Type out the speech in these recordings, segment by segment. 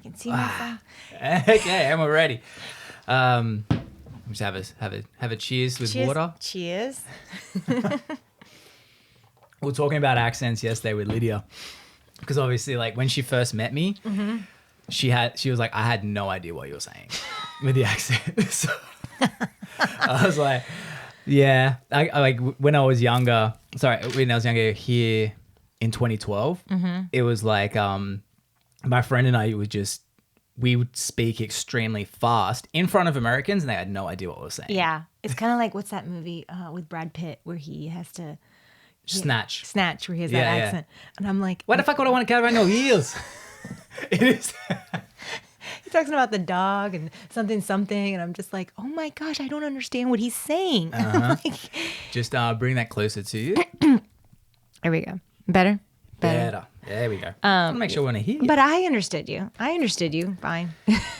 You can see myself. Okay, and we're ready. Just have a cheers with water. Cheers. We were talking about accents yesterday with Lydia, because obviously, like when she first met me, she was like, I had no idea what you were saying with the accent. So I was like, yeah, I like when I was younger. Sorry, when I was younger here in 2012, it was like my friend and I we would speak extremely fast in front of Americans, and they had no idea what we were saying. Yeah. It's kind of like, what's that movie with Brad Pitt where he has to... Snatch, where he has that accent. And I'm like... What the fuck would I want to carry around your heels? It is... He talks about the dog and something, and I'm just like, oh my gosh, I don't understand what he's saying. Just bring that closer to you. There we go. Better? Better. There we go. I want to make sure we want to hear you. But I understood you. Fine.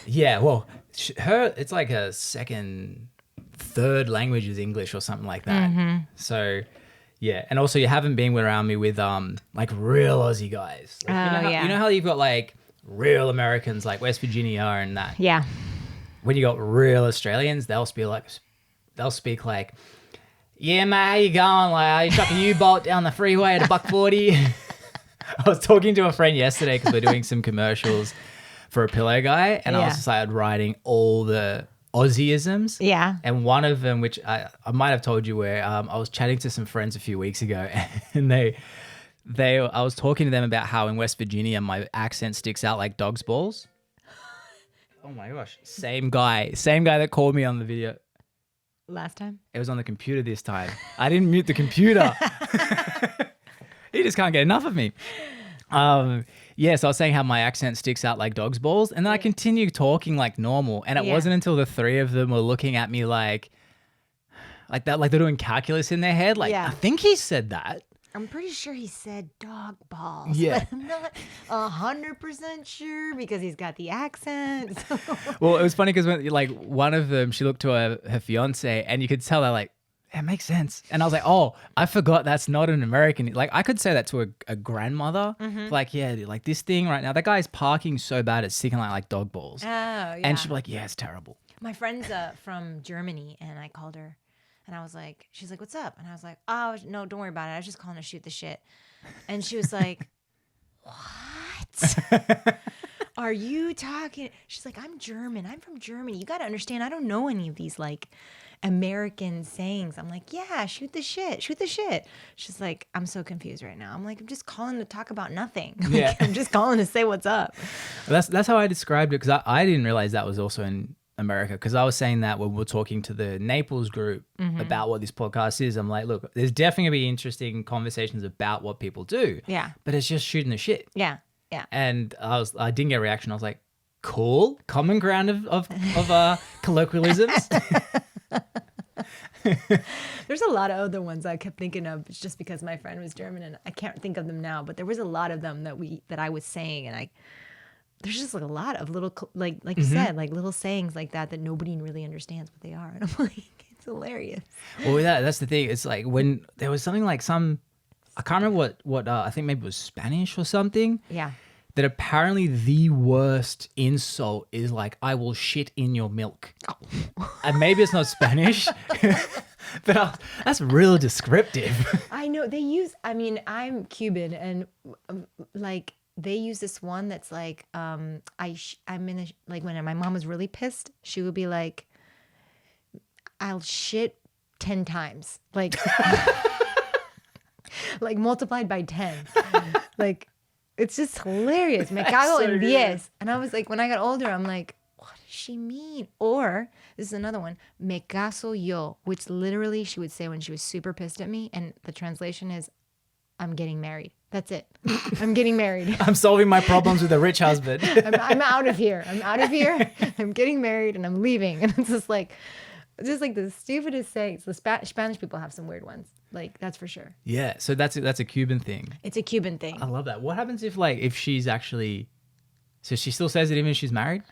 Yeah, well, it's like a second, third language is English or something like that. So, yeah. And also you haven't been around me with like real Aussie guys. Like, you know how you've got like real Americans like West Virginia and that. Yeah. When you got real Australians, they'll speak like, yeah, mate, how you going? Like, you chuck a U-bolt down the freeway at $1.40. I was talking to a friend yesterday because we're doing some commercials for a pillow guy, and I was just like writing all the Aussieisms. Yeah. And one of them, which I might have told you, where I was chatting to some friends a few weeks ago, and I was talking to them about how in West Virginia my accent sticks out like dog's balls. Oh my gosh. Same guy that called me on the video. Last time? It was on the computer this time. I didn't mute the computer. He just can't get enough of me. So I was saying how my accent sticks out like dog's balls, and then I continue talking like normal, and it wasn't until the three of them were looking at me like that, like they're doing calculus in their head. Like, I think he said that. I'm pretty sure he said dog balls. Yeah. But I'm not 100% sure because he's got the accent. So. Well, it was funny because when like one of them, she looked to her fiance, and you could tell that like, it makes sense. And I was like, oh, I forgot that's not an American. Like I could say that to a grandmother. Like, yeah, like this thing right now, that guy's parking so bad it's sticking like dog balls. Oh, yeah. And she'd be like, yeah, it's terrible. My friend's from Germany, and I called her. And I was like, she's like, what's up? And I was like, oh, no, don't worry about it. I was just calling to shoot the shit. And she was like, what? Are you talking? She's like, I'm German. I'm from Germany. You got to understand, I don't know any of these like American sayings. I'm like, yeah, shoot the shit. Shoot the shit. She's like, I'm so confused right now. I'm like, I'm just calling to talk about nothing. Like, I'm just calling to say what's up. That's how I described it, because I didn't realize that was also in America, because I was saying that when we were talking to the Naples group about what this podcast is. I'm like, look, there's definitely gonna be interesting conversations about what people do. Yeah. But it's just shooting the shit. Yeah. Yeah. And I didn't get a reaction. I was like, cool, common ground of colloquialisms. There's a lot of other ones I kept thinking of just because my friend was German, and I can't think of them now, but there was a lot of them that I was saying, and there's just like a lot of little, like you said, like little sayings like that nobody really understands what they are. And I'm like, it's hilarious. Well, that's the thing. It's like when there was something like I can't remember what I think maybe it was Spanish or something. Yeah. That apparently the worst insult is like, I will shit in your milk. Oh. And maybe it's not Spanish, but that's real descriptive. I know I'm Cuban, and like, they use this one that's like, I'm in a, like when my mom was really pissed, she would be like, I'll shit 10 times. Like, like multiplied by 10. Like, it's just hilarious. Me cago en 10. And I was like, when I got older, I'm like, what does she mean? Or this is another one, me caso yo, which literally she would say when she was super pissed at me. And the translation is, I'm getting married. That's it. I'm getting married. I'm solving my problems with a rich husband. I'm out of here. I'm getting married and I'm leaving. And it's just like the stupidest sayings. The Spanish people have some weird ones. Like, that's for sure. Yeah. So that's a Cuban thing. It's a Cuban thing. I love that. What happens if she's actually, so she still says it even if she's married?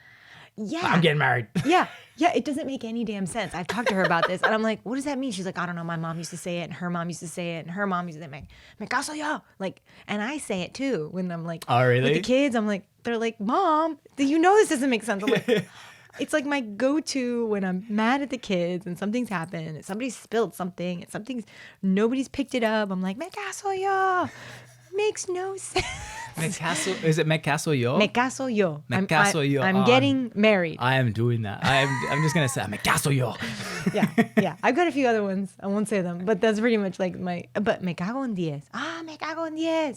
Yeah. I'm getting married. Yeah. Yeah. It doesn't make any damn sense. I've talked to her about this and I'm like, what does that mean? She's like, I don't know. My mom used to say it and her mom used to say it and her mom used to say, me caso yo. Like, and I say it too when I'm like, Oh, really? with the kids. I'm like, they're like, Mom, do you know this doesn't make sense? I'm like, it's like my go-to when I'm mad at the kids and something's happened and somebody spilled something and nobody's picked it up. I'm like, me caso yo. Makes no sense. Is it me caso yo? Me caso yo. Me caso yo. I'm getting married. I am doing that. I'm just gonna say me caso yo. Yeah. I've got a few other ones. I won't say them, but that's pretty much like but me cago en 10. Me cago en 10.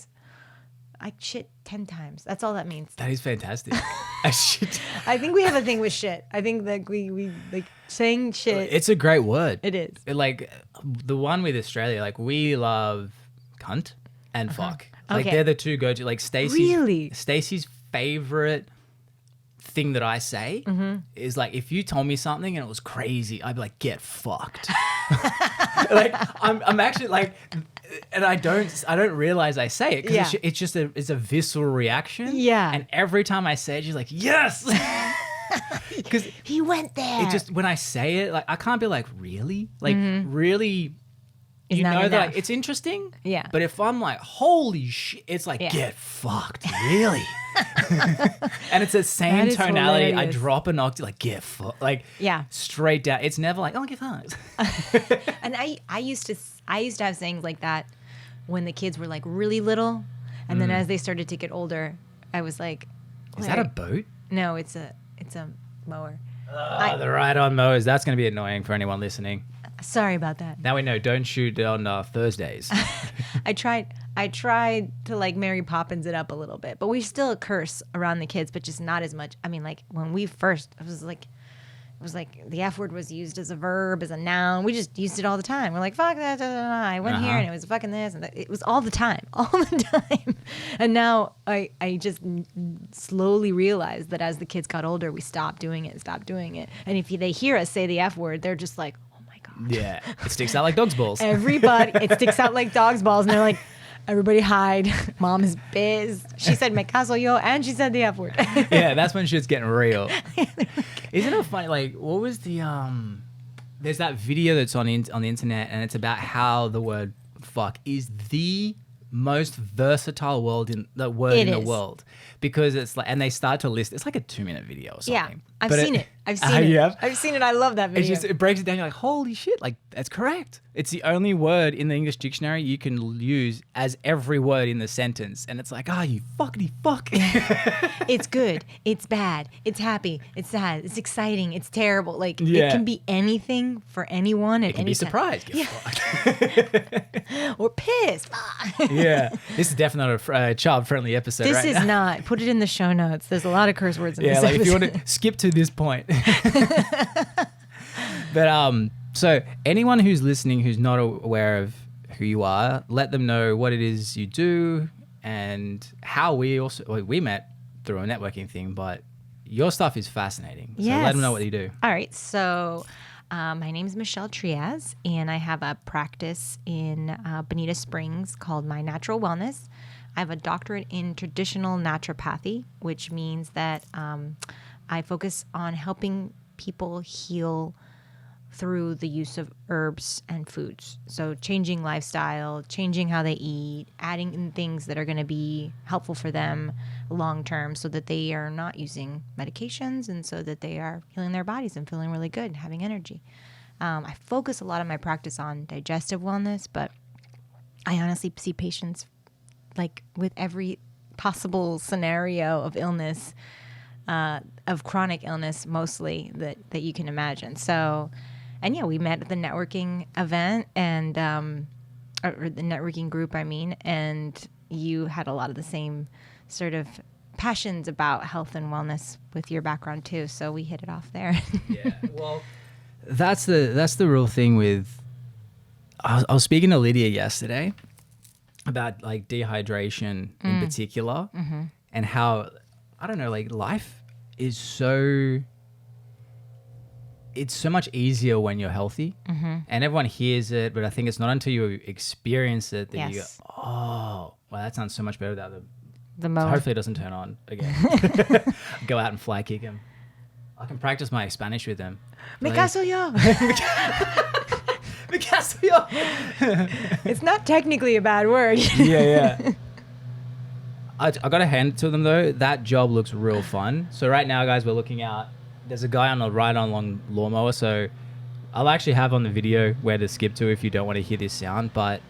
I shit 10 times. That's all that means. That is fantastic. I shit. I think we have a thing with shit. I think that we like saying shit. It's a great word. It is. Like the one with Australia, like we love cunt and fuck. Like Okay. they're the two go-to. Like Stacey's favorite thing that I say is like, if you told me something and it was crazy, I'd be like, get fucked. Like I'm actually like, and I don't realize I say it because Yeah. it's just it's a visceral reaction. Yeah. And every time I say it, she's like, yes. Because He went there. it just, when I say it, like I can't be like, really? Like really, It's you not know that enough. like, it's interesting. Yeah. But if I'm like, holy shit, it's like, Yeah. get fucked, really? And it's the same That is tonality. hilarious. I drop an octave, like, get fucked. Like, Yeah. straight down. It's never like, oh, get fucked. And I used to have sayings like that when the kids were like really little, and then as they started to get older, I was like, Is that a boat? No, it's a mower. Oh, the ride-on mowers. That's going to be annoying for anyone listening. Sorry about that. Now we know, don't shoot on Thursdays. I tried to like Mary Poppins it up a little bit, but we still curse around the kids, but just not as much. I mean, like when we first, it was like the F word was used as a verb, as a noun. We just used it all the time. We're like, fuck that. I went here and it was fucking this. And that. It was all the time. And now I just slowly realized that as the kids got older, we stopped doing it. And if they hear us say the F word, they're just like, oh my God. Yeah. It sticks out like dog's balls. Everybody, it sticks out like dog's balls. And they're like, everybody hide. Mom is biz. She said, me caso yo, and she said the F word. Yeah, that's when shit's getting real. Isn't it funny? Like, what was the there's that video that's on the internet, and it's about how the word fuck is the most versatile word in the world, because it's like, and they start to list. It's like a 2-minute video or something. Yeah, I've seen it. I've seen it. I love that video. It breaks it down. You're like, holy shit! Like, that's correct. It's the only word in the English dictionary you can use as every word in the sentence, and it's like, you fuckity fuck. It's good. It's bad. It's happy. It's sad. It's exciting. It's terrible. Like Yeah. it can be anything for anyone at You can any be time. surprised. Get fucked. Or pissed. Yeah, this is definitely not a child-friendly episode. This right is now. not. Put it in the show notes. There's a lot of curse words in Yeah, this like episode. if you want to skip to this point. But so anyone who's listening who's not aware of who you are, let them know what it is you do and how we met through a networking thing, but your stuff is fascinating. So let them know what you do. All right. So my name is Michelle Trias, and I have a practice in Bonita Springs called MyNaturoWellness. I have a doctorate in traditional naturopathy, which means that I focus on helping people heal through the use of herbs and foods. So changing lifestyle, changing how they eat, adding in things that are going to be helpful for them long term so that they are not using medications and so that they are healing their bodies and feeling really good and having energy. I focus a lot of my practice on digestive wellness, but I honestly see patients like with every possible scenario of illness, of chronic illness mostly that you can imagine. So, and yeah, we met at the networking event and or the networking group, I mean, and you had a lot of the same sort of passions about health and wellness with your background too. So we hit it off there. Yeah, well, that's the real thing with. I was speaking to Lydia yesterday about like dehydration in particular, and how I don't know, like life is it's so much easier when you're healthy, and everyone hears it, but I think it's not until you experience it that you go, oh, well, that sounds so much better without The mower. hopefully it doesn't turn on again. Go out and fly kick him. I can practice my Spanish with them. Me caso yo. Me caso yo. It's not technically a bad word. Yeah. I got to hand it to them though. That job looks real fun. So right now, guys, we're looking out. There's a guy on a ride-on lawnmower. So I'll actually have on the video where to skip to if you don't want to hear this sound. But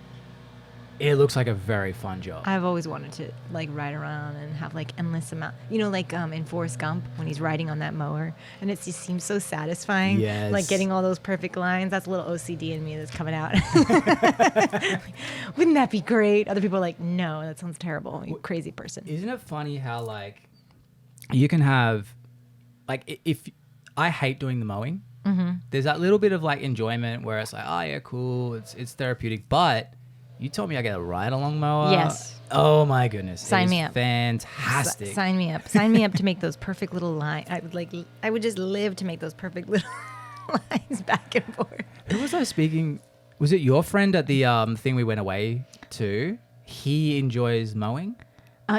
it looks like a very fun job. I've always wanted to like ride around and have like endless amount, like in Forrest Gump when he's riding on that mower, and it just seems so satisfying. Yes. Like getting all those perfect lines. That's a little OCD in me that's coming out. Wouldn't that be great? Other people are like, no, that sounds terrible. You crazy person. Isn't it funny how like you can have like if I hate doing the mowing, there's that little bit of like enjoyment where it's like, oh yeah, cool, it's therapeutic, but you told me I get a ride-along mower. Yes. Oh my goodness. Sign me up. Fantastic. Sign me up. Sign me up to make those perfect little lines. I would just live to make those perfect little lines back and forth. Who was I speaking? Was it your friend at the thing we went away to? He enjoys mowing.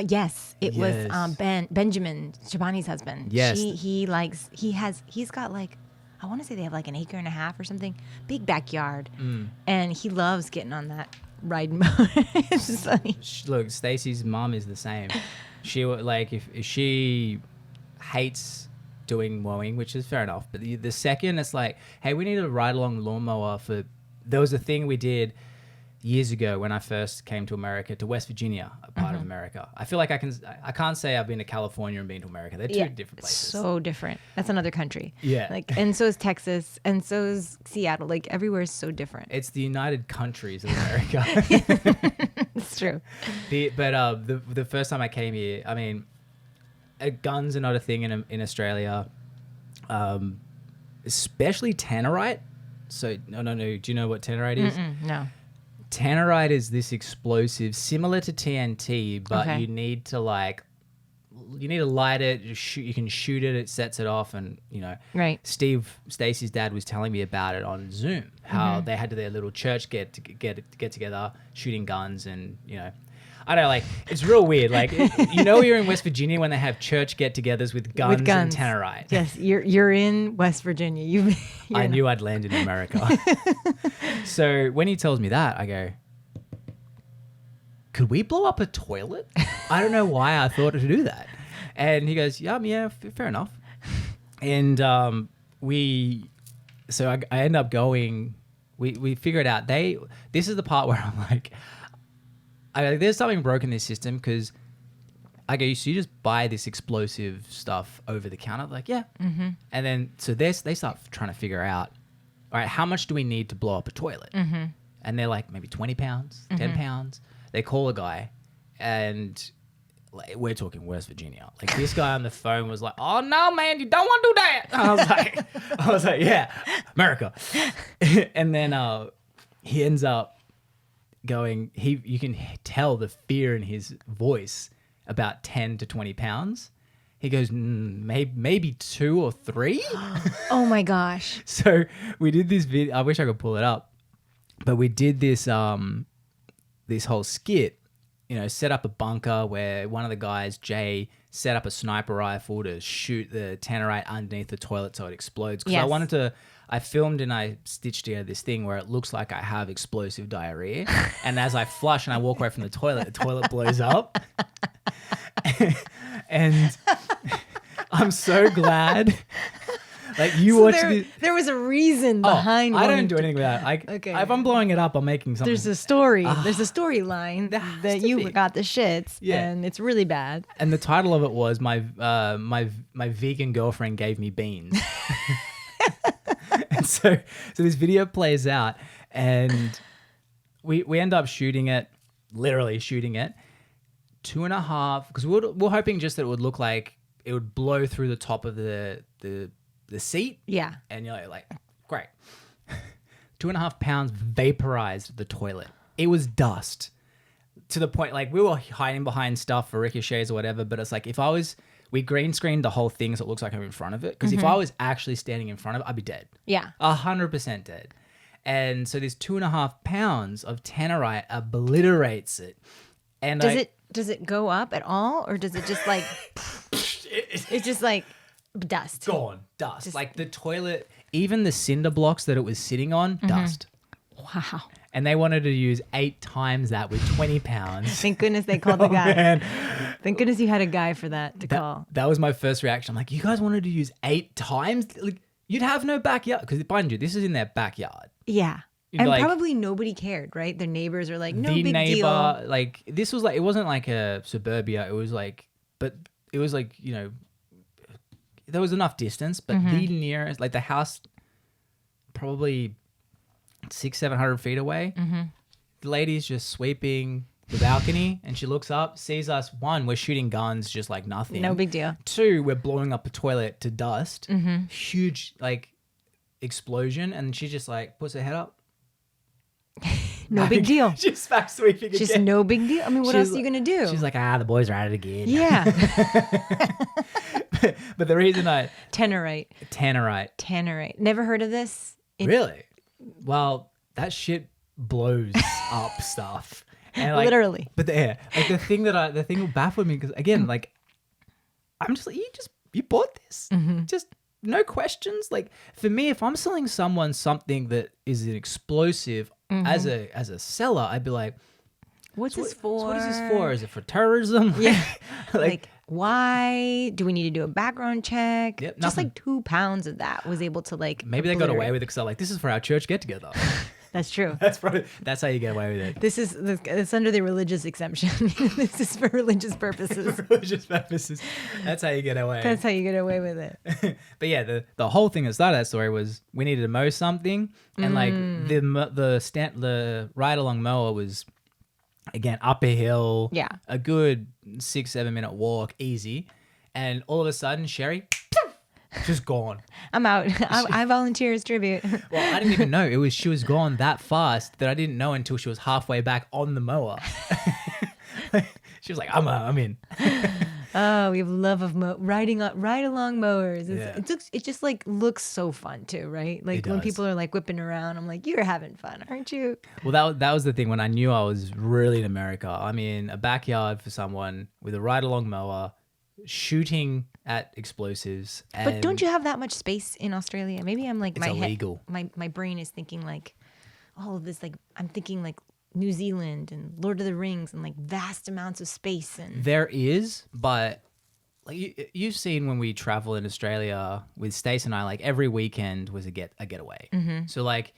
Yes, it Yes. was Benjamin, Shabani's husband. Yes. He's got like, I want to say they have like an acre and a half or something, big backyard, and he loves getting on that ride mower. It's just funny. Look, Stacy's mom is the same. She like if she hates doing mowing, which is fair enough. But the second it's like, hey, we need a ride along lawnmower for. There was a thing we did years ago when I first came to America, to West Virginia, a part of America. I feel like I can't say I've been to California and been to America. They're two different places. So different. That's another country. Yeah. Like, and so is Texas, and so is Seattle. Like everywhere is so different. It's the United Countries of America. It's true. The first time I came here, I mean, guns are not a thing in Australia, especially tannerite. So no. Do you know what tannerite is? No. Tannerite is this explosive similar to TNT, but Okay. you need to light it. You can shoot it. It sets it off, and Right. Stacy's dad was telling me about it on Zoom. How they had their little church get together, shooting guns, and I don't know, like it's real weird. Like you're in West Virginia when they have church get-togethers with guns and tannerite. Yes, you're in West Virginia. I knew I'd land in America. So when he tells me that, I go, could we blow up a toilet? I don't know why I thought to do that. And he goes, yeah, fair enough. And I end up going, we figure it out. This is the part where I'm like, there's something broken in this system, because I go, so you just buy this explosive stuff over the counter? Like, yeah. Mm-hmm. And then, so they start trying to figure out, all right, how much do we need to blow up a toilet? Mm-hmm. And they're like, maybe 20 pounds, 10 pounds. They call a guy, and we're talking West Virginia. Like, this guy on the phone was like, oh, no, man, you don't want to do that. I was like, yeah, America. And then he ends up going, you can tell the fear in his voice about 10 to 20 pounds. He goes, maybe 2 or 3. Oh my gosh. So we did this video. I wish I could pull it up, but we did this this whole skit, set up a bunker where one of the guys, Jay, set up a sniper rifle to shoot the tannerite underneath the toilet so it explodes. Because I filmed and I stitched together this thing where it looks like I have explosive diarrhea. And as I flush and I walk away from the toilet blows up. And I'm so glad. Like there was a reason behind. I don't do anything with that. Okay. If I'm blowing it up, I'm making something. There's a story. There's a storyline that you got the shits, and it's really bad. And the title of it was my vegan girlfriend gave me beans. And so this video plays out, and we end up shooting it, literally shooting it 2.5, because we're hoping just that it would look like it would blow through the top of the seat. Yeah. And you're like, great. 2.5 pounds vaporized the toilet. It was dust to the point, like we were hiding behind stuff for ricochets or whatever, but it's like we green screened the whole thing so it looks like I'm in front of it. Because if I was actually standing in front of it, I'd be dead. Yeah. 100% dead. And so this 2.5 pounds of tannerite obliterates it. And does it go up at all, or does it just like it's just like Dust. Gone. Dust. Just- Like the toilet, even the cinder blocks that it was sitting on, dust. Wow. And they wanted to use 8 times that with 20 pounds. Thank goodness they called the guy. Man. Thank goodness you had a guy for that to call. That was my first reaction. I'm like, you guys wanted to use 8 times? Like, you'd have no backyard. Because mind you, this is in their backyard. Yeah. You'd And be like- probably nobody cared, right? Their neighbors are like, no The big neighbor, deal. like, this was like, it wasn't like a suburbia. It was like, but it was like, you know, there was enough distance, but the nearest, like the house, probably 600-700 feet away. The lady's just sweeping the balcony and she looks up, sees us. 1, we're shooting guns just like nothing. No big deal. 2, we're blowing up a toilet to dust. Huge like explosion. And she just like puts her head up. No big deal. She's back sweeping Just again. no big deal. I mean, what She's else are you going to do? She's like, the boys are at it again. yeah. But the reason Tannerite. Tannerite. Never heard of this? Really? Well, that shit blows up stuff. And like, Literally. But like the thing that baffled me, because again, like, I'm just like, you bought this, just no questions. Like for me, if I'm selling someone something that is an explosive as a seller, I'd be like, What's this for? So what is this for? Is it for terrorism? Yeah. like why do we need to do a background check? Yep, Just nothing. like 2 pounds of that was able to like maybe they got away obliterate. with it because they're like, this is for our church get together. That's true. That's how you get away with it. It's under the religious exemption. This is for religious purposes. Religious purposes. That's how you get away. That's how you get away with it. But yeah, the whole thing that started that story was we needed to mow something, and like the ride along mower was again up a hill. Yeah. A good 6-7 minute walk, easy, and all of a sudden, Sherry, just gone. I'm out. I volunteer as tribute. Well, I didn't even know she was gone that fast that I didn't know until she was halfway back on the mower. She was like, I'm in. Oh, we have love of ride along mowers. Yeah. It just like looks so fun too, right? Like It when does. people are like whipping around, I'm like, you're having fun, aren't you? Well, that was the thing when I knew I was really in America. I'm in a backyard for someone with a ride-along mower, shooting at explosives. And But don't you have that much space in Australia? Maybe I'm like It's illegal. My brain is thinking like all of this. Like I'm thinking like New Zealand and Lord of the Rings and like vast amounts of space and There is, but like you've seen when we travel in Australia with Stace and I, like every weekend was a getaway. So like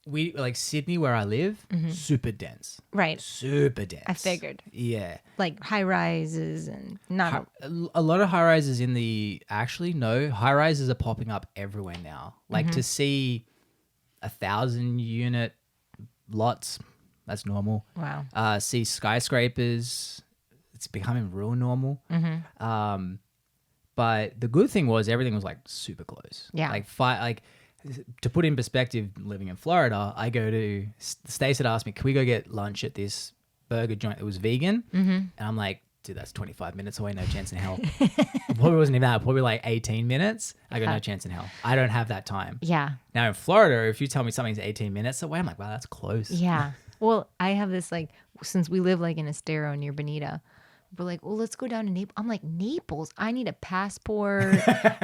we like Sydney where I live, super dense. right. Super dense. I figured. Yeah. Like high rises and not A lot of high rises in the high rises are popping up everywhere now. Like to see 1,000 unit lots, that's normal. wow. See skyscrapers, it's becoming real normal. But the good thing was everything was like super close. Yeah. Like to put in perspective, living in Florida, I go to Stace had asked me, can we go get lunch at this burger joint that was vegan? And I'm like, dude, that's 25 minutes away, no chance in hell. Probably wasn't even that, probably like 18 minutes. I go, no chance in hell. I don't have that time. Yeah. Now in Florida, if you tell me something's 18 minutes away, I'm like, wow, that's close. Yeah. Well, I have this like, since we live like in Estero near Bonita, we're like, well, let's go down to Naples. I'm like, Naples? I need a passport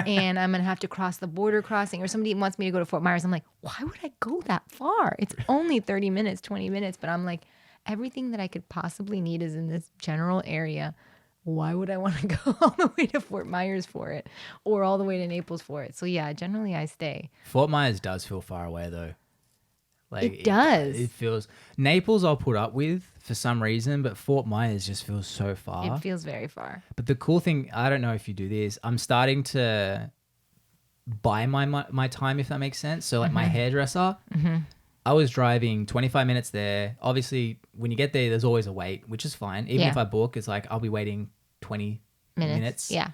and I'm going to have to cross the border crossing, or somebody wants me to go to Fort Myers. I'm like, why would I go that far? It's only 30 minutes, 20 minutes. But I'm like, everything that I could possibly need is in this general area. Why would I want to go all the way to Fort Myers for it or all the way to Naples for it? So yeah, generally I stay. Fort Myers does feel far away though. Like It does. It feels Naples I'll put up with for some reason, but Fort Myers just feels so far. It feels very far. But the cool thing, I don't know if you do this, I'm starting to buy my time, if that makes sense. So like my hairdresser, I was driving 25 minutes there. Obviously, when you get there, there's always a wait, which is fine. Even Yeah. if I book, it's like I'll be waiting 20 minutes. Yeah.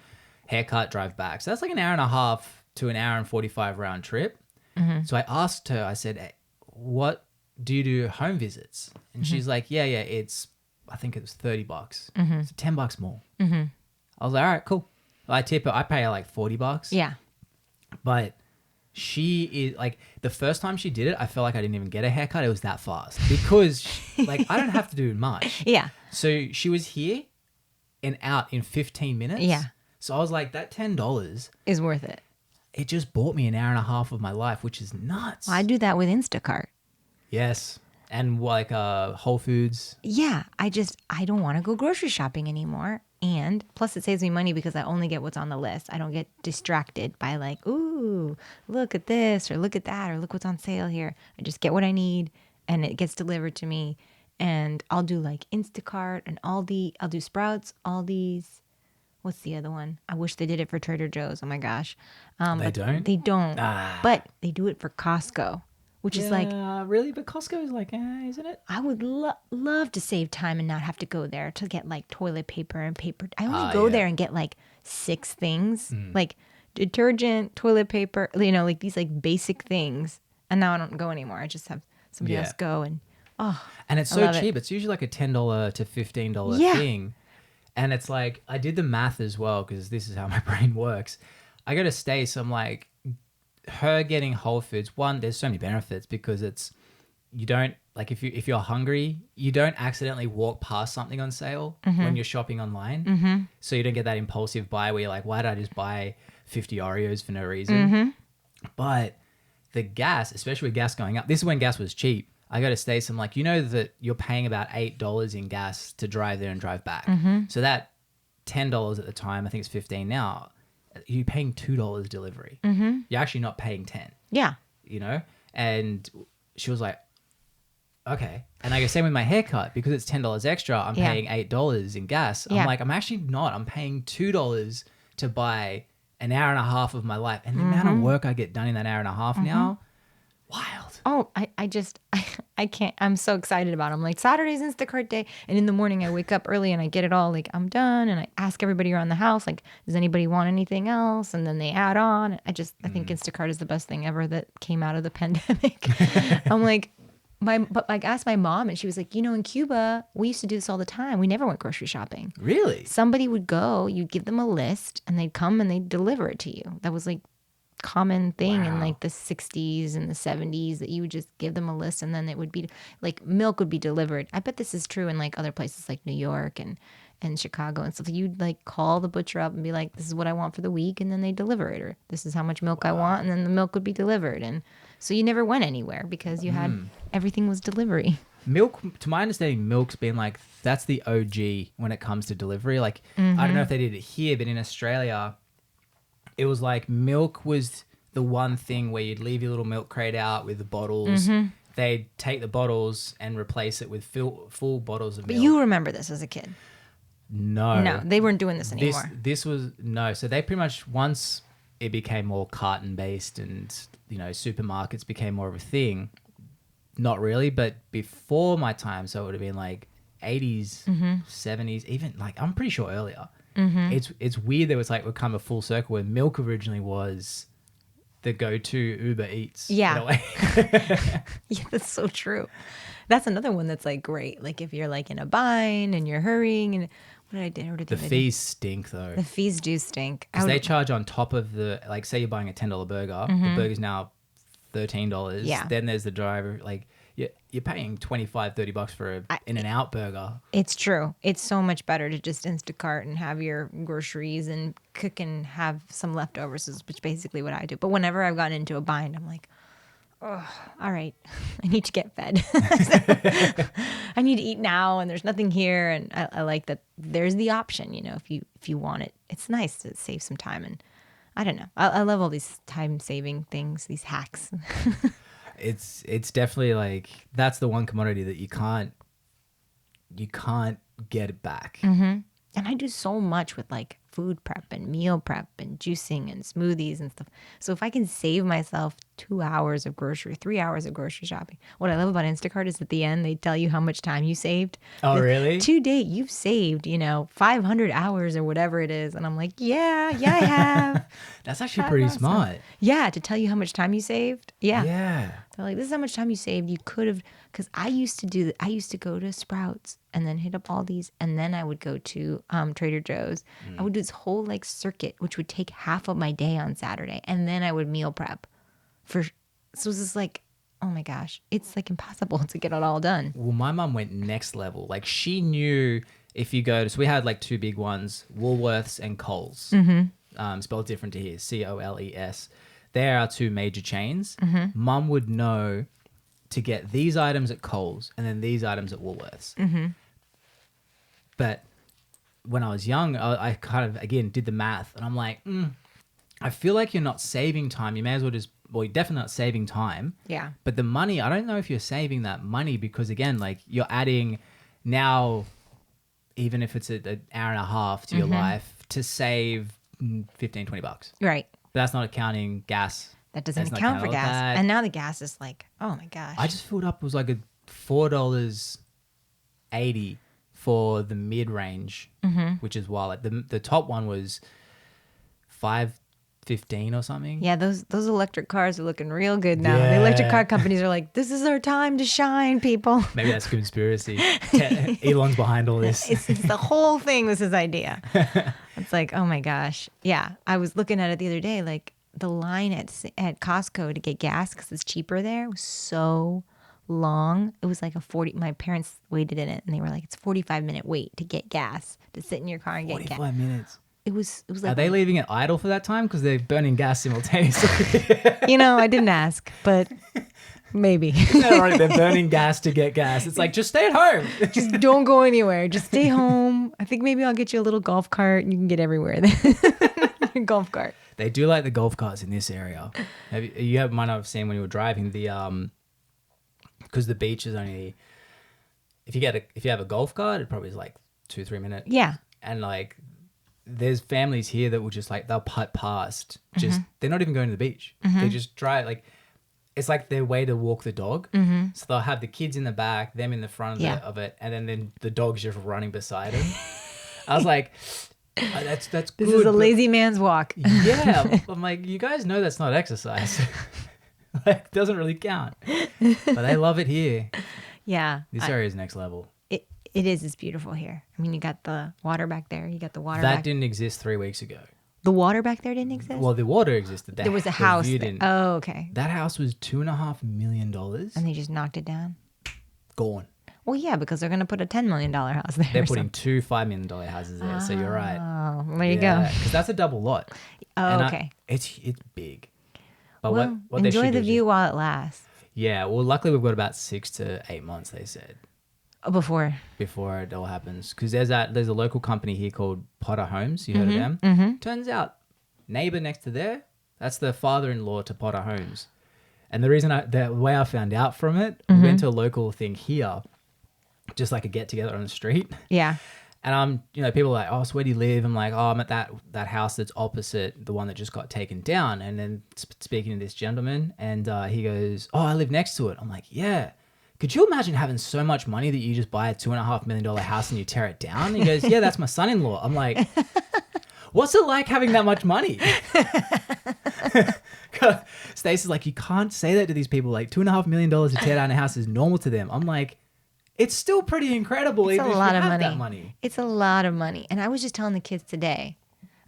Haircut, drive back. So that's like an hour and a half to an hour and 45 round trip. So I asked her, I said, hey, what do you do home visits? And she's like, yeah, I think it was $30. So $10 more. I was like, all right, cool. I tip her, I pay her like $40. Yeah. But she is like, the first time she did it, I felt like I didn't even get a haircut. It was that fast because like I don't have to do much. Yeah. So she was here and out in 15 minutes. Yeah. So I was like, that $10, Is worth it. it just bought me an hour and a half of my life, which is nuts. Well, I do that with Instacart. Yes. And like Whole Foods. Yeah, I don't want to go grocery shopping anymore. And plus it saves me money because I only get what's on the list. I don't get distracted by like, ooh, look at this or look at that or look what's on sale here. I just get what I need and it gets delivered to me. And I'll do like Instacart and Aldi. I'll do Sprouts, Aldi's. What's the other one? I wish they did it for Trader Joe's. Oh my gosh. They don't? They don't. But they do it for Costco, which is like, really? But Costco is like, isn't it? I would love to save time and not have to go there to get like toilet paper and paper. I only go there and get like 6 things, like detergent, toilet paper, like these like basic things. And now I don't go anymore. I just have somebody else go and and it's so cheap. It's usually like a $10 to $15 thing. And it's like, I did the math as well because this is how my brain works. I go to Stace, I'm like, her getting Whole Foods, one, there's so many benefits because it's, you don't, like if you're hungry, you don't accidentally walk past something on sale when you're shopping online. So you don't get that impulsive buy where you're like, why did I just buy 50 Oreos for no reason? But the gas, especially with gas going up, this is when gas was cheap. I go to Stace, I'm like, you know that you're paying about $8 in gas to drive there and drive back. So that $10 at the time, I think it's $15 now, you're paying $2 delivery. You're actually not paying 10. yeah. And she was like, okay. And I go, same with my haircut, because it's $10 extra, I'm paying $8 in gas. I'm like, I'm actually not. I'm paying $2 to buy an hour and a half of my life. And the amount of work I get done in that hour and a half now, wild. Oh, I can't. I'm so excited about it. I'm like, Saturday's Instacart day. And in the morning, I wake up early and I get it all. Like, I'm done. And I ask everybody around the house, like, does anybody want anything else? And then they add on. I think Instacart is the best thing ever that came out of the pandemic. I'm like, I asked my mom and she was like, in Cuba, we used to do this all the time. We never went grocery shopping. Really? Somebody would go, you'd give them a list and they'd come and they'd deliver it to you. That was like common thing in like the 60s and the 70s, that you would just give them a list and then it would be like milk would be delivered. I bet this is true in like other places like New York and Chicago and stuff. You'd like call the butcher up and be like, this is what I want for the week, and then they deliver it, or this is how much milk I want, and then the milk would be delivered. And so you never went anywhere because you had everything was delivery. Milk, to my understanding, milk's been like, that's the OG when it comes to delivery. Like, I don't know if they did it here, but in Australia, it was like milk was the one thing where you'd leave your little milk crate out with the bottles. They'd take the bottles and replace it with full bottles of milk. But you remember this as a kid. No, they weren't doing this anymore. This was, no. So they pretty much, once it became more carton based and, supermarkets became more of a thing, not really, but before my time, so it would have been like 80s, 70s, even like, I'm pretty sure earlier. It's weird that it's like we've come a full circle where milk originally was the go-to Uber Eats. Yeah. In a way. Yeah, that's so true. That's another one that's like great. Like if you're like in a bind and you're hurrying, and what did I do? The fees stink though. The fees do stink. Because they charge on top of the, like say you're buying a $10 burger, the burger's now $13. Yeah. Then there's the driver, like you're paying $25-$30 for an In-N-Out burger. It's true. It's so much better to just Instacart and have your groceries and cook and have some leftovers, which is basically what I do. But whenever I've gotten into a bind, I'm like, oh, all right, I need to get fed. I need to eat now, and there's nothing here. And I like that there's the option, if you want it. It's nice to save some time. And I don't know. I love all these time-saving things, these hacks. It's definitely like, that's the one commodity that you can't get it back. And I do so much with like food prep and meal prep and juicing and smoothies and stuff. So if I can save myself 3 hours of grocery shopping. What I love about Instacart is at the end, they tell you how much time you saved. Oh, really? To date, you've saved, 500 hours or whatever it is. And I'm like, yeah, I have. That's actually pretty smart. Yeah, to tell you how much time you saved. Yeah. Yeah. They're like, this is how much time you saved. You could have, because I used to go to Sprouts and then hit up Aldi's, and then I would go to Trader Joe's. I would do this whole like circuit, which would take half of my day on Saturday, and then I would meal prep. So it was just like, oh my gosh, it's like impossible to get it all done. Well, my mum went next level. Like she knew if you go to, so we had like two big ones, Woolworths and Coles. Spelled different to here, Coles. There are two major chains. Mum would know to get these items at Coles and then these items at Woolworths. But when I was young, I kind of, again, did the math and I'm like, I feel like you're not saving time. You may as well just, well, you're definitely not saving time. Yeah. But the money, I don't know if you're saving that money because, again, like you're adding now, even if it's an hour and a half to your life, to save $15-20. Right. But that's not accounting gas. That doesn't account for gas. That. And now the gas is like, oh my gosh. I just filled up, it was like a $4.80 for the mid-range, which is wild. Like the top one was $5.15 or something. Yeah, those electric cars are looking real good now. Yeah. The electric car companies are like, this is our time to shine, people. Maybe that's conspiracy. Elon's behind all this. It's the whole thing was his idea. It's like, oh my gosh. Yeah, I was looking at it the other day, like the line at Costco to get gas because it's cheaper there was so long. It was like my parents waited in it and they were like, it's a 45-minute wait to get gas, to sit in your car and get gas. 45 minutes. It was like, Are they leaving it idle for that time? Because they're burning gas simultaneously. I didn't ask, but maybe. They're burning gas to get gas. It's like, just stay at home. Just don't go anywhere. Just stay home. I think maybe I'll get you a little golf cart and you can get everywhere then. Golf cart. They do like the golf carts in this area. You might not have seen when you were driving because the beach is only, if you have a golf cart, it probably is like 2-3 minutes. Yeah. And like, there's families here that will just like, they'll putt past, they're not even going to the beach. They just drive, like, it's like their way to walk the dog. So they'll have the kids in the back, them in the front of it, and then the dog's just running beside them. I was like, oh, that's good. This is a lazy man's walk. Yeah. I'm like, you guys know that's not exercise. Like, doesn't really count. But they love it here. Yeah. This area is next level. It is. It's beautiful here. I mean, you got the water back there. You got the water That didn't exist 3 weeks ago. The water back there didn't exist? Well, the water existed. There was a house. Oh, okay. That house was $2.5 million. And they just knocked it down? Gone. Well, yeah, because they're going to put a $10 million house there. They're putting 2 $5 million houses there, so you're right. Oh, there you go. Because that's a double lot. Oh, okay. It's big. But well, what they enjoy should the do view while it lasts. Yeah, well, luckily we've got about 6 to 8 months, they said. Oh, before it all happens. Because there's a local company here called Potter Homes. You heard of them? Turns out, neighbor next to there, that's the father-in-law to Potter Homes. And the reason the way I found out from it, we went to a local thing here, just like a get together on the street. Yeah. And people are like, oh, so where do you live? I'm like, oh, I'm at that house that's opposite the one that just got taken down. And then speaking to this gentleman, and he goes, oh, I live next to it. I'm like, yeah. Could you imagine having so much money that you just buy a $2.5 million house and you tear it down? He goes, yeah, that's my son-in-law. I'm like, what's it like having that much money? Stacey's like, you can't say that to these people. Like $2.5 million to tear down a house is normal to them. I'm like, it's still pretty incredible. It's a lot of money. That money. It's a lot of money. And I was just telling the kids today,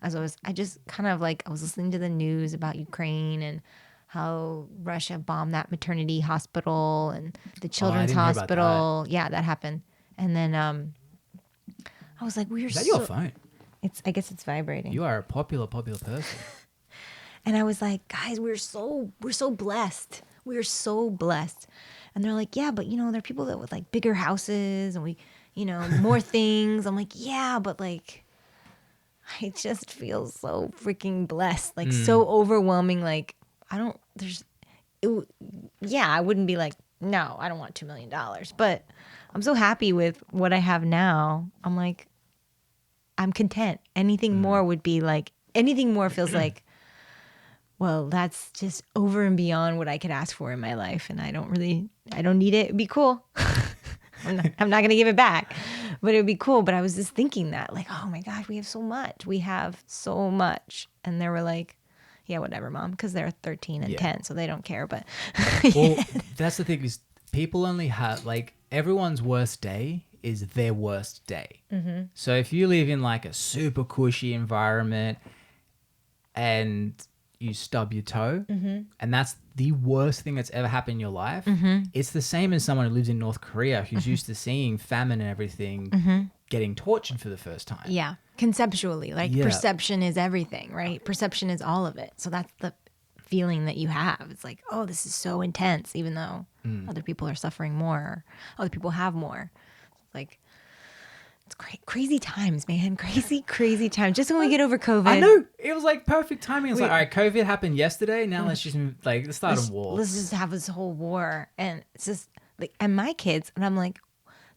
I just kind of like, I was listening to the news about Ukraine and how Russia bombed that maternity hospital and the children's hospital. Yeah, that happened. And then I was like, is that your phone? I guess it's vibrating. You are a popular person. And I was like, guys, we're so blessed. We're so blessed. And they're like, yeah, but there are people that with like bigger houses and we, more things. I'm like, yeah, but like, I just feel so freaking blessed. Like so overwhelming. Like I wouldn't be like, no, I don't want $2 million. But I'm so happy with what I have now. I'm like, I'm content. Anything more would be like, anything more feels like, well, that's just over and beyond what I could ask for in my life. And I don't need it. It'd be cool. I'm not going to give it back, but it would be cool. But I was just thinking that like, oh my gosh, we have so much. We have so much. And they were like, yeah, whatever, Mom, because they're 13 and 10, so they don't care. But well, that's the thing is people only have like everyone's worst day is their worst day. Mm-hmm. So if you live in like a super cushy environment and you stub your toe, and that's the worst thing that's ever happened in your life, it's the same as someone who lives in North Korea who's used to seeing famine and everything getting tortured for the first time. Yeah. Conceptually, like Yeah. perception is everything, right? Perception is all of it. So that's the feeling that you have. It's like, oh, this is so intense, even though other people are suffering more, or other people have more. Like, it's crazy times, man. Crazy times. Just when we get over COVID. I know. It was like perfect timing. It's like, all right, COVID happened yesterday. Now let's just let's start a war. Let's just have this whole war. And it's just like, and my kids, and I'm like,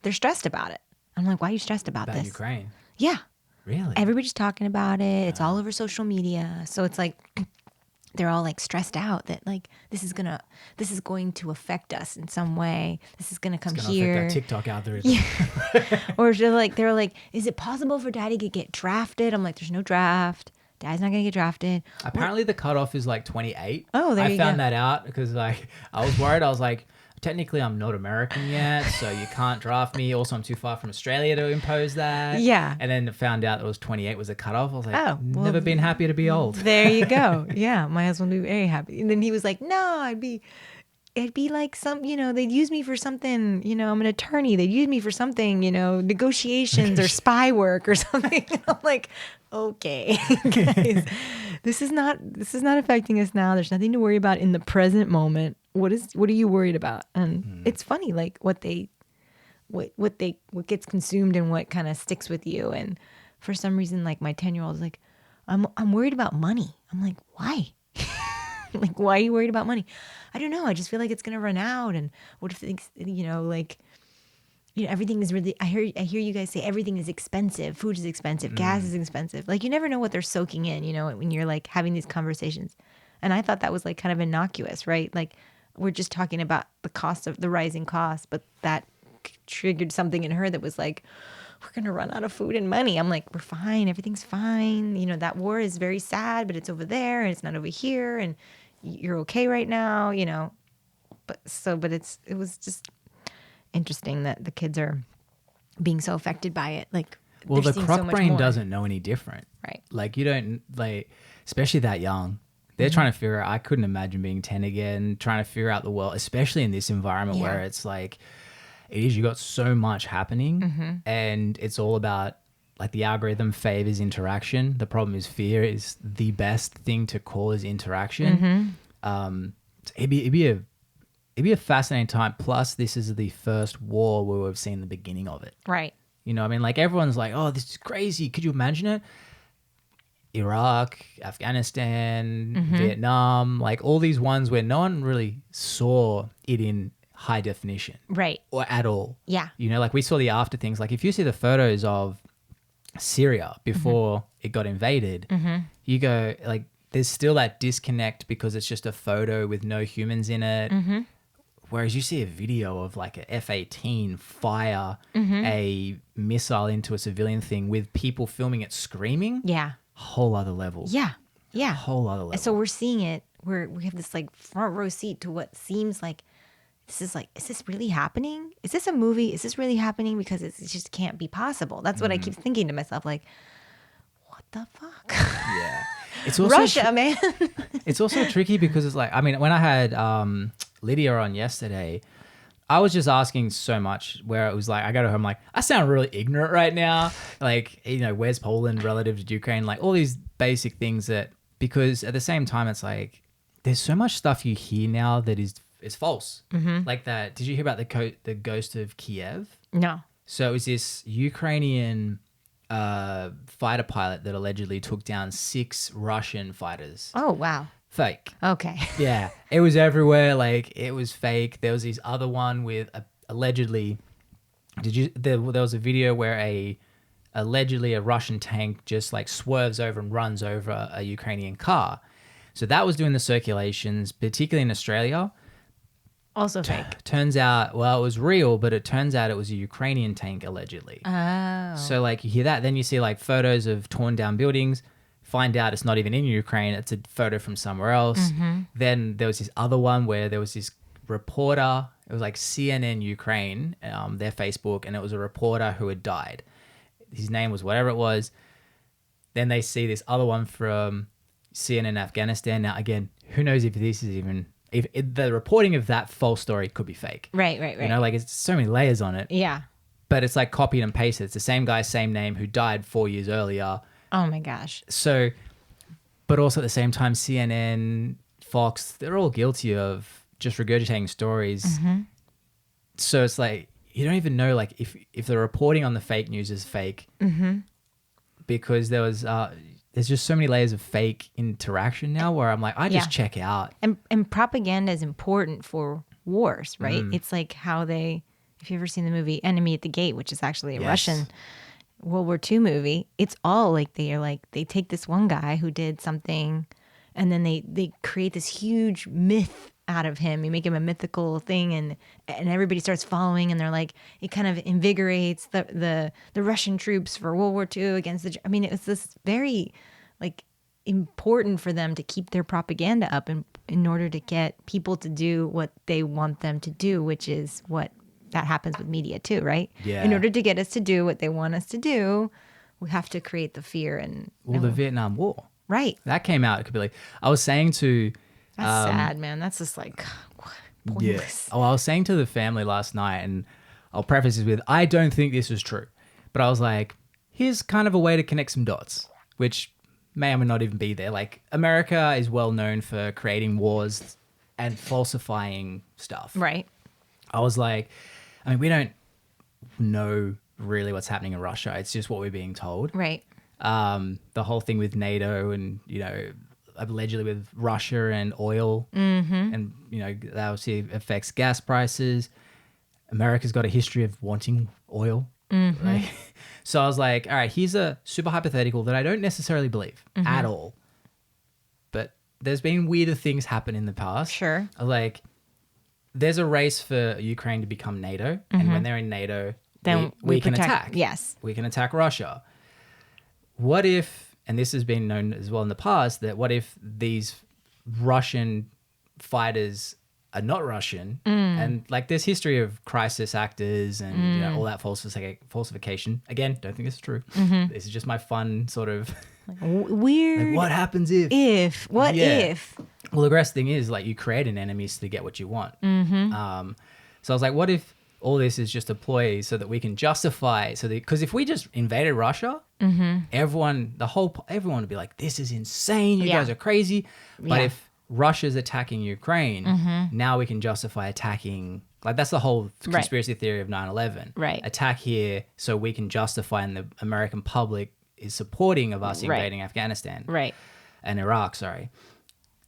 they're stressed about it. I'm like, why are you stressed about this? Ukraine. Yeah. Really? Everybody's talking about it. It's all over social media. So it's like, they're all like stressed out that like this is going to affect us in some way. This is gonna come It's gonna here. affect our TikTok algorithm. Yeah. Or they're like, is it possible for Daddy to get drafted? I'm like, there's no draft. Dad's not gonna get drafted. Apparently the cutoff is like 28. Oh, there you go. I found that out because like I was worried. I was like, technically I'm not American yet, so you can't draft me. Also, I'm too far from Australia to impose that. Yeah. And then found out that it was 28 was a cutoff. I was like, Oh, well, never been happier to be old. There you go. Yeah, my husband would be very happy. And then he was like, no, it'd be like they'd use me for something, I'm an attorney. They'd use me for something, negotiations or spy work or something. And I'm like, okay, guys, this is not affecting us now. There's nothing to worry about in the present moment. What are you worried about? And it's funny, like what gets consumed and what kind of sticks with you. And for some reason, like my 10-year-old is like, I'm worried about money. I'm like, why? Like, why are you worried about money? I don't know. I just feel like it's going to run out. And what if things, everything is really, I hear you guys say everything is expensive. Food is expensive. Gas is expensive. Like, you never know what they're soaking in, when you're like having these conversations. And I thought that was like kind of innocuous, right? Like, we're just talking about the cost of the rising costs, but that triggered something in her that was like, we're going to run out of food and money. I'm like, we're fine. Everything's fine. That war is very sad, but it's over there and it's not over here. And you're okay right now, But it was just interesting that the kids are being so affected by it. Like, well, the seeing croc so much brain more. doesn't know any different. Right. Like, you don't, like, especially that young. They're trying to figure out, I couldn't imagine being 10 again, trying to figure out the world, especially in this environment where it's like, you got so much happening and it's all about, like, the algorithm favors interaction. The problem is fear is the best thing to cause interaction. It'd be a fascinating time. Plus, this is the first war where we've seen the beginning of it. Right. I mean, like, everyone's like, oh, this is crazy. Could you imagine it? Iraq, Afghanistan, Vietnam, like all these ones where no one really saw it in high definition. Right. Or at all. Yeah. Like, we saw the after things. Like, if you see the photos of Syria before it got invaded, you go, like, there's still that disconnect because it's just a photo with no humans in it. Whereas you see a video of like a F-18 fire a missile into a civilian thing with people filming it screaming. Yeah. Whole other level. Yeah. Yeah. Whole other level. And so we're seeing it. We have this like front row seat to what seems like is this really happening? Is this a movie? Is this really happening? Because it just can't be possible. That's what I keep thinking to myself. Like, what the fuck? Yeah. It's also Russia, man. It's also tricky because it's like, I mean, when I had Lydia on yesterday, I was just asking so much where it was like, I go to her, I'm like, I sound really ignorant right now. Like, where's Poland relative to Ukraine? Like, all these basic things because at the same time, it's like, there's so much stuff you hear now that is false. Like that. Did you hear about the ghost of Kiev? No. So it was this Ukrainian fighter pilot that allegedly took down 6 Russian fighters. Oh, wow. Fake. Okay. Yeah, it was everywhere. Like, it was fake. There was this other one with allegedly. There was a video where allegedly a Russian tank just like swerves over and runs over a Ukrainian car. So that was doing the circulations, particularly in Australia. Also fake. Turns out, well, it was real, but it turns out it was a Ukrainian tank allegedly. Oh. So like, you hear that, then you see like photos of torn down buildings. Find out it's not even in Ukraine. It's a photo from somewhere else. Then there was this other one where there was this reporter. It was like CNN Ukraine, their Facebook, and it was a reporter who had died. His name was whatever it was. Then they see this other one from CNN Afghanistan. Now, again, who knows if this is even... If the reporting of that false story could be fake. Right. Like, it's so many layers on it. Yeah. but it's like copied and pasted. It's the same guy, same name, who died 4 years earlier. Oh my gosh. So, but also at the same time, CNN, Fox, they're all guilty of just regurgitating stories. So it's like, you don't even know like if the reporting on the fake news is fake, because there's just so many layers of fake interaction now where I'm like, I just check out. And propaganda is important for wars, right? It's like how if you've ever seen the movie Enemy at the Gate, which is actually a Russian World War II movie, it's all like they take this one guy who did something and then they create this huge myth out of him. You make him a mythical thing and everybody starts following, and they're like, it kind of invigorates the Russian troops for World War II against the, I mean, it was this very like important for them to keep their propaganda up in order to get people to do what they want them to do, which is what that happens with media too, right? Yeah. In order to get us to do what they want us to do, we have to create the fear and the Vietnam War. Right. That came out completely. I was saying to... That's sad, man. That's just like pointless. Yeah. Oh, I was saying to the family last night, and I'll preface this with, I don't think this is true. But I was like, here's kind of a way to connect some dots, which may or may not even be there. Like, America is well known for creating wars and falsifying stuff. Right. I was like, I mean, we don't know really what's happening in Russia. It's just what we're being told. Right. The whole thing with NATO and, allegedly with Russia and oil, and that obviously affects gas prices. America's got a history of wanting oil, right? So I was like, all right, here's a super hypothetical that I don't necessarily believe at all, but there's been weirder things happen in the past. Sure. Like, there's a race for Ukraine to become NATO, and when they're in NATO, then we can attack. Yes, we can attack Russia. What if, and this has been known as well in the past, that what if these Russian fighters are not Russian, and like there's history of crisis actors and all that falsification. Again, don't think this is true. This is just my fun sort of weird. Like, what happens if? If Well, the best thing is like you create an enemy to get what you want. So I was like, what if all this is just a ploy so that we can justify? Because if we just invaded Russia, everyone would be like, this is insane. You guys are crazy. But if Russia's attacking Ukraine, now we can justify attacking. Like, that's the whole conspiracy theory of 9/11. Right. Attack here so we can justify, and the American public is supporting of us invading Afghanistan. Right. And Iraq, sorry.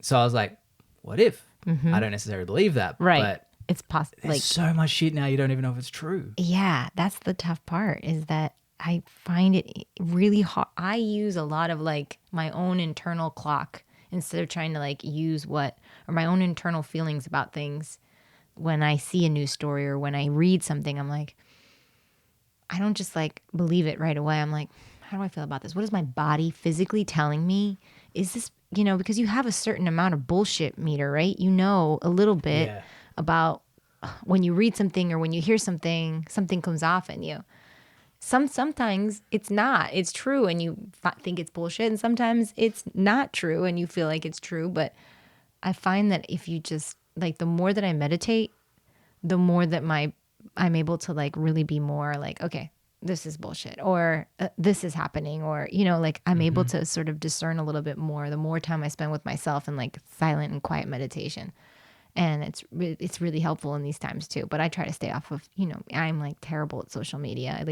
So I was like, what if? I don't necessarily believe that. Right. But it's possible. there's so much shit now you don't even know if it's true. Yeah, that's the tough part, is that I find it really hard. I use a lot of like my own internal clock instead of trying to like use or my own internal feelings about things. When I see a news story or when I read something, I'm like, I don't just like believe it right away. I'm like, how do I feel about this? What is my body physically telling me? Is this, because you have a certain amount of bullshit meter, right? You know a little bit about when you read something or when you hear something comes off in you. Sometimes it's not. It's true and you think it's bullshit, and sometimes it's not true and you feel like it's true. But I find that if you just, like, the more that I meditate, the more that I'm able to like really be more like, okay, this is bullshit, or this is happening, or, like I'm able to sort of discern a little bit more the more time I spend with myself in like silent and quiet meditation. And it's really helpful in these times too. But I try to stay off of, I'm like terrible at social media.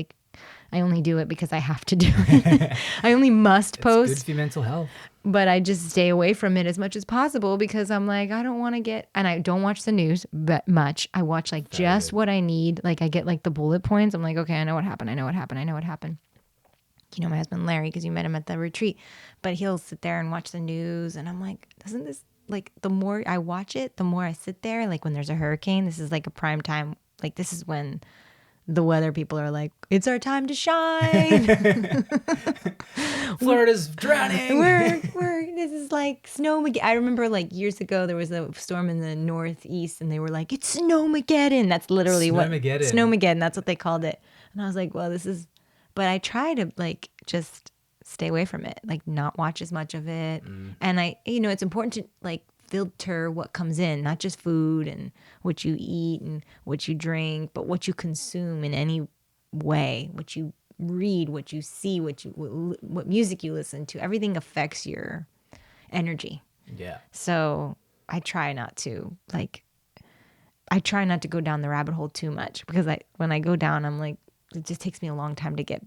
I only do it because I have to do it. I only must post. It's good for your mental health. But I just stay away from it as much as possible because I'm like, I don't want to get, and I don't watch the news much. I watch like just what I need. Like I get like the bullet points. I'm like, okay, I know what happened. My husband Larry, because you met him at the retreat, but he'll sit there and watch the news. And I'm like, doesn't this, like, the more I watch it, the more I sit there, like when there's a hurricane, this is like a prime time. Like this is when the weather people are like, it's our time to shine. Florida's drowning. This is like Snowmageddon. I remember like years ago there was a storm in the northeast and they were like, it's Snowmageddon. That's literally Snowmageddon. That's what they called it. And I was like, well, but I try to like just stay away from it, like not watch as much of it. And it's important to like filter what comes in, not just food and what you eat and what you drink, but what you consume in any way, what you read, what you see, what music you listen to, everything affects your energy. Yeah. So I try not to go down the rabbit hole too much, because when I go down, I'm like, it just takes me a long time to get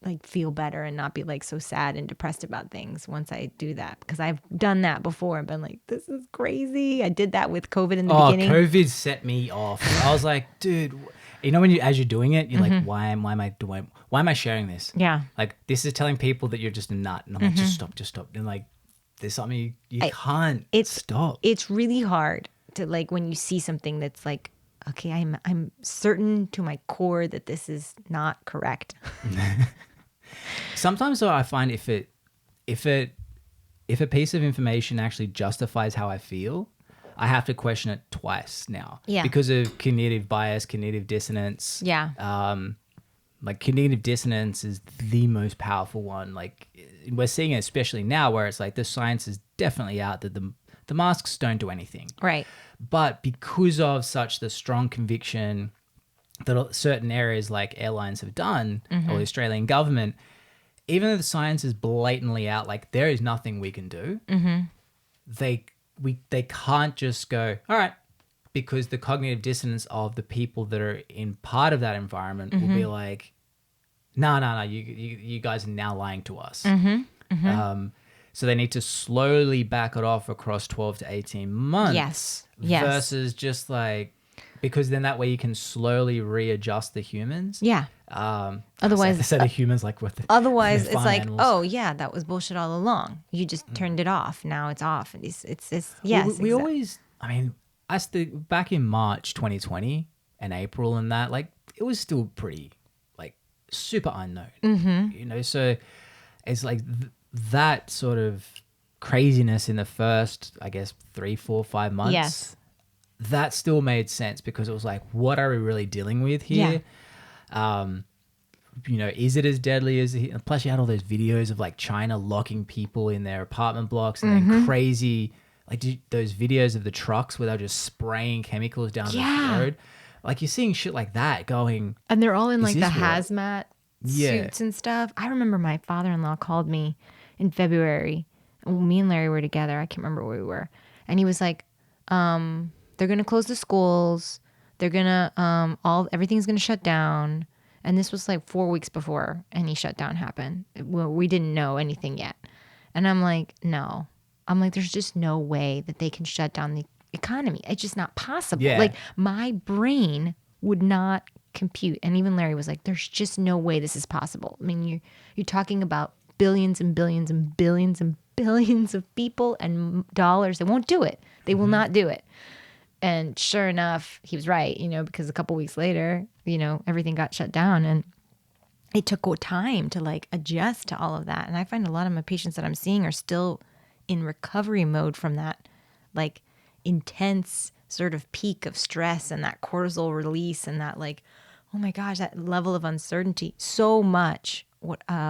like feel better and not be like so sad and depressed about things once I do that, because I've done that before and been like, this is crazy. I did that with COVID in the beginning. COVID set me off. I was like, dude, you know, as you're doing it, you're like, why am I sharing this? Yeah. Like, this is telling people that you're just a nut. And I'm like, just stop. And like, there's something you can't stop. It's really hard to, like, when you see something that's like, okay, I'm certain to my core that this is not correct. Sometimes though, I find if a piece of information actually justifies how I feel, I have to question it twice now. Yeah. Because of cognitive bias, cognitive dissonance. Yeah. Like, cognitive dissonance is the most powerful one. Like, we're seeing it especially now, where it's like the science is definitely out that the masks don't do anything. Right. But because of such the strong conviction that certain areas like airlines have done, or the Australian government, even though the science is blatantly out, like, there is nothing we can do, they can't just go, all right, because the cognitive dissonance of the people that are in part of that environment will be like, no, you guys are now lying to us. So they need to slowly back it off across 12 to 18 months. Yes. Versus just like, because then that way you can slowly readjust the humans. Yeah. Otherwise, I said the humans, like, with otherwise it's like, animals. Oh yeah, that was bullshit all along. You just turned it off. Now it's off. And it's yes. We always, I mean, back in March 2020 and April and that, like, it was still pretty, like, super unknown. You know, so it's like that sort of craziness in the first, I guess, 3, 4, 5 months. Yes. That still made sense, because it was like, what are we really dealing with here? Yeah. You know, is it as deadly as plus you had all those videos of like China locking people in their apartment blocks, and then crazy, like, those videos of the trucks where they're just spraying chemicals down the road. Like, you're seeing shit like that going. And they're all in like the hazmat suits and stuff. I remember my father-in-law called me in February. Me and Larry were together. I can't remember where we were. And he was like, they're going to close the schools. They're going to, everything's going to shut down. And this was like 4 weeks before any shutdown happened. Well, we didn't know anything yet. And I'm like, no. I'm like, there's just no way that they can shut down the economy. It's just not possible. Yeah. Like, my brain would not compute. And even Larry was like, there's just no way this is possible. I mean, you're talking about billions and billions and billions and billions of people and dollars. They won't do it. They will not do it. And sure enough, he was right, you know, because a couple weeks later, you know, everything got shut down, and it took time to like adjust to all of that. And I find a lot of my patients that I'm seeing are still in recovery mode from that, like, intense sort of peak of stress and that cortisol release and that, like, oh my gosh, that level of uncertainty. So much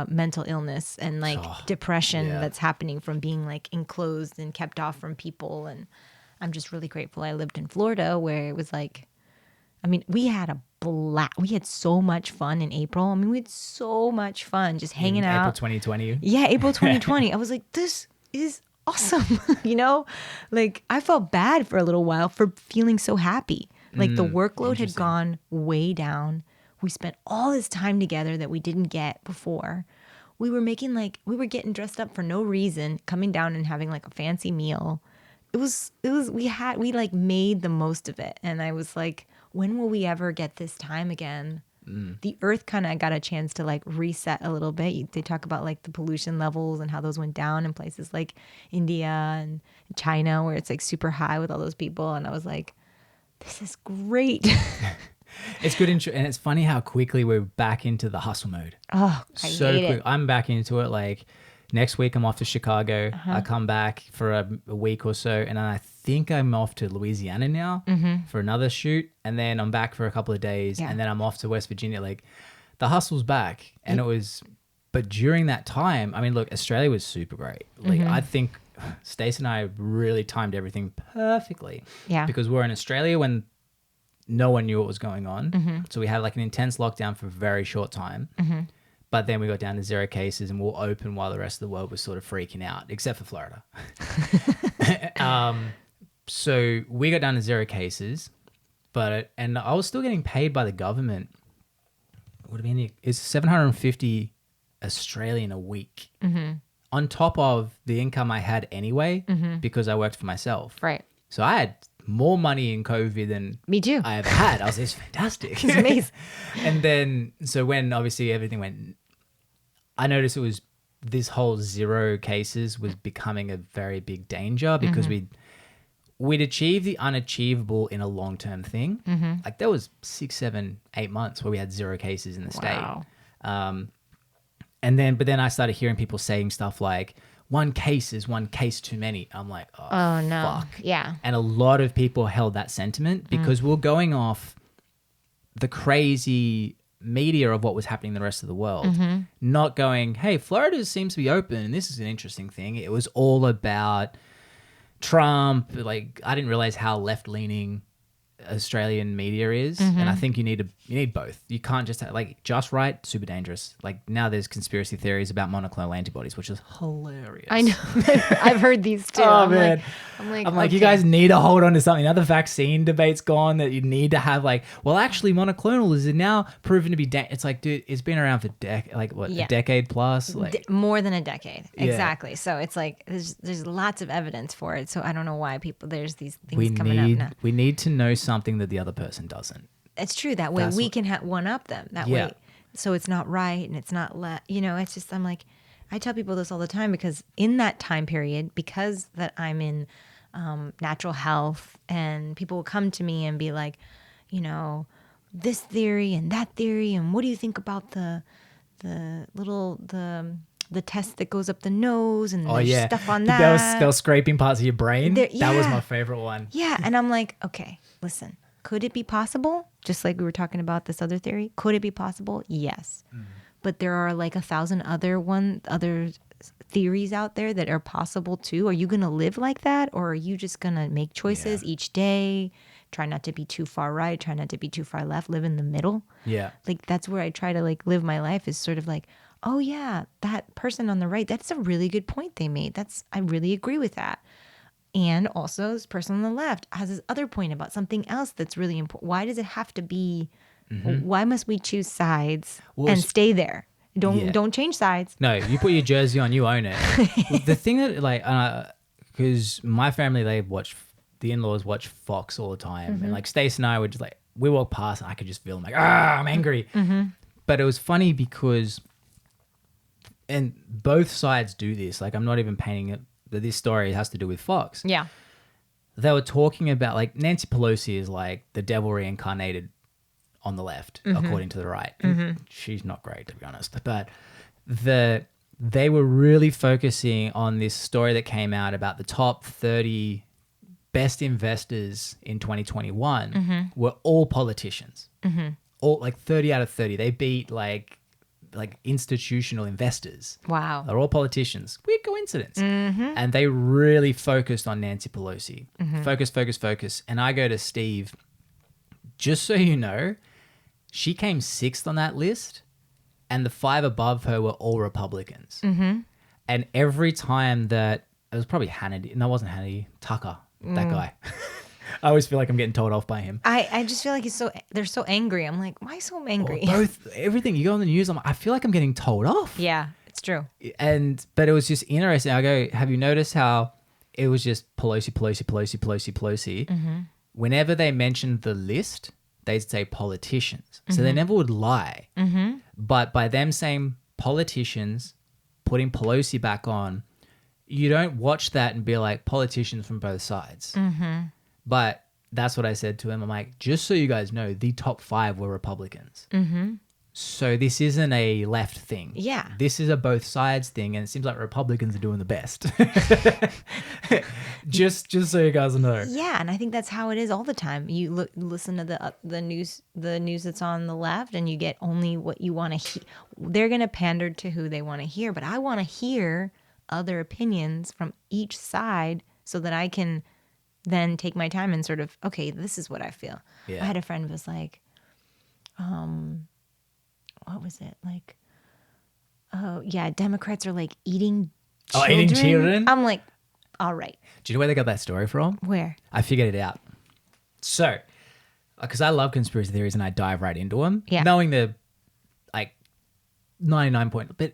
mental illness and like depression that's happening from being like enclosed and kept off from people. And I'm just really grateful I lived in Florida, where it was like, I mean, we had we had so much fun in April. I mean, we had so much fun just hanging out. April 2020. Yeah, April 2020. I was like, this is awesome. You know, like, I felt bad for a little while for feeling so happy. Like, the workload had gone way down. We spent all this time together that we didn't get before. We were getting dressed up for no reason, coming down and having like a fancy meal. We like made the most of it. And I was like, when will we ever get this time again? The earth kind of got a chance to like reset a little bit. They talk about like the pollution levels and how those went down in places like India and China, where it's like super high with all those people. And I was like, this is great. It's good. And it's funny how quickly we're back into the hustle mode. Oh, I hate it. I'm back into it. Like, next week I'm off to Chicago. I come back for a week or so, and then I think I'm off to Louisiana now for another shoot, and then I'm back for a couple of days, and then I'm off to West Virginia. Like, the hustle's back, and but during that time, I mean, look, Australia was super great. Like, I think Stacey and I really timed everything perfectly. Yeah. Because we're in Australia when no one knew what was going on. So we had like an intense lockdown for a very short time. But then we got down to 0 cases and we were open while the rest of the world was sort of freaking out, except for Florida. So we got down to 0 cases, and I was still getting paid by the government. What do you mean? It's 750 Australian a week on top of the income I had anyway because I worked for myself. Right. So I had more money in COVID than Me too. I ever had. I was it's fantastic. It's amazing. And then, so when obviously everything went, I noticed it was this whole 0 cases was becoming a very big danger because we'd achieved the unachievable in a long-term thing. Like there was 6, 7, 8 months where we had 0 cases in the Wow. state. But then I started hearing people saying stuff like, 1 case is 1 case too many. I'm like, Oh no. fuck. Yeah. And a lot of people held that sentiment because we're going off the crazy media of what was happening in the rest of the world, not going, hey, Florida seems to be open and this is an interesting thing. It was all about Trump. Like, I didn't realize how left-leaning Australian media is, and I think you need both. You can't just just right, super dangerous. Like now there's conspiracy theories about monoclonal antibodies, which is hilarious. I know. I've heard these too. Oh man. I'm like, you okay. guys need to hold on to something. Now the vaccine debate's gone, that you need to have actually monoclonal is now proven to be it's like, dude, it's been around for a decade plus, more than a decade. Yeah. Exactly. So it's like there's lots of evidence for it. So I don't know why there's these things coming up now. We need to know something that the other person doesn't. It's true. That way we can one up them. That way, so it's not right and it's not it's just, I'm like, I tell people this all the time because in that time period, because that I'm in natural health, and people will come to me and be like, this theory and that theory, and what do you think about the test that goes up the nose, and there's stuff on that. They were scraping parts of your brain. That was my favorite one. Yeah, and I'm like, okay, listen. Could it be possible? Just like we were talking about this other theory. Could it be possible? Yes. But there are like 1,000 other theories out there that are possible too. Are you going to live like that? Or are you just going to make choices each day? Try not to be too far right. Try not to be too far left. Live in the middle. Yeah. Like that's where I try to live my life, is sort of like, oh yeah, that person on the right, that's a really good point they made. I really agree with that. And also this person on the left has this other point about something else that's really important. Why does it have to be, why must we choose sides and stay there? Don't change sides. No, you put your jersey on, you own it. The thing that because my family, the in-laws watch Fox all the time. And Stace and I would just we walk past and I could just feel them I'm angry. But it was funny because, and both sides do this. I'm not even painting it. This story has to do with Fox. Yeah. They were talking about Nancy Pelosi is the devil reincarnated on the left, according to the right. She's not great, to be honest. But they were really focusing on this story that came out about the top 30 best investors in 2021 were all politicians. All 30 out of 30. They beat institutional investors. Wow. They're all politicians. Weird coincidence. And they really focused on Nancy Pelosi. Focus. And I go to Steve, just so you know, she came 6th on that list, and the 5 above her were all Republicans. And every time that, it was probably Hannity. No, it wasn't Hannity. Tucker, that guy. I always feel like I'm getting told off by him. I just feel like they're so angry. I'm like, why so angry? Everything. You go on the news, I feel like I'm getting told off. Yeah, it's true. But it was just interesting. I go, have you noticed how it was just Pelosi? Whenever they mentioned the list, they'd say politicians. So they never would lie. But by them saying politicians, putting Pelosi back on, you don't watch that and be like, politicians from both sides. But that's what I said to him. I'm like, just so you guys know, the top 5 were Republicans. So this isn't a left thing. Yeah. This is a both sides thing, and it seems like Republicans are doing the best. just so you guys know. Yeah, and I think that's how it is all the time. You listen to the news that's on the left, and you get only what you want to hear. They're going to pander to who they want to hear, but I want to hear other opinions from each side so that I can then take my time and sort of, okay, this is what I feel. Yeah. I had a friend who was like, what was it? Like, oh yeah, Democrats are like eating children. Oh, eating children? I'm like, all right. Do you know where they got that story from? Where? I figured it out. So, because I love conspiracy theories and I dive right into them, knowing the like 99 point, but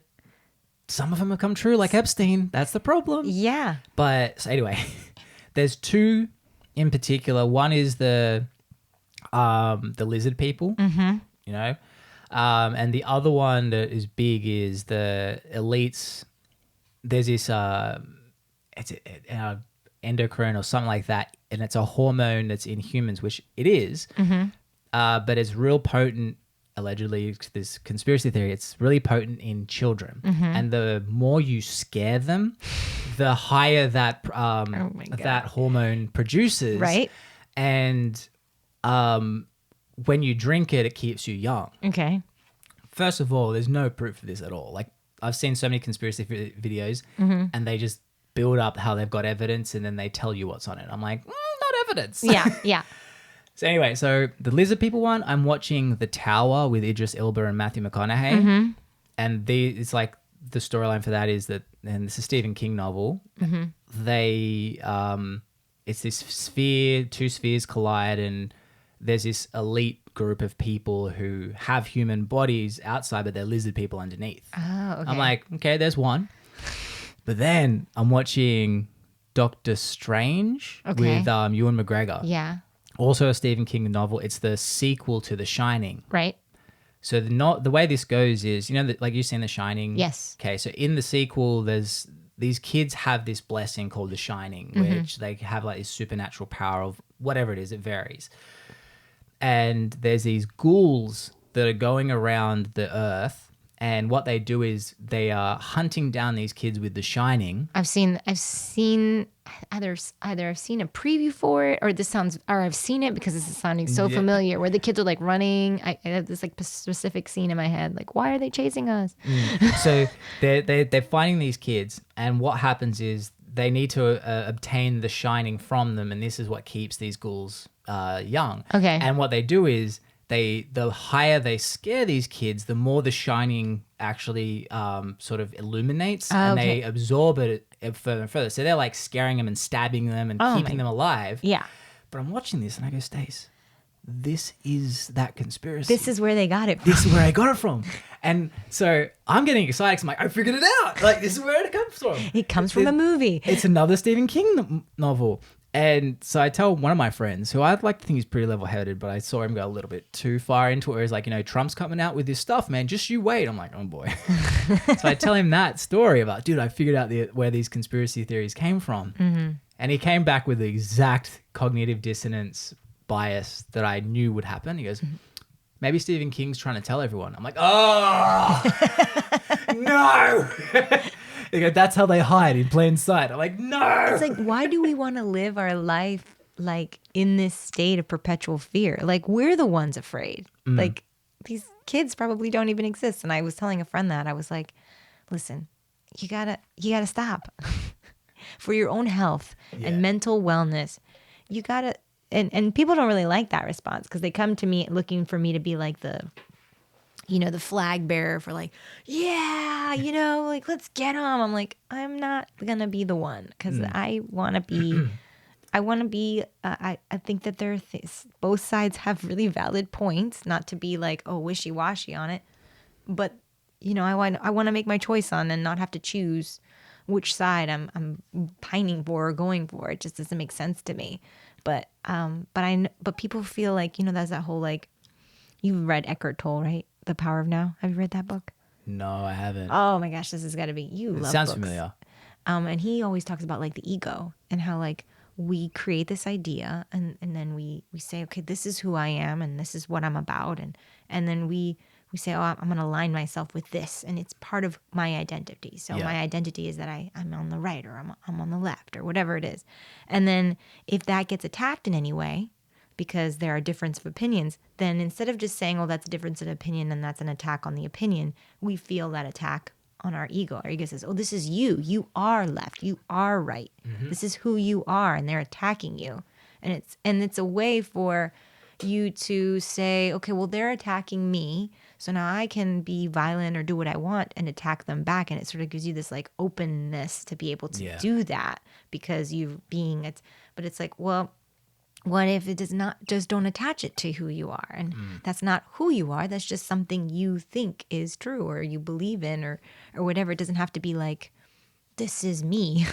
some of them have come true, like Epstein. That's the problem. Yeah. But so anyway, there's two in particular. One is the lizard people, you know, and the other one that is big is the elites. There's this it's endocrine or something like that, and it's a hormone that's in humans, which it is, but it's real potent. Allegedly, this conspiracy theory, it's really potent in children, and the more you scare them, the higher that that hormone produces. Right. And when you drink it, it keeps you young. Okay. First of all, there's no proof of this at all. Like, I've seen so many conspiracy videos, and they just build up how they've got evidence, and then they tell you what's on it. I'm like, not evidence. Yeah. So anyway, so the lizard people one, I'm watching The Tower with Idris Elba and Matthew McConaughey, and it's like the storyline for that is that, and this is a Stephen King novel. They, it's this sphere, two spheres collide, and there's this elite group of people who have human bodies outside, but they're lizard people underneath. Oh, okay. I'm like, okay, there's one, but then I'm watching Doctor Strange with Ewan McGregor. Yeah. Also a Stephen King novel. It's the sequel to The Shining. Right. So the way this goes is, you know, like you've seen The Shining? Yes. Okay, so in the sequel, there's these kids have this blessing called The Shining, which they have like this supernatural power of whatever it is, it varies. And there's these ghouls that are going around the earth, and what they do is they are hunting down these kids with The Shining. I've seen either I've seen a preview for it, or I've seen it because this is sounding so familiar, where the kids are like running. I have this like specific scene in my head, like, why are they chasing us? So they're finding these kids, and what happens is they need to obtain The Shining from them, and this is what keeps these ghouls young. Okay. And what they do is the higher they scare these kids, the more The Shining actually sort of illuminates, and they absorb it further and further. So they're like scaring them and stabbing them and keeping them alive. Yeah. But I'm watching this and I go, Stace, this is that conspiracy. This is where they got it from. This is where I got it from. And so I'm getting excited because I'm like, I figured it out. Like, this is where it comes from. It comes from a movie. It's another Stephen King novel. And so I tell one of my friends, who I'd like to think he's pretty level-headed, but I saw him go a little bit too far into it, where he's like, you know, Trump's coming out with this stuff, man. Just you wait. I'm like, oh, boy. So I tell him that story about, dude, I figured out where these conspiracy theories came from. And he came back with the exact cognitive dissonance bias that I knew would happen. He goes, maybe Stephen King's trying to tell everyone. I'm like, oh, no. They go, that's how they hide, in plain sight. I'm like, no. It's like, why do we want to live our life like in this state of perpetual fear? Like, we're the ones afraid. Like, these kids probably don't even exist. And I was telling a friend that I was like, listen, you gotta stop. For your own health and mental wellness, you gotta. And people don't really like that response, because they come to me looking for me to be like the flag bearer for like, like, let's get them. I'm like, I'm not going to be the one, because I want to be, I think that both sides have really valid points, not to be like, oh, wishy-washy on it. But, I want to make my choice on and not have to choose which side I'm pining for or going for. It just doesn't make sense to me. But people feel like, there's that whole, like, you've read Eckhart Tolle, right? The Power of Now. Have you read that book? No, I haven't. Oh my gosh, this has got to be, you love sounds books. familiar. And he always talks about like the ego, and how like we create this idea, and then we say, okay, this is who I am and this is what I'm about, and then we say, oh, I'm going to align myself with this, and it's part of my identity. So my identity is that I'm on the right, or I'm on the left, or whatever it is. And then if that gets attacked in any way, because there are difference of opinions, then instead of just saying, oh, that's a difference of opinion and that's an attack on the opinion, we feel that attack on our ego. Our ego says, oh, this is you. You are left. You are right. This is who you are, and they're attacking you. And it's a way for you to say, okay, well, they're attacking me, so now I can be violent or do what I want and attack them back. And it sort of gives you this like openness to be able to do that because but it's like, well, what if it does not, just don't attach it to who you are? And that's not who you are. That's just something you think is true or you believe in or whatever. It doesn't have to be like, this is me.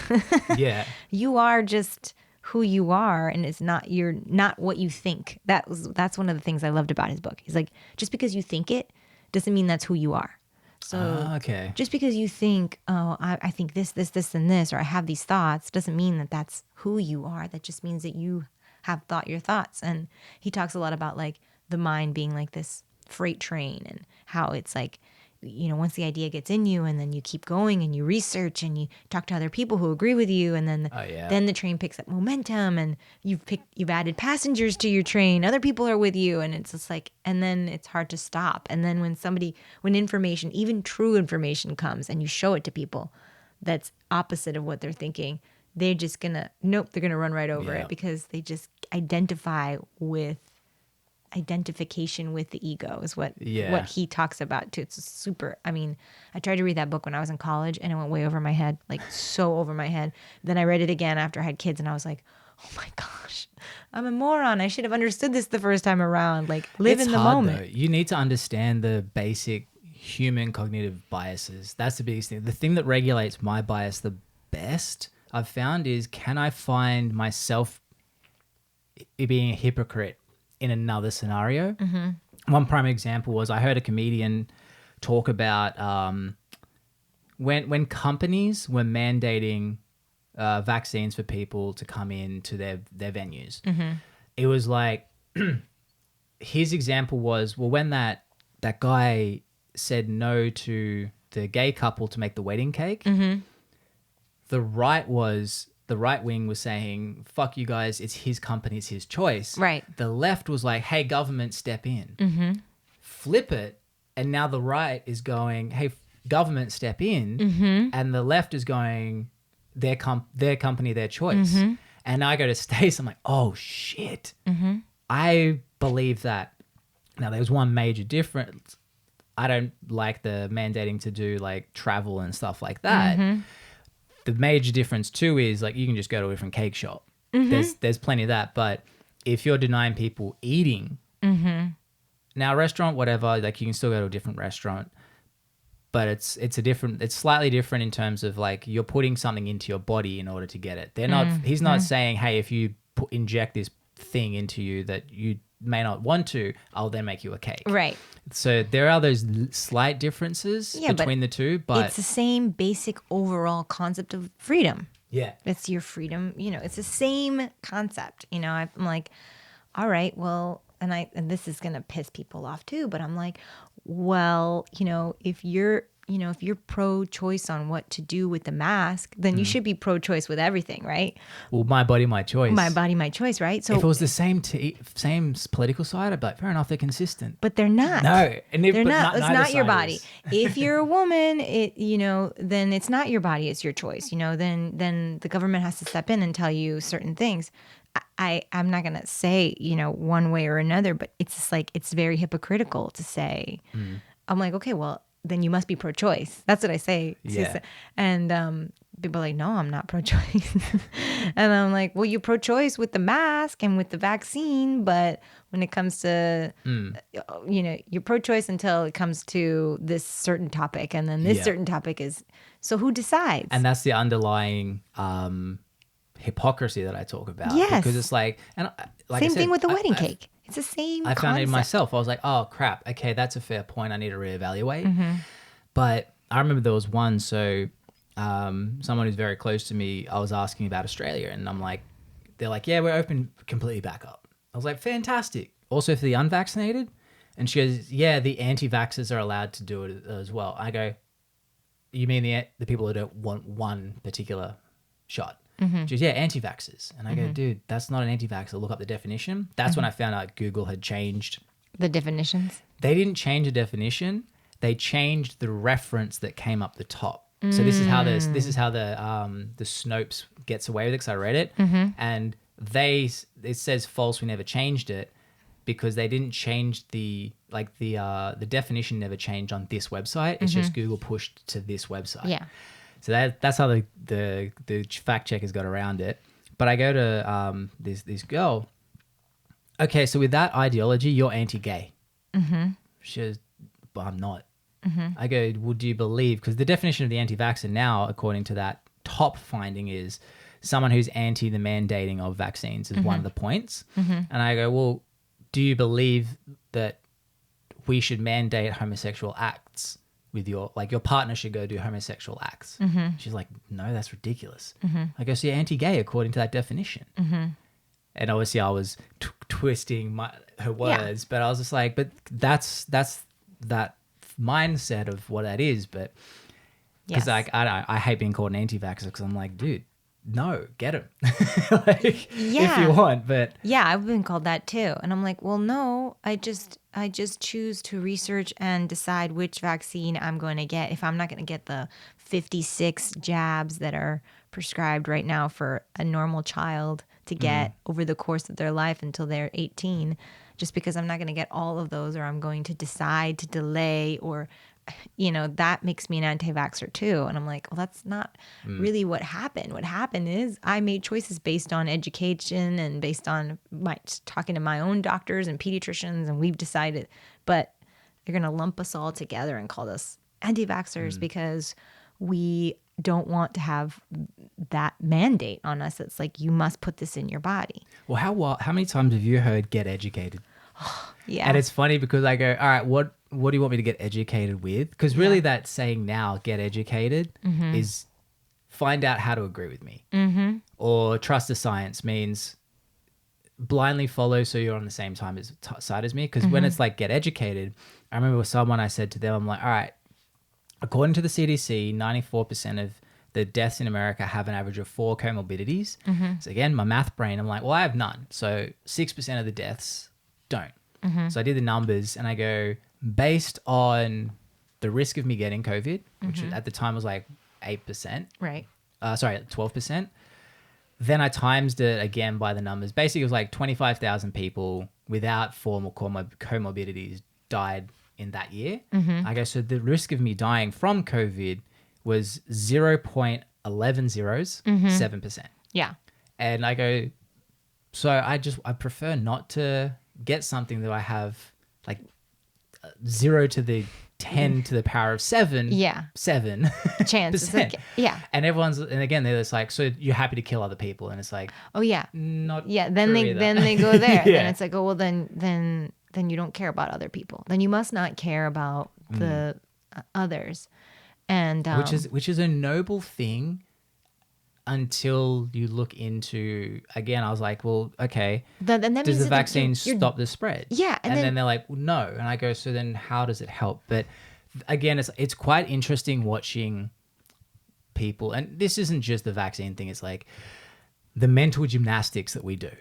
Yeah. You are just who you are, and you're not what you think. That's one of the things I loved about his book. He's like, just because you think it doesn't mean that's who you are. So okay. Just because you think, oh, I think this, and this, or I have these thoughts, doesn't mean that that's who you are. That just means that you have thought your thoughts. And he talks a lot about like the mind being like this freight train and how it's like, once the idea gets in you and then you keep going and you research and you talk to other people who agree with you, and then the train picks up momentum and you've added passengers to your train, other people are with you, and it's just like, and then it's hard to stop. And then when information, even true information comes and you show it to people that's opposite of what they're thinking, they're just they're gonna run right over it because they just identification with the ego is what he talks about too. It's super, I tried to read that book when I was in college and it went way over my head, like so over my head. Then I read it again after I had kids and I was like, oh my gosh, I'm a moron. I should have understood this the first time around. Like live in the moment. Though. You need to understand the basic human cognitive biases. That's the biggest thing. The thing that regulates my bias the best I've found is, can I find myself being a hypocrite in another scenario? One prime example was I heard a comedian talk about when companies were mandating vaccines for people to come into their venues. It was like his example was, well, when that guy said no to the gay couple to make the wedding cake, the right wing was saying, fuck you guys, it's his company, it's his choice. Right. The left was like, hey, government, step in. Flip it, and now the right is going, hey, government, step in. And the left is going, their company, their choice. And I go to Stace, I'm like, oh, shit. I believe that. Now, there's one major difference. I don't like the mandating to do like travel and stuff like that. The major difference too is like you can just go to a different cake shop. There's plenty of that. But if you're denying people eating, now restaurant, whatever, like you can still go to a different restaurant, but it's slightly different in terms of like you're putting something into your body in order to get it. He's not saying, hey, if you inject this thing into you that you may not want to, I'll then make you a cake. Right. So there are those slight differences between the two, but it's the same basic overall concept of freedom. Yeah. It's your freedom, it's the same concept. I'm like, all right, well, and this is going to piss people off too, but I'm like, well, if you're pro-choice on what to do with the mask, then you should be pro-choice with everything, right? Well, my body, my choice. My body, my choice, right? So if it was the same political side, I'd be like, fair enough, they're consistent. But they're not. No, they're not. It's not your body. If you're a woman, then it's not your body; it's your choice. Then the government has to step in and tell you certain things. I'm not gonna say one way or another, but it's just like it's very hypocritical to say. I'm like, okay, well, then you must be pro-choice. That's what I say. Yeah. And people are like, no, I'm not pro-choice. And I'm like, well, you're pro-choice with the mask and with the vaccine, but when it comes to, you're pro-choice until it comes to this certain topic. And then this certain topic is, so who decides? And that's the underlying hypocrisy that I talk about. Yes. Because it's like, and like same I said, thing with the wedding cake. It's the same I found concept. it myself. I was like, oh, crap. Okay, that's a fair point. I need to reevaluate. But I remember there was one. So someone who's very close to me, I was asking about Australia. And I'm like, they're like, yeah, we're open completely back up. I was like, fantastic. Also for the unvaccinated? And she goes, yeah, the anti-vaxxers are allowed to do it as well. I go, you mean the people who don't want one particular shot? She goes, yeah, anti-vaxxers. And I go, dude, that's not an anti-vaxxer. Look up the definition. That's when I found out Google had changed the definitions. They didn't change the definition. they changed the reference that came up the top. So this is how the Snopes gets away with it, because I read it, and it says false. We never changed it because they didn't change the definition never changed on this website. It's just Google pushed to this website. Yeah. So that's how the fact checkers got around it. But I go to this girl. Okay, so with that ideology, you're anti-gay. She goes, but I'm not. I go, well, do you believe? Because the definition of the anti-vaxxer now, according to that top finding, is someone who's anti the mandating of vaccines is one of the points. And I go, well, do you believe that we should mandate homosexual acts with your partner should go do homosexual acts? She's like, no, that's ridiculous. I go, so you're anti-gay according to that definition. And obviously I was twisting her words, but I was just like, but that's that mindset of what that is. But because I hate being called an anti-vaxxer, because I'm like, dude, no, get him. If you want. But yeah, I've been called that too, and I'm like, well, no, I just choose to research and decide which vaccine I'm going to get. If I'm not going to get the 56 jabs that are prescribed right now for a normal child to get over the course of their life until they're 18, just because I'm not going to get all of those, or I'm going to decide to delay, or that makes me an anti-vaxxer too. And I'm like, well, that's not really what happened. What happened is I made choices based on education and based on talking to my own doctors and pediatricians, and we've decided, but they're going to lump us all together and call us anti-vaxxers because we don't want to have that mandate on us. It's like, you must put this in your body. Well, how many times have you heard get educated? Yeah. And it's funny because I go, all right, what do you want me to get educated with? Because really that saying now, get educated, is find out how to agree with me. Or trust the science means blindly follow so you're on the same side as me. Because when it's like get educated, I remember with someone, I said to them, I'm like, all right, according to the CDC, 94% of the deaths in America have an average of 4 comorbidities. So again, my math brain, I'm like, well, I have none. So 6% of the deaths don't. So I did the numbers and I go, based on the risk of me getting COVID, which at the time was like 8%. Right. 12%. Then I times it again by the numbers. Basically, it was like 25,000 people without formal comorbidities died in that year. I go, so the risk of me dying from COVID was 0.11007%. Yeah. And I go, so I prefer not to get something that I have like 0 to the 10 to the power of 7. Yeah. 7 Chance. Like, yeah. And again, they're just like, so you're happy to kill other people. And it's like, oh yeah. Not yeah. Then they go there. Then it's like, oh, well, then you don't care about other people. Then you must not care about the others. And which is a noble thing until you look into, again, I was like, well, okay, does the vaccine stop the spread? Yeah. And then they're like, well, no. And I go, so then how does it help? But again, it's quite interesting watching people, and this isn't just the vaccine thing. It's like the mental gymnastics that we do.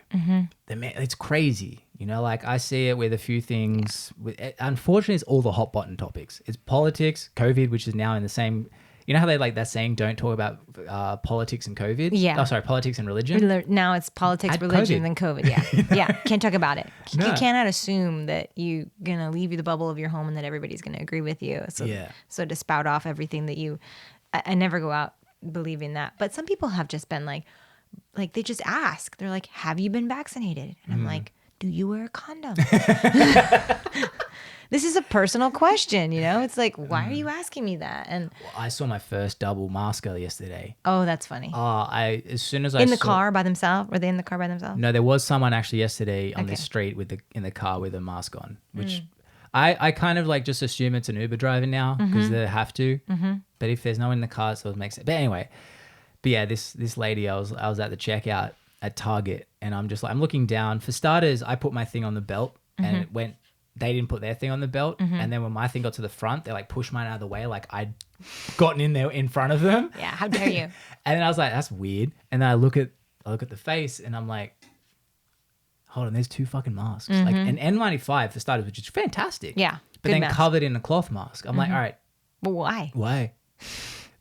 It's crazy. Like I see it with a few things. Unfortunately, it's all the hot button topics. It's politics, COVID, which is now in the same. You know how they like that saying, don't talk about politics and COVID? Yeah. Oh, sorry, politics and religion? Now it's politics, religion, and COVID. Yeah. Yeah. Can't talk about it. No. You cannot assume that you're going to leave the bubble of your home and that everybody's going to agree with you. So to spout off everything that I never go out believing that. But some people have just been like they just ask. They're like, have you been vaccinated? And I'm like, do you wear a condom? This is a personal question, It's like, why are you asking me that? And I saw my first double masker yesterday. Oh, that's funny. As soon as in the car by themselves? Were they in the car by themselves? No, there was someone actually yesterday on the street in the car with a mask on, which I kind of like just assume it's an Uber driver now because they have to. But if there's no one in the car, so it makes sense. But anyway, this lady, I was at the checkout at Target, and I'm just like, I'm looking down. For starters, I put my thing on the belt, and it went. They didn't put their thing on the belt, and then when my thing got to the front, they like pushed mine out of the way, like I'd gotten in there in front of them. Yeah, how dare you? And then I was like, that's weird. And then I look at the face, and I'm like, hold on, there's 2 fucking masks, like an N95 for starters, which is fantastic. Yeah. but then mask. covered in a cloth mask. I'm like, all right, But why? why?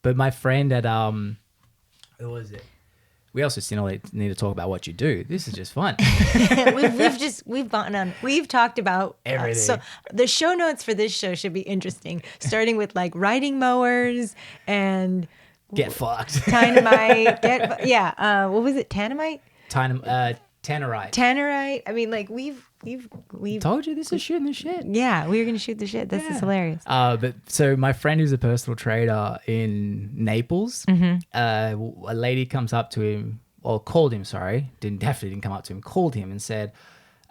But my friend at who was it? We also still need to talk about what you do. This is just fun. We've talked about Everything. So the show notes for this show should be interesting, starting with like riding mowers and Get fucked. dynamite. What was it? Tannerite. Tannerite. I mean, like we've Told you this is shooting the shit. Yeah, we were gonna shoot the shit. This is hilarious. But so my friend who's a personal trainer in Naples, a lady comes up to him, or called him, sorry, definitely didn't come up to him, called him and said,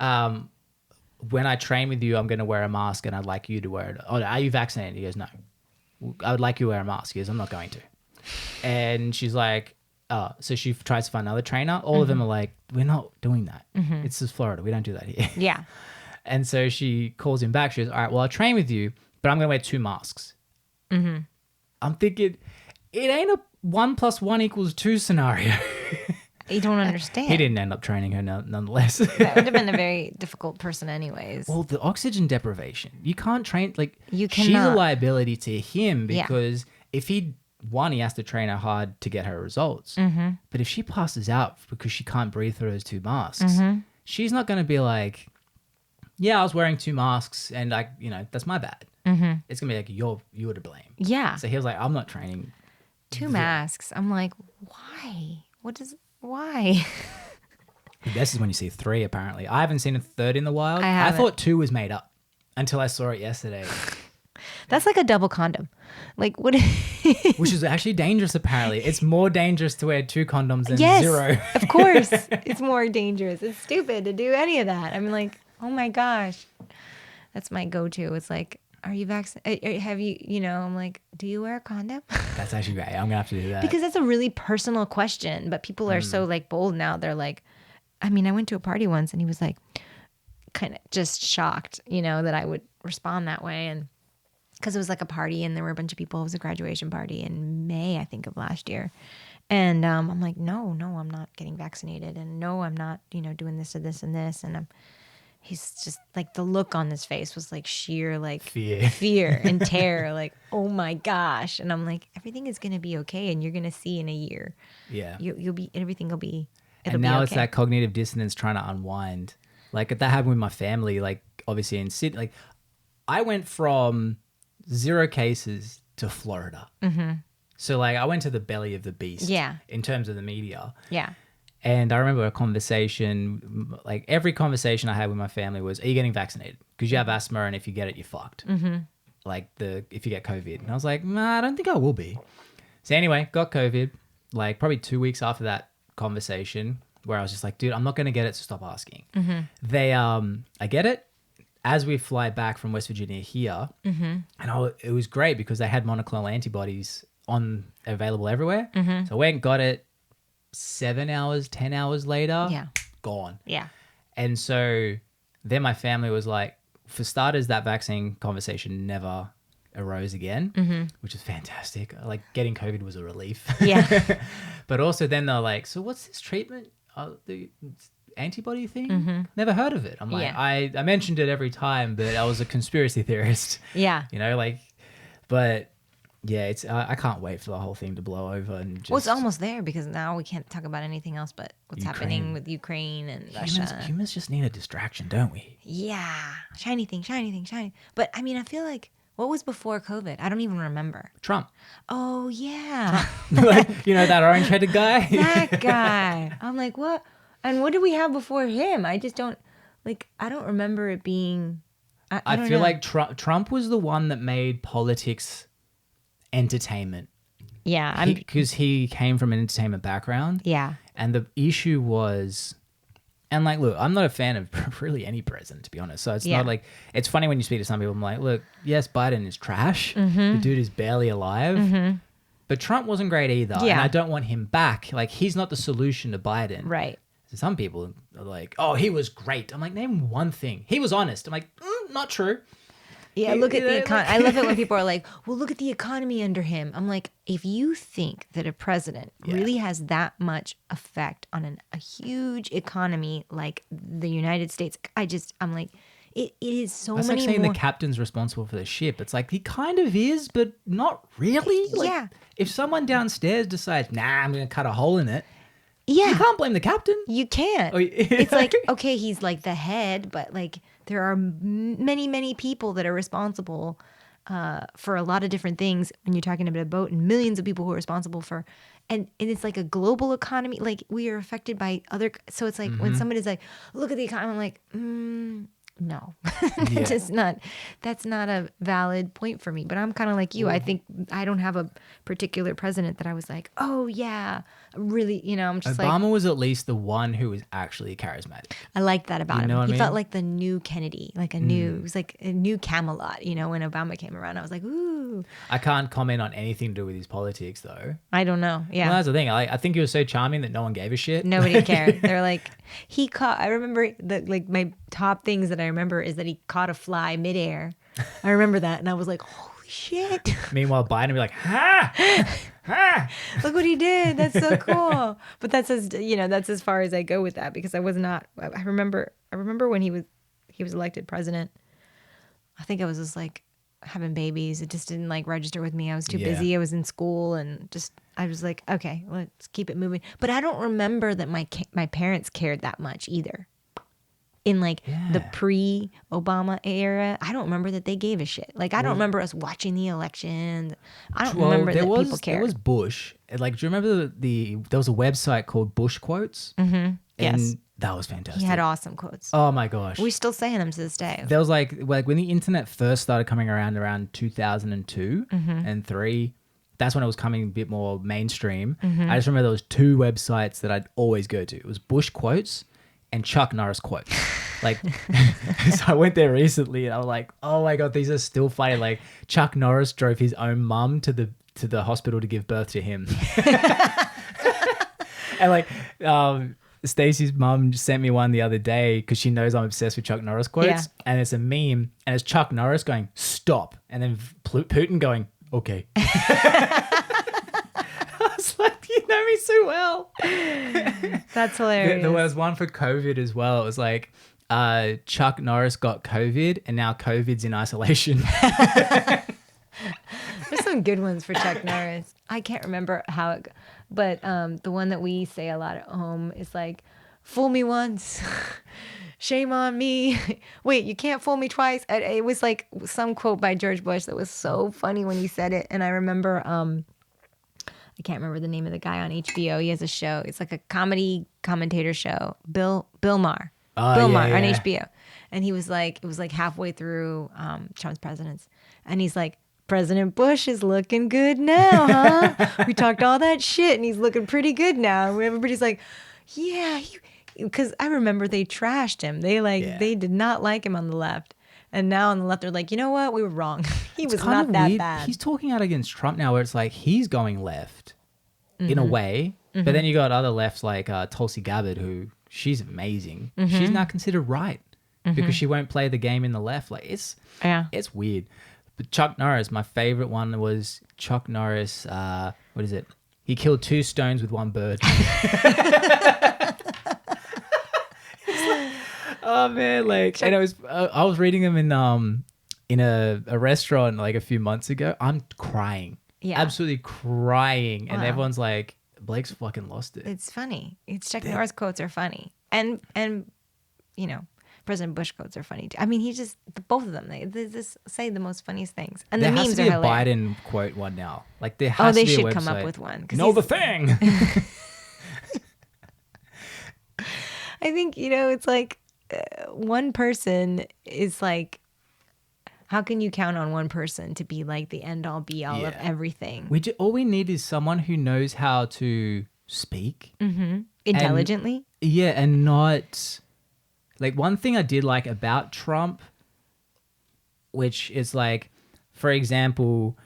when I train with you, I'm going to wear a mask and I'd like you to wear it. Oh, are you vaccinated? He goes, no. I would like you to wear a mask. He goes, I'm not going to. And she's like, oh, so she tries to find another trainer. All of them are like, we're not doing that. It's just Florida. We don't do that here. Yeah. And so she calls him back. She goes, all right, well, I'll train with you, but I'm going to wear 2 masks. I'm thinking, it ain't a 1 + 1 = 2 scenario. You don't understand. He didn't end up training her nonetheless. That would have been a very difficult person anyways. Well, the oxygen deprivation. You can't train, like, You she's a cannot. liability to him Yeah. because if he has to train her hard to get her results. But if she passes out because she can't breathe through those 2 masks, she's not going to be like, yeah, I was wearing 2 masks and that's my bad. It's going to be like, you were to blame. Yeah. So he was like, I'm not training. 2 masks. I'm like, why? Why? The best is when you see 3, apparently. I haven't seen a third in the wild. I I haven't. thought 2 was made up until I saw it yesterday, That's like a double condom. Like what? which is actually dangerous, apparently. It's more dangerous to wear 2 condoms than Yes, 0. of course. It's more dangerous. It's stupid to do any of that. I'm like, oh my gosh. That's my go-to. It's like, are you vaccinated? Have you, I'm like, do you wear a condom? That's actually great. I'm going to have to do that. Because that's a really personal question. But people are so like bold now. They're like, I mean, I went to a party once and he was like kind of just shocked, that I would respond that way. And because it was like a party and there were a bunch of people. It was a graduation party in May, I think, of last year. And I'm like, no, I'm not getting vaccinated. And no, I'm not, doing this or this and this. And he's just like, the look on his face was like sheer like fear and terror. Like, oh my gosh. And I'm like, everything is going to be okay. And you're going to see in a year. Yeah. Everything will be, and now it's that cognitive dissonance trying to unwind. Like that happened with my family, like obviously in Sydney. Like I went from 0 cases to Florida. So like I went to the belly of the beast. Yeah. In terms of the media. Yeah. And I remember a conversation, like every conversation I had with my family was, are you getting vaccinated? Because you have asthma and if you get it, you're fucked. Like if you get COVID. And I was like, nah, I don't think I will be. So anyway, got COVID, like probably 2 weeks after that conversation where I was just like, dude, I'm not going to get it, so stop asking. I get it as we fly back from West Virginia here. And it was great because they had monoclonal antibodies available everywhere. So I went and got it. 7 hours, 10 hours later, gone. Yeah. And so then my family was like, for starters, that vaccine conversation never arose again, which is fantastic. Like getting COVID was a relief. Yeah. But also then they're like, so what's this treatment? The antibody thing? Never heard of it. I'm like, I mentioned it every time, but I was a conspiracy theorist. Yeah. But yeah, it's I can't wait for the whole thing to blow over and just. Well, it's almost there because now we can't talk about anything else but what's happening with Ukraine and Russia. Humans just need a distraction, don't we? Yeah, shiny thing. But I mean, I feel like what was before COVID? I don't even remember. Trump. Oh yeah, Like, that orange-headed guy. that guy. I'm like, what? And what did we have before him? I just don't like. I don't remember it being. I don't feel know. like Trump was the one that made politics entertainment. Yeah, because he came from an entertainment background. Yeah. And the issue was, and like, look, I'm not a fan of really any president, to be honest. So it's not like, it's funny when you speak to some people, I'm like, look, yes, Biden is trash. The dude is barely alive. But Trump wasn't great either. Yeah. And I don't want him back. Like, he's not the solution to Biden. Right. So some people are like, oh, he was great. I'm like, name one thing. He was honest. I'm like, not true. Yeah, look at the economy. I love it when people are like, well, look at the economy under him. I'm like, if you think that a president really has that much effect on a huge economy like the United States, I'm like, It is so That's many like saying more. the captain's responsible for the ship. It's like he kind of is, but not really. Like, Yeah. if someone downstairs decides, nah, I'm going to cut a hole in it, Yeah. you can't blame the captain. You can't. Oh, It's like, okay, he's like the head, but like there are many, many people that are responsible for a lot of different things when you're talking about a boat, and millions of people who are responsible for, and it's like a global economy. Like we are affected by other. So it's like when somebody's like, look at the economy, I'm like, no, Yeah. just not. That's not a valid point for me. But I'm kind of like you. I think I don't have a particular president that I was like, oh yeah, really. I'm just like, Obama was at least the one who was actually charismatic. I liked that about him. know what I He felt mean? like the new Kennedy, like it was like a new Camelot, when Obama came around. I was like, ooh, I can't comment on anything to do with his politics, though. I don't know. Yeah. Well, that's the thing. I think he was so charming that no one gave a shit. Nobody cared. They're like, I remember my top things that I remember is that he caught a fly midair. I remember that. And I was like, holy shit. Meanwhile, Biden would be like, ha! Ha! Look what he did. That's so cool. But that's as far as I go with that, because I was not. I remember when he was elected president. I think I was just like having babies. It just didn't like register with me. I was too Yeah. busy. I was in school and I was like, okay, let's keep it moving. But I don't remember that my parents cared that much either. In like the pre-Obama era, I don't remember that they gave a shit. Like I don't remember us watching the election. I don't remember that people cared. There was Bush. Like, do you remember there was a website called Bush Quotes? Mm-hmm. Yes. And that was fantastic. He had awesome quotes. Oh my gosh. We're still saying them to this day. There was like when the internet first started coming around 2002 and 3, that's when it was coming a bit more mainstream. I just remember there was 2 websites that I'd always go to. It was Bush Quotes and Chuck Norris Quotes. Like, so I went there recently and I was like, oh my God, these are still funny. Like Chuck Norris drove his own mum to the hospital to give birth to him. And like, Stacey's mum sent me one the other day because she knows I'm obsessed with Chuck Norris quotes. Yeah. And it's a meme and it's Chuck Norris going, stop. And then Putin going, okay. I was like, you know me so well. That's hilarious. There was one for COVID as well. It was like, Chuck Norris got COVID and now COVID's in isolation. There's some good ones for Chuck Norris. I can't remember how it, but the one that we say a lot at home is like, "Fool me once, shame on me. Wait, you can't fool me twice." It was like some quote by George Bush that was so funny when he said it, and I remember I can't remember the name of the guy on HBO. He has a show. It's like a comedy commentator show. Bill Maher. Bill Maher on HBO, and he was like, it was like halfway through Trump's presidency, and he's like, President Bush is looking good now, huh? We talked all that shit and he's looking pretty good now. And everybody's like, yeah, because I remember they trashed him. They did not like him on the left. And now on the left, they're like, you know what? We were wrong. He was not that weird. bad. He's talking out against Trump now where it's like he's going left in a way. But then you got other lefts like Tulsi Gabbard, who she's amazing. She's now considered right because she won't play the game in the left. Like it's weird. But Chuck Norris, my favorite one was Chuck Norris. What is it? He killed 2 stones with 1 bird. Oh man, like, and I was reading them in a restaurant like a few months ago. I'm crying, absolutely crying, and everyone's like, Blake's fucking lost it. It's funny. Chuck Norris quotes are funny, and President Bush quotes are funny too. I mean, both of them. They just say the most funniest things, and the memes are hilarious. There has to be a Biden quote one now. Like there has to they be a should website. come up with one. Know the thing. I think it's like one person is like, how can you count on one person to be like the end all be all of everything? All we need is someone who knows how to speak Intelligently. And not. Like one thing I did like about Trump, which is like, for example,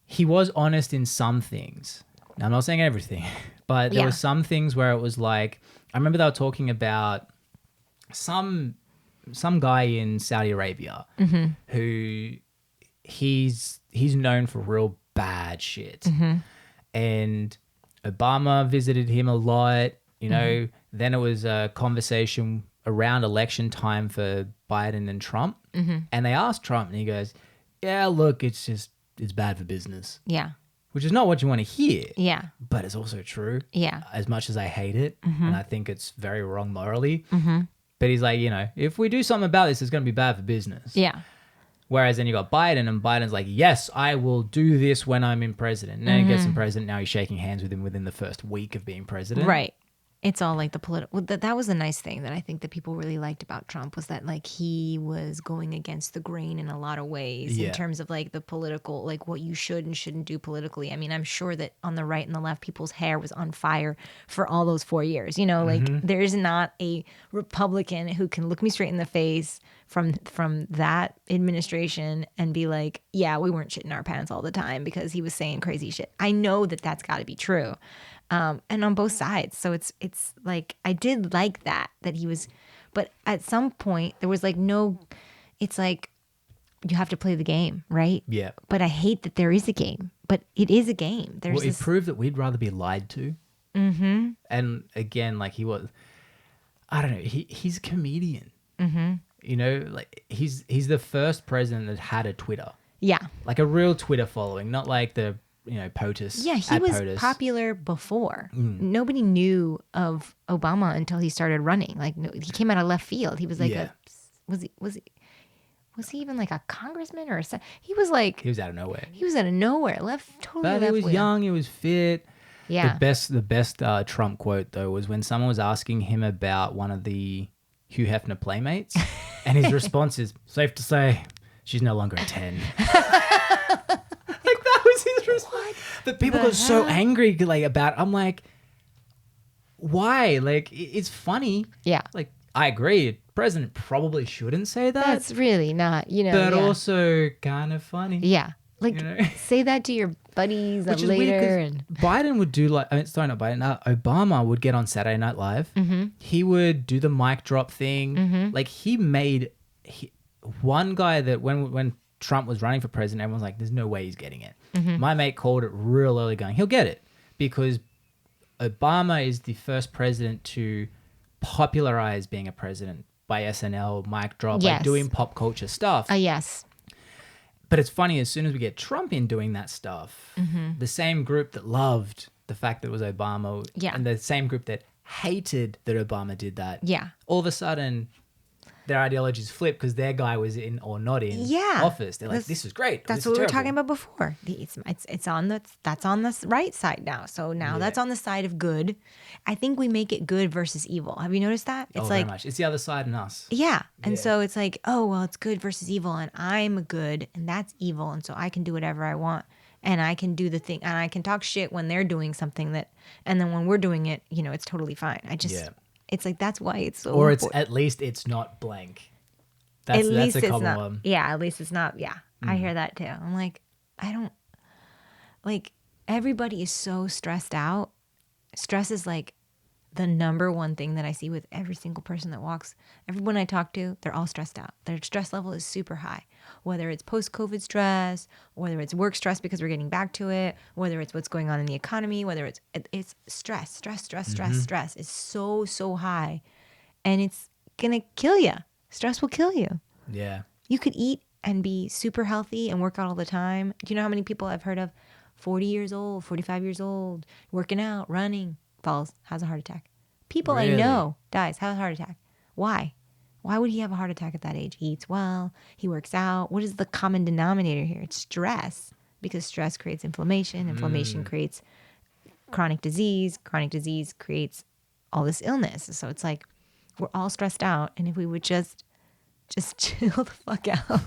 he was honest in some things. Now, I'm not saying everything, but there were some things where it was like, I remember they were talking about some guy in Saudi Arabia who he's known for real bad shit. And Obama visited him a lot, Then it was a conversation around election time for Biden and Trump. And they asked Trump and he goes, yeah, look, it's bad for business. Yeah. Which is not what you want to hear. Yeah. But it's also true. Yeah. As much as I hate it, and I think it's very wrong morally. But he's like, if we do something about this, it's going to be bad for business. Yeah. Whereas then you got Biden, and Biden's like, yes, I will do this when I'm in president. And then he gets in president. Now he's shaking hands with him within the first week of being president. Right. It's all like the political. Well, that was a nice thing that I think that people really liked about Trump was that like he was going against the grain in a lot of ways in terms of like the political, like what you should and shouldn't do politically. I mean, I'm sure that on the right and the left, people's hair was on fire for all those 4 years. Like there is not a Republican who can look me straight in the face from that administration and be like, yeah, we weren't shitting our pants all the time because he was saying crazy shit. I know that that's got to be true. And on both sides. So it's like, I did like that he was, but at some point there was like it's like you have to play the game, right? Yeah. But I hate that there is a game, but it is a game. It proved that we'd rather be lied to. Mm-hmm. And again, like he was, I don't know, he's a comedian. Mm-hmm. Like he's the first president that had a Twitter. Yeah. Like a real Twitter following, not like the POTUS. Yeah, he was POTUS. Popular before. Nobody knew of Obama until he started running. Like he came out of left field. He was like was he even like a congressman or he was like he was out of nowhere. He was out of nowhere. Totally but left. He was wheel. Young. He was fit. Yeah. The best Trump quote though was when someone was asking him about one of the Hugh Hefner playmates, and his response is, "Safe to say, she's no longer a 10." His response. But people got so angry about it. I'm like, why? Like, it's funny. Yeah. Like, I agree. President probably shouldn't say that. That's really not, But also kind of funny. Yeah. Like, say that to your buddies later. And Biden would do Obama would get on Saturday Night Live. Mm-hmm. He would do the mic drop thing. Mm-hmm. Like, he made one guy that when Trump was running for president, everyone's like, there's no way he's getting it. Mm-hmm. My mate called it real early going, he'll get it because Obama is the first president to popularize being a president by SNL, mic drop, like doing pop culture stuff. Yes. But it's funny, as soon as we get Trump in doing that stuff, the same group that loved the fact that it was Obama and the same group that hated that Obama did that, all of a sudden their ideologies flip because their guy was in or not in office. They're like, this is great. That's what we were talking about before. That's on the right side now. So now that's on the side of good. I think we make it good versus evil. Have you noticed that? It's very much. It's the other side in us. Yeah. And so it's like, oh, well, it's good versus evil and I'm good and that's evil. And so I can do whatever I want and I can do the thing and I can talk shit when they're doing something and then when we're doing it, it's totally fine. It's like, that's why it's so Or at least it's not blank. That's a common one. Yeah, at least it's not. Yeah, I hear that too. I'm like, I don't, like, everybody is so stressed out. Stress is like the number one thing that I see with every single person that walks. Everyone I talk to, they're all stressed out. Their stress level is super high. Whether it's post-COVID stress, whether it's work stress because we're getting back to it, whether it's what's going on in the economy, whether it's stress is so high. And it's going to kill you. Stress will kill you. Yeah. You could eat and be super healthy and work out all the time. Do you know how many people I've heard of 40 years old, 45 years old, working out, running, falls, has a heart attack. People I know dies, has a heart attack. Why? Why would he have a heart attack at that age? He eats well, he works out. What is the common denominator here? It's stress, because stress creates inflammation. Inflammation creates chronic disease. Chronic disease creates all this illness. So it's like we're all stressed out, and if we would just chill the fuck out.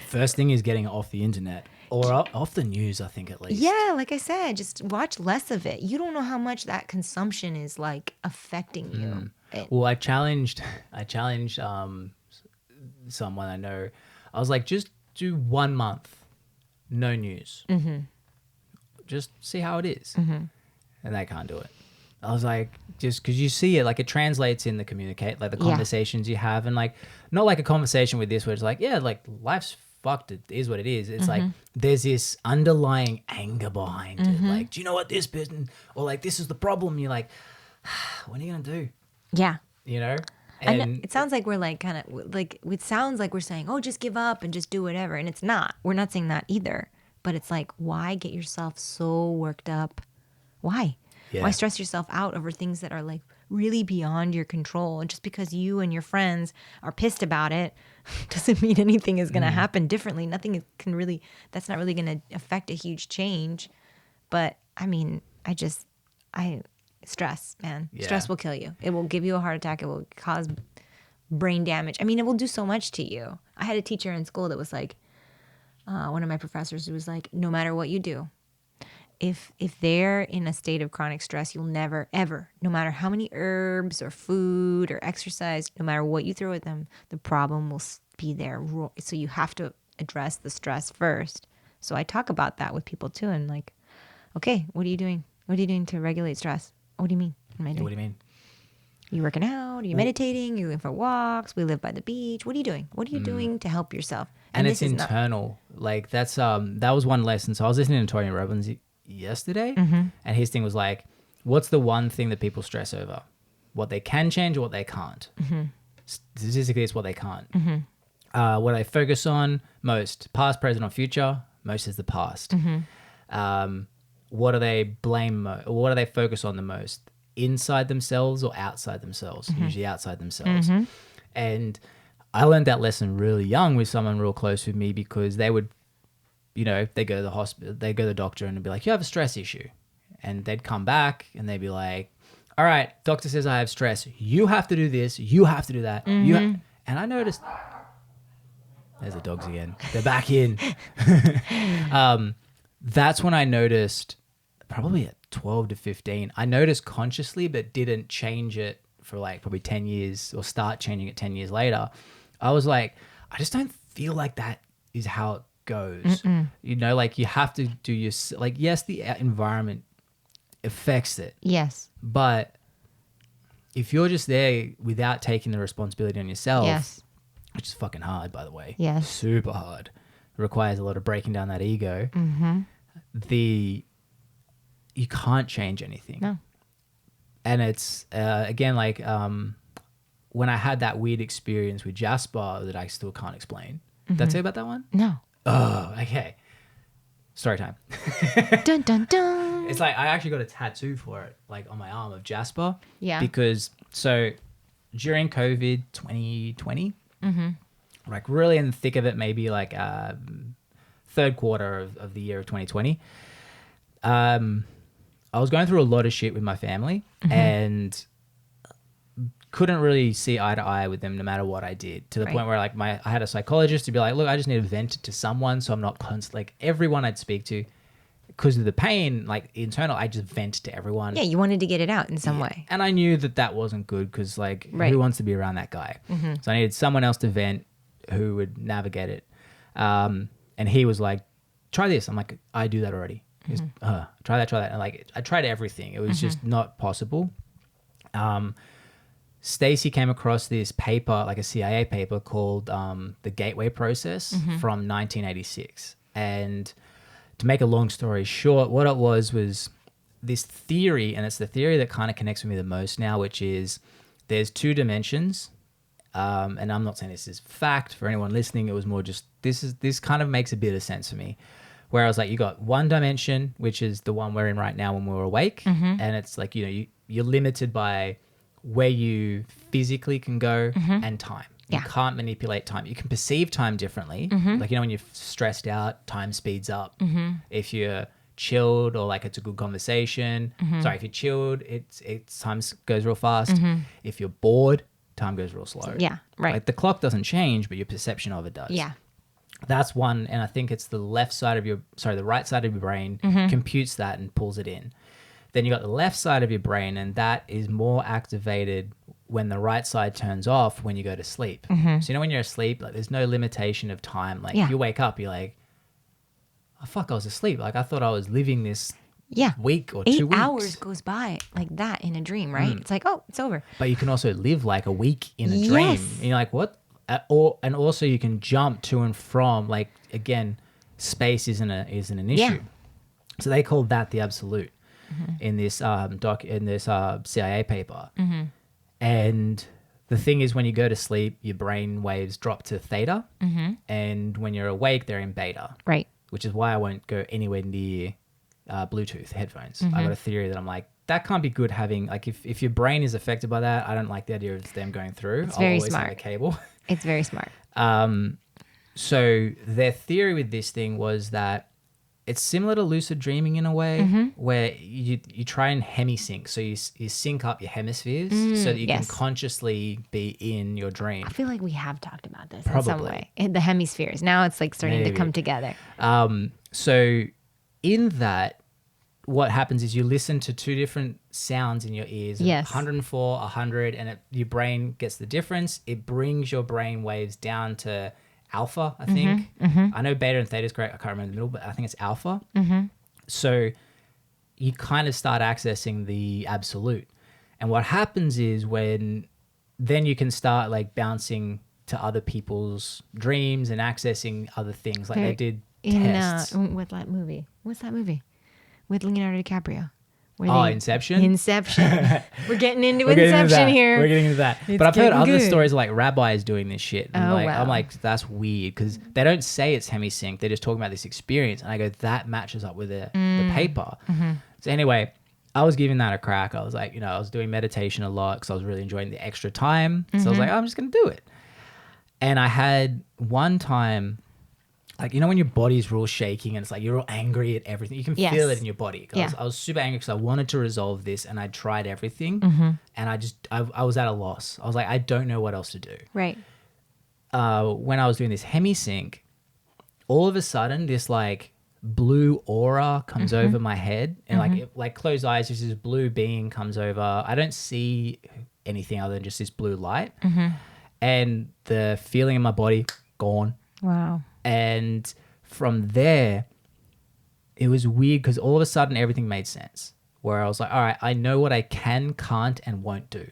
First thing is getting off the internet. Or off the news, I think, at least. Yeah, like I said, just watch less of it. You don't know how much that consumption is like affecting you. Well, I challenged someone I know. I was like, just do 1 month, no news. Mm-hmm. Just see how it is. Mm-hmm. And they can't do it. I was like, just because you see it, like it translates in the the conversations you have, and like not like a conversation with this where it's like, yeah, like life's fucked, it is what it is. It's like there's this underlying anger behind it. Like, do you know what this person, or like this is the problem? You're like, what are you gonna do? Yeah. And it sounds like we're like kind of like, it sounds like we're saying, oh, just give up and just do whatever. And it's not. We're not saying that either. But it's like, why get yourself so worked up? Why? Yeah. Why stress yourself out over things that are like really beyond your control? And just because you and your friends are pissed about it doesn't mean anything is going to happen differently. Nothing can really, that's not really going to affect a huge change. But I mean, stress, man. Yeah. Stress will kill you. It will give you a heart attack. It will cause brain damage. I mean, it will do so much to you. I had a teacher in school that was like, one of my professors who was like, no matter what you do, if they're in a state of chronic stress, you'll never, ever, no matter how many herbs or food or exercise, no matter what you throw at them, the problem will be there. So you have to address the stress first. So I talk about that with people too. And like, okay, what are you doing? What are you doing to regulate stress? What do you mean? What am I doing? What do you mean? Are you working out? Are you meditating? Are you going for walks? We live by the beach. What are you doing? What are you doing to help yourself? And it's internal. Like that's that was one lesson. So I was listening to Tony Robbins yesterday, and his thing was like, what's the one thing that people stress over? What they can change or what they can't? Statistically, it's what they can't. What I focus on most, past, present, or future, most is the past. What do they blame? What do they focus on the most? Inside themselves or outside themselves? Usually outside themselves. And I learned that lesson really young with someone real close with me, because they would, you know, they go to the hospital, they go to the doctor and they'd be like, you have a stress issue. And they'd come back and they'd be like, all right, doctor says I have stress. You have to do this. You have to do that. And I noticed, there's the dogs again. They're back in. That's when I noticed, probably at 12 to 15, I noticed consciously, but didn't change it for like probably 10 years or start changing it 10 years later. I was like, I just don't feel like that is how it goes. You know, like you have to do your, like, yes, the environment affects it. Yes. But if you're just there without taking the responsibility on yourself, which is fucking hard, by the way. Yes. Super hard. It requires a lot of breaking down that ego. You can't change anything. No. And it's, again, like when I had that weird experience with Jasper that I still can't explain. Did I tell you about that one? No. Oh, okay. Story time. Dun, dun, dun. It's like I actually got a tattoo for it, like on my arm of Jasper. Yeah. Because, so during COVID 2020, like really in the thick of it, maybe like third quarter of the year of 2020, I was going through a lot of shit with my family and couldn't really see eye to eye with them no matter what I did, to the point where like I had a psychologist to be like, look, I just need to vent it to someone, so I'm not constant, like everyone I'd speak to, because of the pain, like internal, I just vent to everyone. Yeah, you wanted to get it out in some way. And I knew that wasn't good, because like who wants to be around that guy? So I needed someone else to vent who would navigate it. And he was like, try this. I'm like, I do that already. He's try that. And like, I tried everything. It was just not possible. Stacy came across this paper, like a CIA paper called The Gateway Process from 1986. And to make a long story short, what it was this theory, and it's the theory that kind of connects with me the most now, which is there's two dimensions. And I'm not saying this is fact for anyone listening. It was more just, this kind of makes a bit of sense for me. Where I was like, you got one dimension, which is the one we're in right now when we're awake. And it's like, you know, you're limited by where you physically can go and time. You can't manipulate time. You can perceive time differently. Like, you know, when you're stressed out, time speeds up. If you're chilled or like it's a good conversation. Sorry, if you're chilled, it's time goes real fast. If you're bored, time goes real slow. Yeah, right. Like the clock doesn't change, but your perception of it does. Yeah. That's one, and I think it's the right side of your brain computes that and pulls it in. Then you got the left side of your brain, and that is more activated when the right side turns off when you go to sleep. So you know when you're asleep, like there's no limitation of time. Like if you wake up, you're like, oh fuck, I was asleep. Like I thought I was living this week or 2 weeks. 8 hours goes by like that in a dream, right? It's like, oh, it's over. But you can also live like a week in a dream. And you're like, what? And also you can jump to and from, like, again, space isn't an issue. So they call that the absolute in this CIA paper. And the thing is when you go to sleep, your brain waves drop to theta. And when you're awake, they're in beta. Right. Which is why I won't go anywhere near Bluetooth headphones. I got a theory that I'm like, that can't be good having, like if your brain is affected by that, I don't like the idea of them going through. It's very always smart. have a cable. It's very smart. So their theory with this thing was that it's similar to lucid dreaming in a way where you try and hemisync. So you sync up your hemispheres so that you can consciously be in your dream. I feel like we have talked about this Probably. in some way. In the hemispheres. Now it's like starting to come together. So in that, what happens is you listen to two different sounds in your ears. Yes. 104, 100, and your brain gets the difference. It brings your brain waves down to alpha, I think. I know beta and theta is correct. I can't remember the middle, but I think it's alpha. So you kind of start accessing the absolute. And what happens is then you can start like bouncing to other people's dreams and accessing other things. Like they did tests. With that movie. What's that movie? With Leonardo DiCaprio. Inception? Inception. We're getting into Inception here. We're getting into that. It's but I've heard other good. stories like rabbis doing this shit. And Oh, like, wow. I'm like, that's weird because they don't say it's hemisync. They're just talking about this experience. And I go, that matches up with the paper. So anyway, I was giving that a crack. I was like, I was doing meditation a lot because I was really enjoying the extra time. So I was like, I'm just going to do it. And I had one time, like, when your body's real shaking and it's like you're real angry at everything. You can feel it in your body. I was super angry because I wanted to resolve this and I tried everything. And I was at a loss. I was like, I don't know what else to do. Right. When I was doing this hemisync, all of a sudden this like blue aura comes over my head and like closed eyes, just this blue being comes over. I don't see anything other than just this blue light. And the feeling in my body, gone. Wow. And from there, it was weird because all of a sudden everything made sense. Where I was like, all right, I know what I can, can't, and won't do.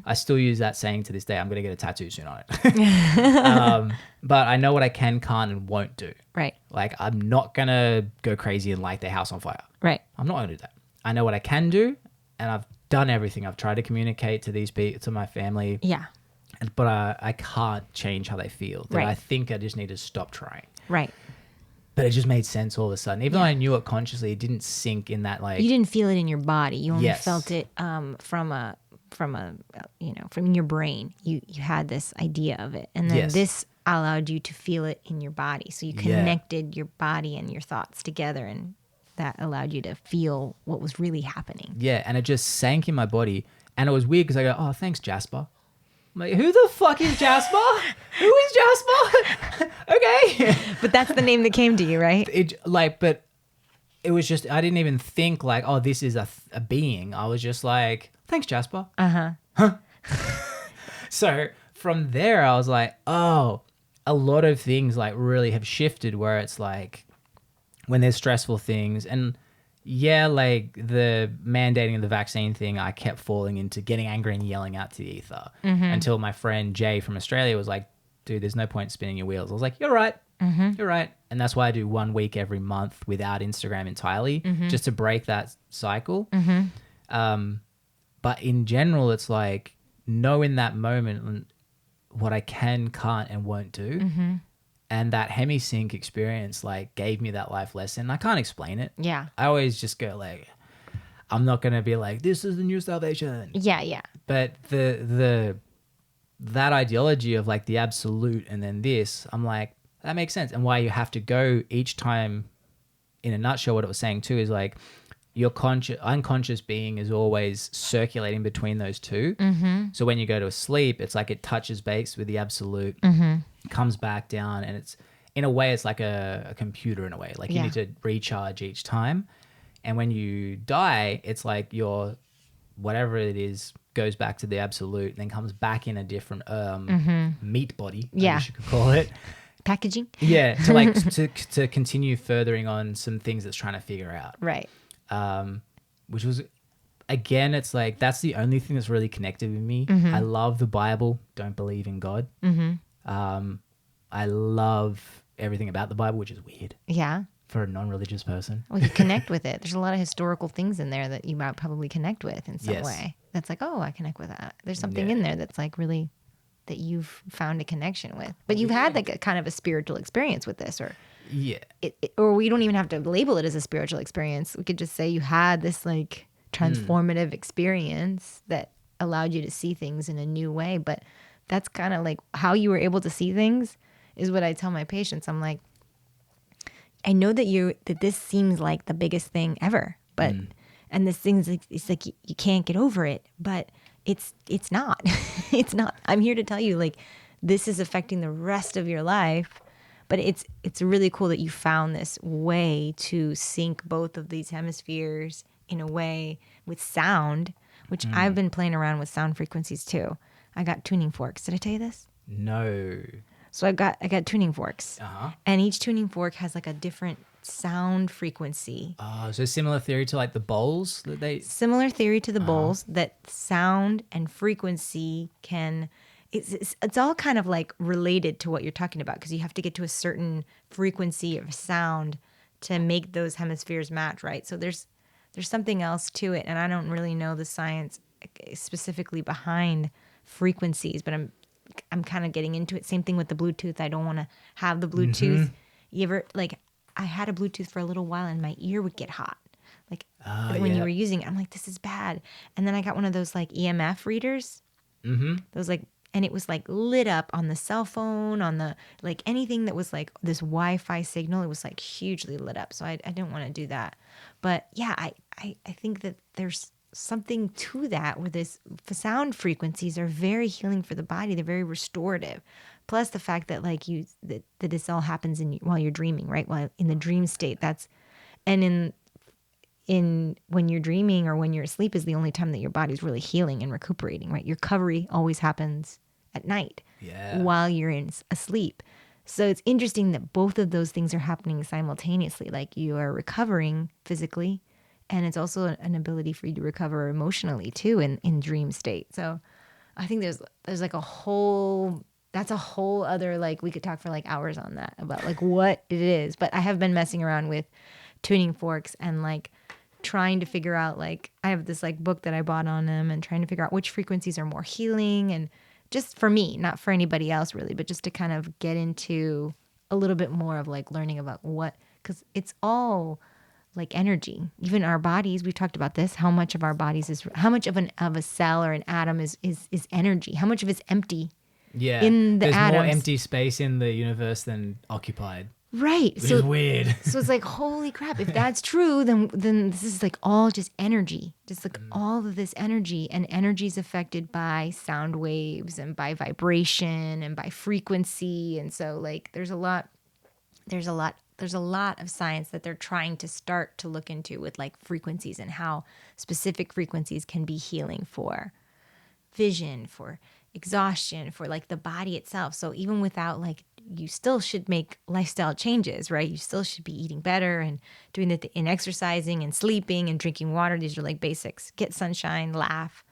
I still use that saying to this day. I'm going to get a tattoo soon on it. But I know what I can, can't, and won't do. Right. Like, I'm not going to go crazy and light their house on fire. Right. I'm not going to do that. I know what I can do, and I've done everything. I've tried to communicate to these people, to my family. Yeah. But I can't change how they feel. That I think I just need to stop trying. Right. But it just made sense all of a sudden. Even though I knew it consciously, it didn't sink in that like... You didn't feel it in your body. You only Yes. felt it from your brain. You had this idea of it. And then Yes. this allowed you to feel it in your body. So you connected your body and your thoughts together, and that allowed you to feel what was really happening. Yeah, and it just sank in my body. And it was weird because I go, oh, thanks, Jasper. I'm like, who the fuck is Jasper? Who is Jasper? Okay. But that's the name that came to you, right? But it was just, I didn't even think like, oh, this is a being. I was just like, thanks, Jasper. Huh? So from there, I was like, oh, a lot of things like really have shifted where it's like when there's stressful things and like the mandating of the vaccine thing, I kept falling into getting angry and yelling out to the ether until my friend Jay from Australia was like, dude, there's no point spinning your wheels. I was like, you're right. You're right. And that's why I do 1 week every month without Instagram entirely, just to break that cycle. But in general, it's like know in that moment what I can, can't, and won't do. And that hemisync experience like gave me that life lesson. I can't explain it. Yeah. I always just go like, I'm not going to be like, this is the new salvation. Yeah, yeah. But that ideology of like the absolute and then this, I'm like, that makes sense. And why you have to go each time, in a nutshell, what it was saying too is like your unconscious being is always circulating between those two. So when you go to sleep, it's like it touches base with the absolute, comes back down, and it's in a way it's like a computer in a way. Like you need to recharge each time. And when you die, it's like your whatever it is goes back to the absolute and then comes back in a different meat body, I guess you could call it. Packaging? Yeah, to like to continue furthering on some things it's trying to figure out. Right. Which was, again, it's like that's the only thing that's really connected with me. I love the Bible, don't believe in God. I love everything about the Bible, which is weird. Yeah. For a non-religious person. Well, you connect with it. There's a lot of historical things in there that you might probably connect with in some way. That's like, oh, I connect with that. There's something in there that's like really that you've found a connection with. But you've had like a kind of a spiritual experience with this, or Yeah. or we don't even have to label it as a spiritual experience. We could just say you had this like transformative experience that allowed you to see things in a new way. But that's kind of like how you were able to see things is what I tell my patients. I'm like, I know that this seems like the biggest thing ever, but and this thing's like, it's like you can't get over it, but it's not. It's not. I'm here to tell you, like, this is affecting the rest of your life, but it's really cool that you found this way to sync both of these hemispheres in a way with sound, which I've been playing around with sound frequencies too. I got tuning forks. Did I tell you this? No. So I got tuning forks, and each tuning fork has like a different sound frequency. So similar theory to like the bowls that they. Similar theory to the bowls, that sound and frequency can. It's all kind of like related to what you're talking about, because you have to get to a certain frequency of sound to make those hemispheres match, right? So there's something else to it, and I don't really know the science specifically behind frequencies, but I'm kind of getting into it. Same thing with the Bluetooth. I don't want to have the Bluetooth. You ever, like, I had a Bluetooth for a little while and my ear would get hot. Like when you were using it, I'm like, this is bad. And then I got one of those like EMF readers. Those like, and it was like lit up on the cell phone, on the, like anything that was like this Wi-Fi signal, it was like hugely lit up. So I didn't want to do that. But yeah, I think that there's something to that, where this sound frequencies are very healing for the body. They're very restorative. Plus the fact that like that this all happens while you're dreaming, right? While in the dream state, and in when you're dreaming or when you're asleep is the only time that your body's really healing and recuperating, right? Your recovery always happens at night while you're asleep. So it's interesting that both of those things are happening simultaneously. Like you are recovering physically, and it's also an ability for you to recover emotionally too in dream state. So I think there's like that's a whole other, like, we could talk for like hours on that about like what it is. But I have been messing around with tuning forks and like trying to figure out, like, I have this like book that I bought on them and trying to figure out which frequencies are more healing, and just for me, not for anybody else really, but just to kind of get into a little bit more of like learning about because it's all like energy. Even our bodies, we've talked about this, how much of our bodies how much of a cell or an atom is energy, how much of it's empty. Yeah, in the there's atoms. more empty space in the universe than occupied. Right. Which is weird. So it's like, holy crap, if that's true, then this is like all just energy. Just like all of this energy, and energy is affected by sound waves and by vibration and by frequency. And so like there's a lot of science that they're trying to start to look into with like frequencies, and how specific frequencies can be healing for vision, for exhaustion, for like the body itself. So even without, like, you still should make lifestyle changes, right? You still should be eating better and doing and exercising and sleeping and drinking water. These are like basics. Get sunshine, laugh.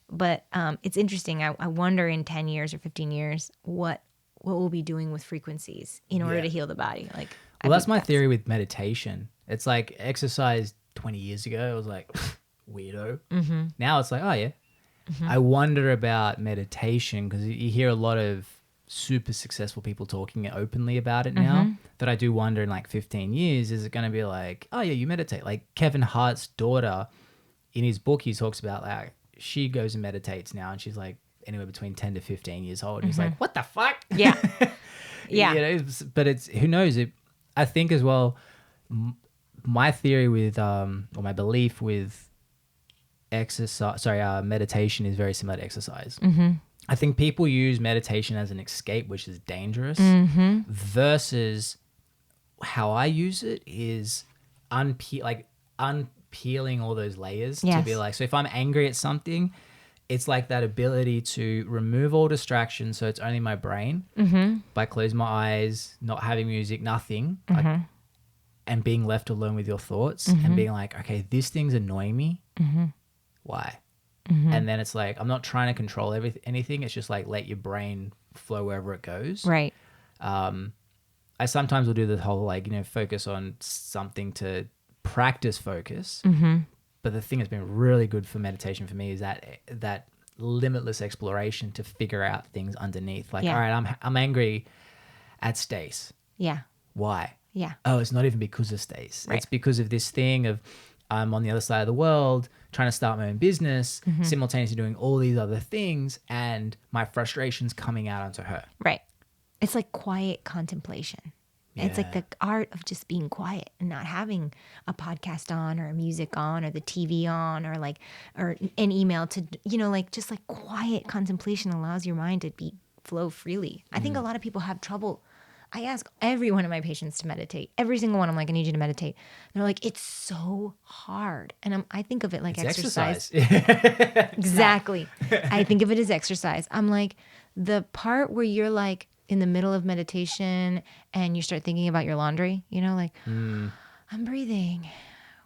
But it's interesting. I wonder in 10 years or 15 years what we'll be doing with frequencies in order to heal the body. Like, well, that's my theory with meditation. It's like exercise 20 years ago, it was like weirdo. Now it's like, oh yeah. I wonder about meditation, because you hear a lot of super successful people talking openly about it now, that I do wonder in like 15 years, is it going to be like, oh yeah, you meditate? Like Kevin Hart's daughter, in his book, he talks about like she goes and meditates now, and she's like anywhere between 10 to 15 years old. And he's like, what the fuck? Yeah. Yeah. You know, but it's, who knows? I think as well, my theory with, or my belief with meditation is very similar to exercise. I think people use meditation as an escape, which is dangerous, versus how I use it is unpeeling all those layers to be like, so if I'm angry at something, it's like that ability to remove all distractions, so it's only my brain, by closing my eyes, not having music, nothing, and being left alone with your thoughts, and being like, okay, this thing's annoying me. Why? And then it's like, I'm not trying to control anything. It's just like, let your brain flow wherever it goes. Right. I sometimes will do the whole, like, you know, focus on something to practice focus. But the thing that's been really good for meditation for me is that limitless exploration to figure out things underneath. Like, Yeah. all right, I'm angry at Stace. Yeah. Why? Yeah. Oh, it's not even because of Stace. Right. It's because of this thing of I'm on the other side of the world trying to start my own business, simultaneously doing all these other things, and my frustration's coming out onto her. Right. It's like quiet contemplation. It's like the art of just being quiet and not having a podcast on or a music on or the TV on or an email to, just like quiet contemplation allows your mind to flow freely. I think a lot of people have trouble. I ask every one of my patients to meditate. Every single one, I'm like, I need you to meditate. And they're like, it's so hard. And I think of it like exercise. Exactly. I think of it as exercise. I'm like, the part where you're like in the middle of meditation and you start thinking about your laundry, I'm breathing.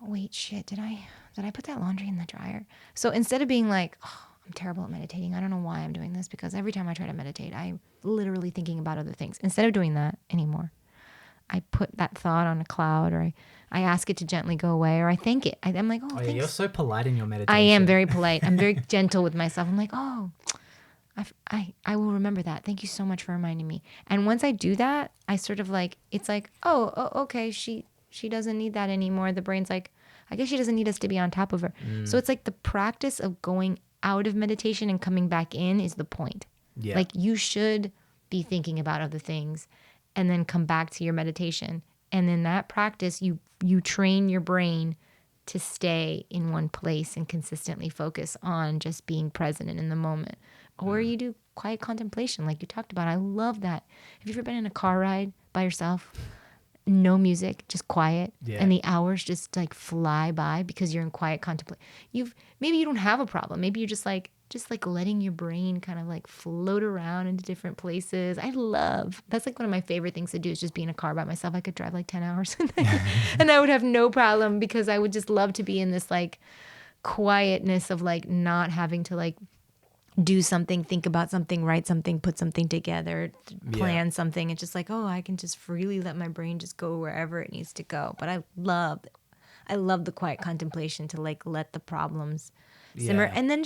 Wait, shit, did I put that laundry in the dryer? So instead of being like, oh, I'm terrible at meditating. I don't know why I'm doing this, because every time I try to meditate, I'm literally thinking about other things. Instead of doing that anymore, I put that thought on a cloud, or I ask it to gently go away, or I thank it. I'm like, oh, Oh, thanks. yeah, you're so polite in your meditation. I am very polite. I'm very gentle with myself. I'm like, oh, I will remember that. Thank you so much for reminding me. And once I do that, I sort of like, it's like, oh okay, she doesn't need that anymore. The brain's like, I guess she doesn't need us to be on top of her. So it's like the practice of going out of meditation and coming back in is the point. Yeah. Like you should be thinking about other things and then come back to your meditation. And in that practice, you train your brain to stay in one place and consistently focus on just being present and in the moment. Or you do quiet contemplation like you talked about. I love that. Have you ever been in a car ride by yourself? No music, just quiet. Yeah. And the hours just like fly by because you're in quiet contemplation. Maybe you don't have a problem. Maybe you're just like letting your brain kind of like float around into different places. That's like one of my favorite things to do is just be in a car by myself. I could drive like 10 hours and I would have no problem because I would just love to be in this like quietness of like not having to like do something, think about something, write something, put something together, plan something. It's just like, oh, I can just freely let my brain just go wherever it needs to go. But I love the quiet contemplation to like let the problems simmer and then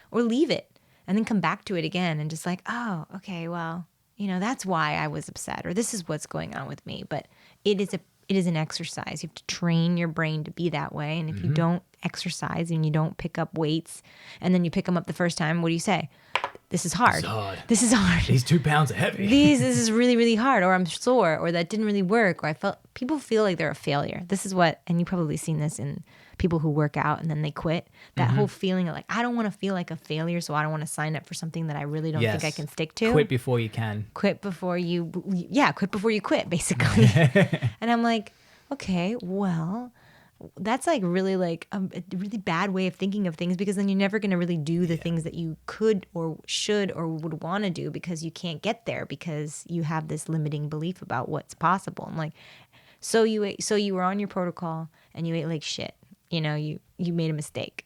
or leave it and then come back to it again and just like, oh, okay, well, that's why I was upset or this is what's going on with me. But it is an exercise. You have to train your brain to be that way. And if you don't exercise and you don't pick up weights and then you pick them up the first time, what do you say? This is hard. This is hard. These 2 pounds are heavy. This is really, really hard. Or I'm sore, or that didn't really work. Or people feel like they're a failure. This is what, and you've probably seen this in people who work out and then they quit. That whole feeling of like, I don't want to feel like a failure, so I don't want to sign up for something that I really don't think I can stick to. Quit before you can. Quit before you quit, basically. And I'm like, okay, well, that's like really like a really bad way of thinking of things, because then you're never going to really do the things that you could or should or would want to do because you can't get there because you have this limiting belief about what's possible. I'm like, so you were on your protocol and you ate like shit. You made a mistake.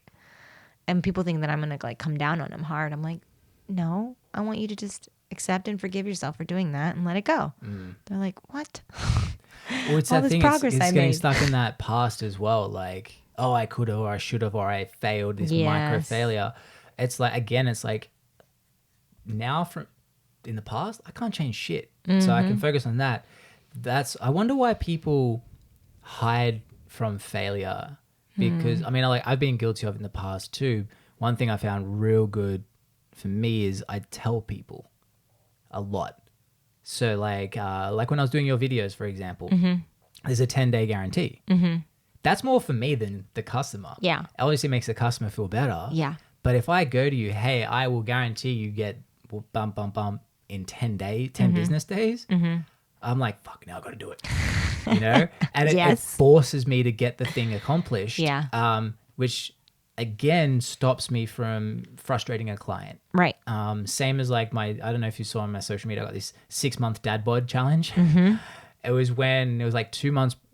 And people think that I'm going to like come down on them hard. I'm like, no, I want you to just accept and forgive yourself for doing that and let it go. They're like, what? Well, it's all that this thing. progress It's I getting made. stuck in that past as well. Like, oh, I could have, or I should have, or I failed. This micro failure. It's like, again, it's like now from in the past, I can't change shit, so I can focus on that. I wonder why people hide from failure, because I mean, I've been guilty of it in the past too. One thing I found real good for me is I tell people a lot. So like when I was doing your videos, for example, there's a 10-day guarantee. That's more for me than the customer. Yeah. Obviously, it makes the customer feel better. Yeah. But if I go to you, hey, I will guarantee you get bump in 10 business days, I'm like, fuck, now I got to do it. And it forces me to get the thing accomplished. Yeah. Which again stops me from frustrating a client. Right. Same as like I don't know if you saw on my social media, I got this 6-month dad bod challenge. It was like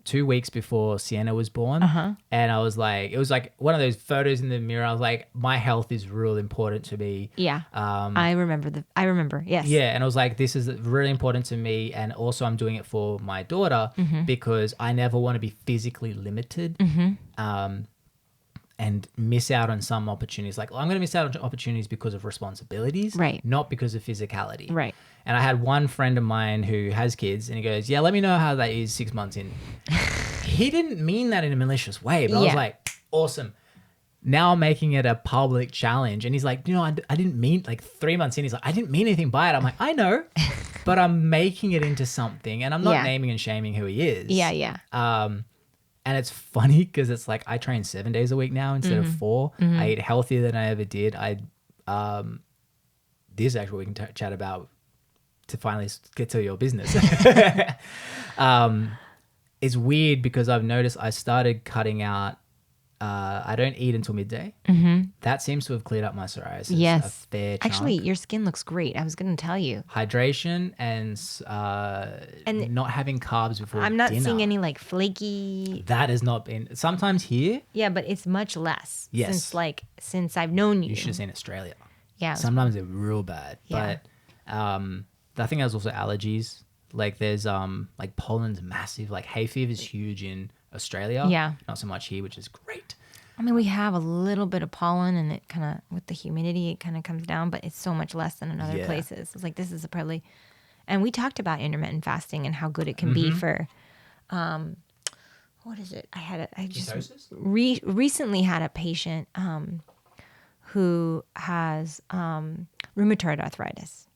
2 weeks before Sienna was born. And I was like, it was like one of those photos in the mirror. I was like, my health is real important to me. Yeah. I remember. Yes. Yeah. And I was like, this is really important to me. And also I'm doing it for my daughter because I never want to be physically limited. and miss out on some opportunities. Like, I'm going to miss out on opportunities because of responsibilities, Right. not because of physicality. Right. And I had one friend of mine who has kids, and he goes, yeah, let me know how that is 6 months in. He didn't mean that in a malicious way, but I was like, awesome. Now I'm making it a public challenge. And he's like, I didn't mean, like 3 months in, he's like, I didn't mean anything by it. I'm like, I know, but I'm making it into something, and I'm not naming and shaming who he is. Yeah. Yeah. And it's funny because it's like I train 7 days a week now instead of 4. I eat healthier than I ever did. This is actually what we can chat about to finally get to your business. It's weird because I've noticed I started cutting out. I don't eat until midday. That seems to have cleared up my psoriasis. Yes. A fair chunk. Actually, your skin looks great. I was going to tell you. Hydration and not having carbs before I'm not dinner. seeing any like flaky. That has not been. Sometimes here. Yeah, but it's much less. Yes. Since I've known you. You should have seen Australia. Yeah. Sometimes they're real bad. Yeah. But I think there's also allergies. Like there's like pollen's massive. Like hay fever is huge in Australia. Yeah. Not so much here, which is great. I mean, we have a little bit of pollen, and it kind of, with the humidity, it kind of comes down, but it's so much less than in other places. It's like, this is probably, and we talked about intermittent fasting and how good it can be for, what is it? I just recently had a patient who has rheumatoid arthritis.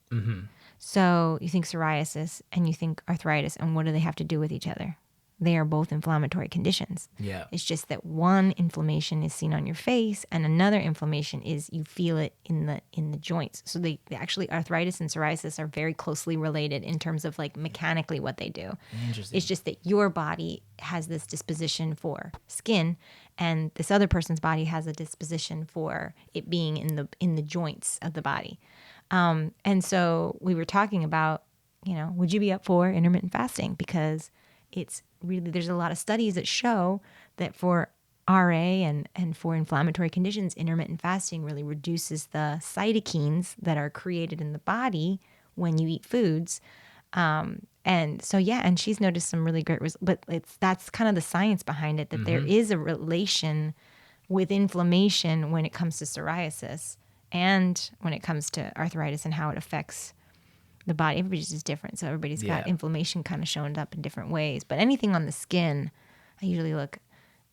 So you think psoriasis and you think arthritis, and what do they have to do with each other? They are both inflammatory conditions. Yeah. It's just that one inflammation is seen on your face, and another inflammation is you feel it in the joints. So they actually, arthritis and psoriasis are very closely related in terms of like mechanically what they do. Interesting. It's just that your body has this disposition for skin, and this other person's body has a disposition for it being in the joints of the body. And so we were talking about, would you be up for intermittent fasting? Because it's really, there's a lot of studies that show that for RA and for inflammatory conditions, intermittent fasting really reduces the cytokines that are created in the body when you eat foods. And so, and she's noticed some really great results, but that's kind of the science behind it, that there is a relation with inflammation when it comes to psoriasis and when it comes to arthritis and how it affects the body. Everybody's just different. So everybody's got inflammation kind of showing up in different ways. But anything on the skin, I usually look,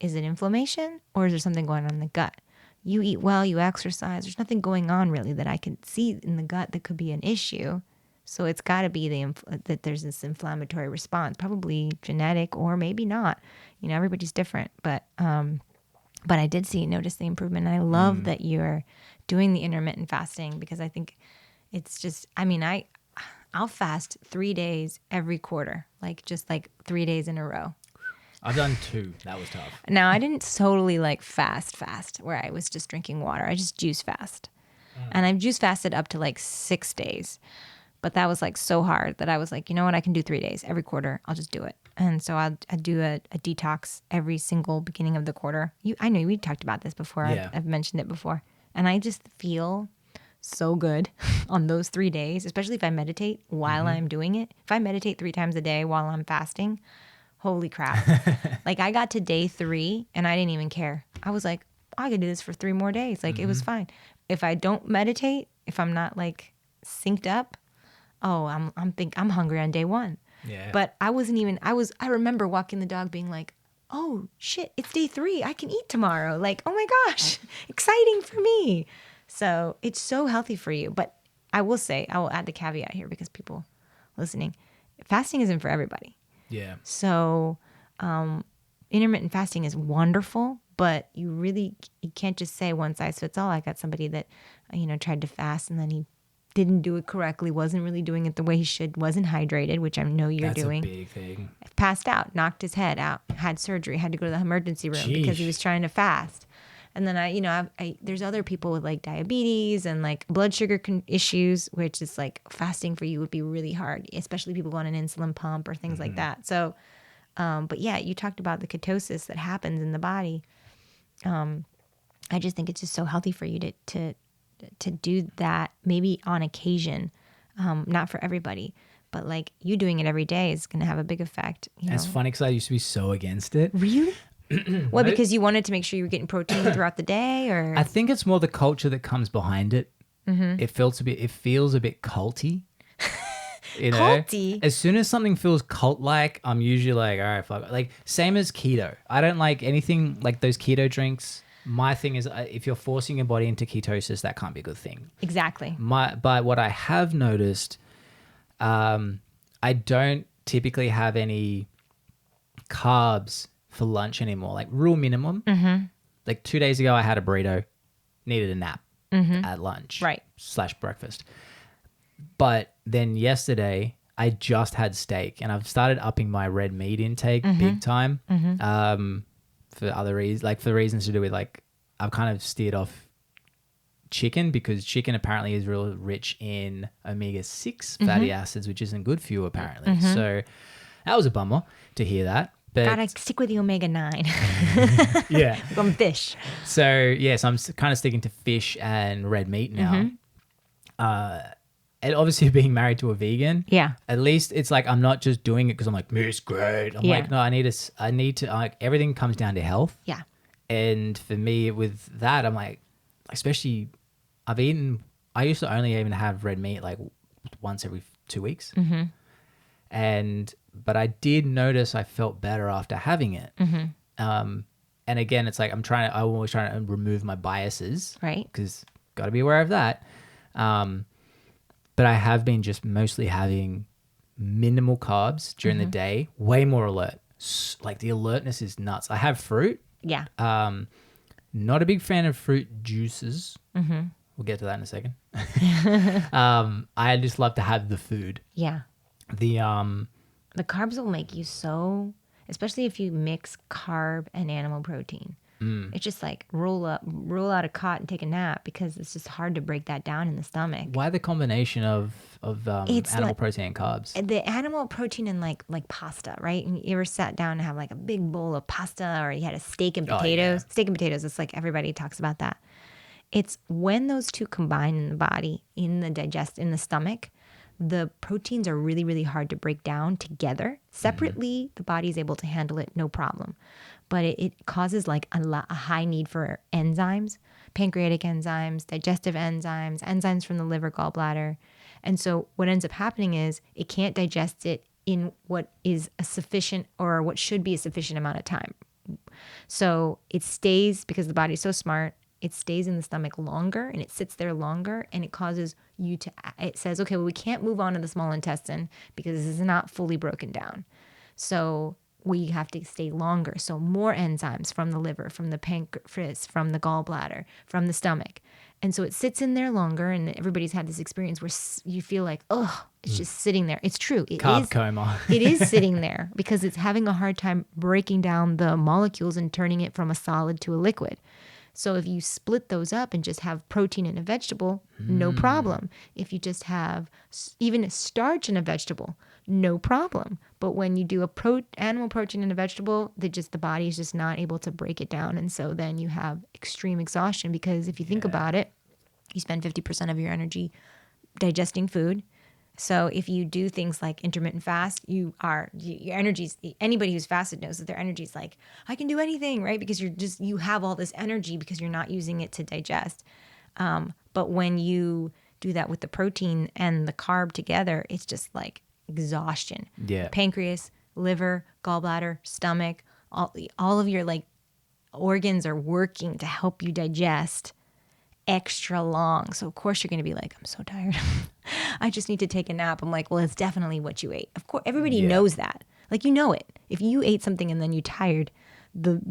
is it inflammation or is there something going on in the gut? You eat well, you exercise. There's nothing going on really that I can see in the gut that could be an issue. So it's got to be that there's this inflammatory response, probably genetic or maybe not. Everybody's different. But I did notice the improvement. And I love that you're doing the intermittent fasting, because I think it's just, I'll fast 3 days every quarter, like 3 days in a row. I've done 2. That was tough. Now, I didn't totally like fast where I was just drinking water. I just juice fast. And I've juice fasted up to like 6 days. But that was like so hard that I was like, you know what? I can do 3 days every quarter. I'll just do it. And so I do a detox every single beginning of the quarter. I know we talked about this before. Yeah. I've mentioned it before. And I just feel so good on those 3 days, especially if I meditate while I'm doing it. If I meditate 3 times a day while I'm fasting, holy crap. Like I got to day 3 and I didn't even care. I was like, I could do this for 3 more days. Like it was fine. If I don't meditate, if I'm not like synced up, I'm hungry on day 1. Yeah. But I remember walking the dog being like, oh shit, it's day 3. I can eat tomorrow. Like, oh my gosh, exciting for me. So it's so healthy for you. But I will add the caveat here, because people listening, fasting isn't for everybody. Yeah. So intermittent fasting is wonderful, but you can't just say one size fits all. I got somebody that, tried to fast and then he didn't do it correctly, wasn't really doing it the way he should, wasn't hydrated, which I know you're doing. That's a big thing. Passed out, knocked his head out, had surgery, had to go to the emergency room because he was trying to fast. And then there's other people with like diabetes and like blood sugar issues, which is like fasting for you would be really hard, especially people on an insulin pump or things like that. So, but yeah, you talked about the ketosis that happens in the body. I just think it's just so healthy for you to do that, maybe on occasion, not for everybody, but like you doing it every day is going to have a big effect. It's funny because I used to be so against it. Really? What, because you wanted to make sure you were getting protein throughout the day, or? I think it's more the culture that comes behind it. It feels a bit culty. You know, Culty? as soon as something feels cult-like, I'm usually like, all right, fuck. Like same as keto. I don't like anything like those keto drinks. My thing is, if you're forcing your body into ketosis, that can't be a good thing. Exactly. But what I have noticed, I don't typically have any carbs for lunch anymore, like real minimum. Like 2 days ago, I had a burrito, needed a nap at lunch, Right. / breakfast. But then yesterday, I just had steak, and I've started upping my red meat intake big time. For other reasons, like for reasons to do with like, I've kind of steered off chicken because chicken apparently is real rich in omega-6 fatty acids, which isn't good for you apparently. So that was a bummer to hear that. But Gotta stick with the omega-9 yeah. from fish. So I'm kind of sticking to fish and red meat now. And obviously being married to a vegan, at least it's like I'm not just doing it because I'm like, meat's great. I'm like, no, I need to like, everything comes down to health. Yeah. And for me with that, I'm like, especially I used to only even have red meat like once every 2 weeks. But I did notice I felt better after having it. And again, it's like I'm always trying to remove my biases. Right. Because got to be aware of that. But I have been just mostly having minimal carbs during the day, way more alert. Like the alertness is nuts. I have fruit. Yeah. Not a big fan of fruit juices. We'll get to that in a second. I just love to have the food. Yeah. The carbs will make you so, especially if you mix carb and animal protein. It's just like roll out a cot and take a nap because it's just hard to break that down in the stomach. Why the combination of animal like, protein and carbs? The animal protein and like pasta, right? And you ever sat down and have like a big bowl of pasta, or you had a steak and potatoes? Steak and potatoes, it's like everybody talks about that. It's when those two combine in the body, in the stomach, the proteins are really, really hard to break down together. Separately, the body is able to handle it, no problem. But it causes like a high need for enzymes, pancreatic enzymes, digestive enzymes from the liver, gallbladder. And so what ends up happening is it can't digest it in what is a sufficient or what should be a sufficient amount of time. So it stays, because the body's so smart, it stays in the stomach longer and it sits there longer, and it causes you to, it says, okay, well, we can't move on to the small intestine because this is not fully broken down. So we have to stay longer. So more enzymes from the liver, from the pancreas, from the gallbladder, from the stomach. And so it sits in there longer, and everybody's had this experience where you feel like, oh, it's just sitting there. It's true. Carb coma. It is sitting there because it's having a hard time breaking down the molecules and turning it from a solid to a liquid. So if you split those up and just have protein in a vegetable, no problem. If you just have even a starch in a vegetable, no problem. But when you do animal protein in a vegetable, the body is just not able to break it down. And so then you have extreme exhaustion, because if you think about it, you spend 50% of your energy digesting food. So if you do things like intermittent fast, your energy's, anybody who's fasted knows that their energy's like, I can do anything, right? Because you have all this energy because you're not using it to digest. But when you do that with the protein and the carb together, it's just like exhaustion. Yeah. Pancreas, liver, gallbladder, stomach, all of your like organs are working to help you digest extra long. So of course you're going to be like, I'm so tired. I just need to take a nap. I'm like, well, it's definitely what you ate. Of course, everybody knows that. Like, you know it. If you ate something and then you're tired, the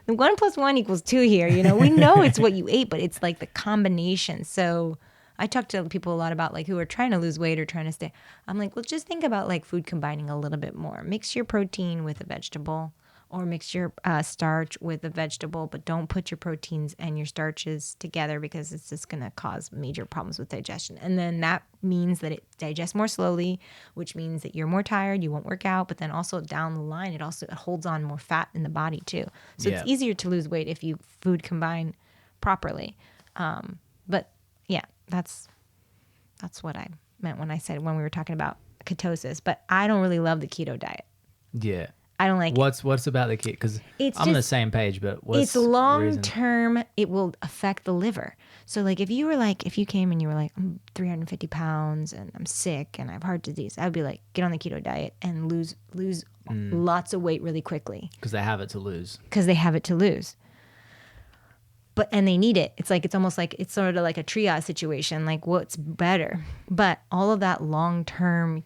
1 + 1 = 2 here. You know, we know it's what you ate, but it's like the combination. So I talk to people a lot about like who are trying to lose weight or trying to stay. I'm like, well, just think about like food combining a little bit more. Mix your protein with a vegetable, or mix your starch with a vegetable, but don't put your proteins and your starches together, because it's just going to cause major problems with digestion. And then that means that it digests more slowly, which means that you're more tired, you won't work out, but then also down the line, it holds on more fat in the body too. So it's easier to lose weight if you food combine properly. But yeah, that's what I meant when we were talking about ketosis. But I don't really love the keto diet. Yeah. I don't like it. What's about the kid? Because It's I'm on the just- same page, but what's It's the long reason? term. It will affect the liver. So like if you came and you were like, I'm 350 pounds and I'm sick and I have heart disease, I would be like, get on the keto diet and lose lots of weight really quickly Because they have it to lose. because they have it to lose. And they need it. It's almost like it's sort of like a triage situation. Like what's better? But all of that long term,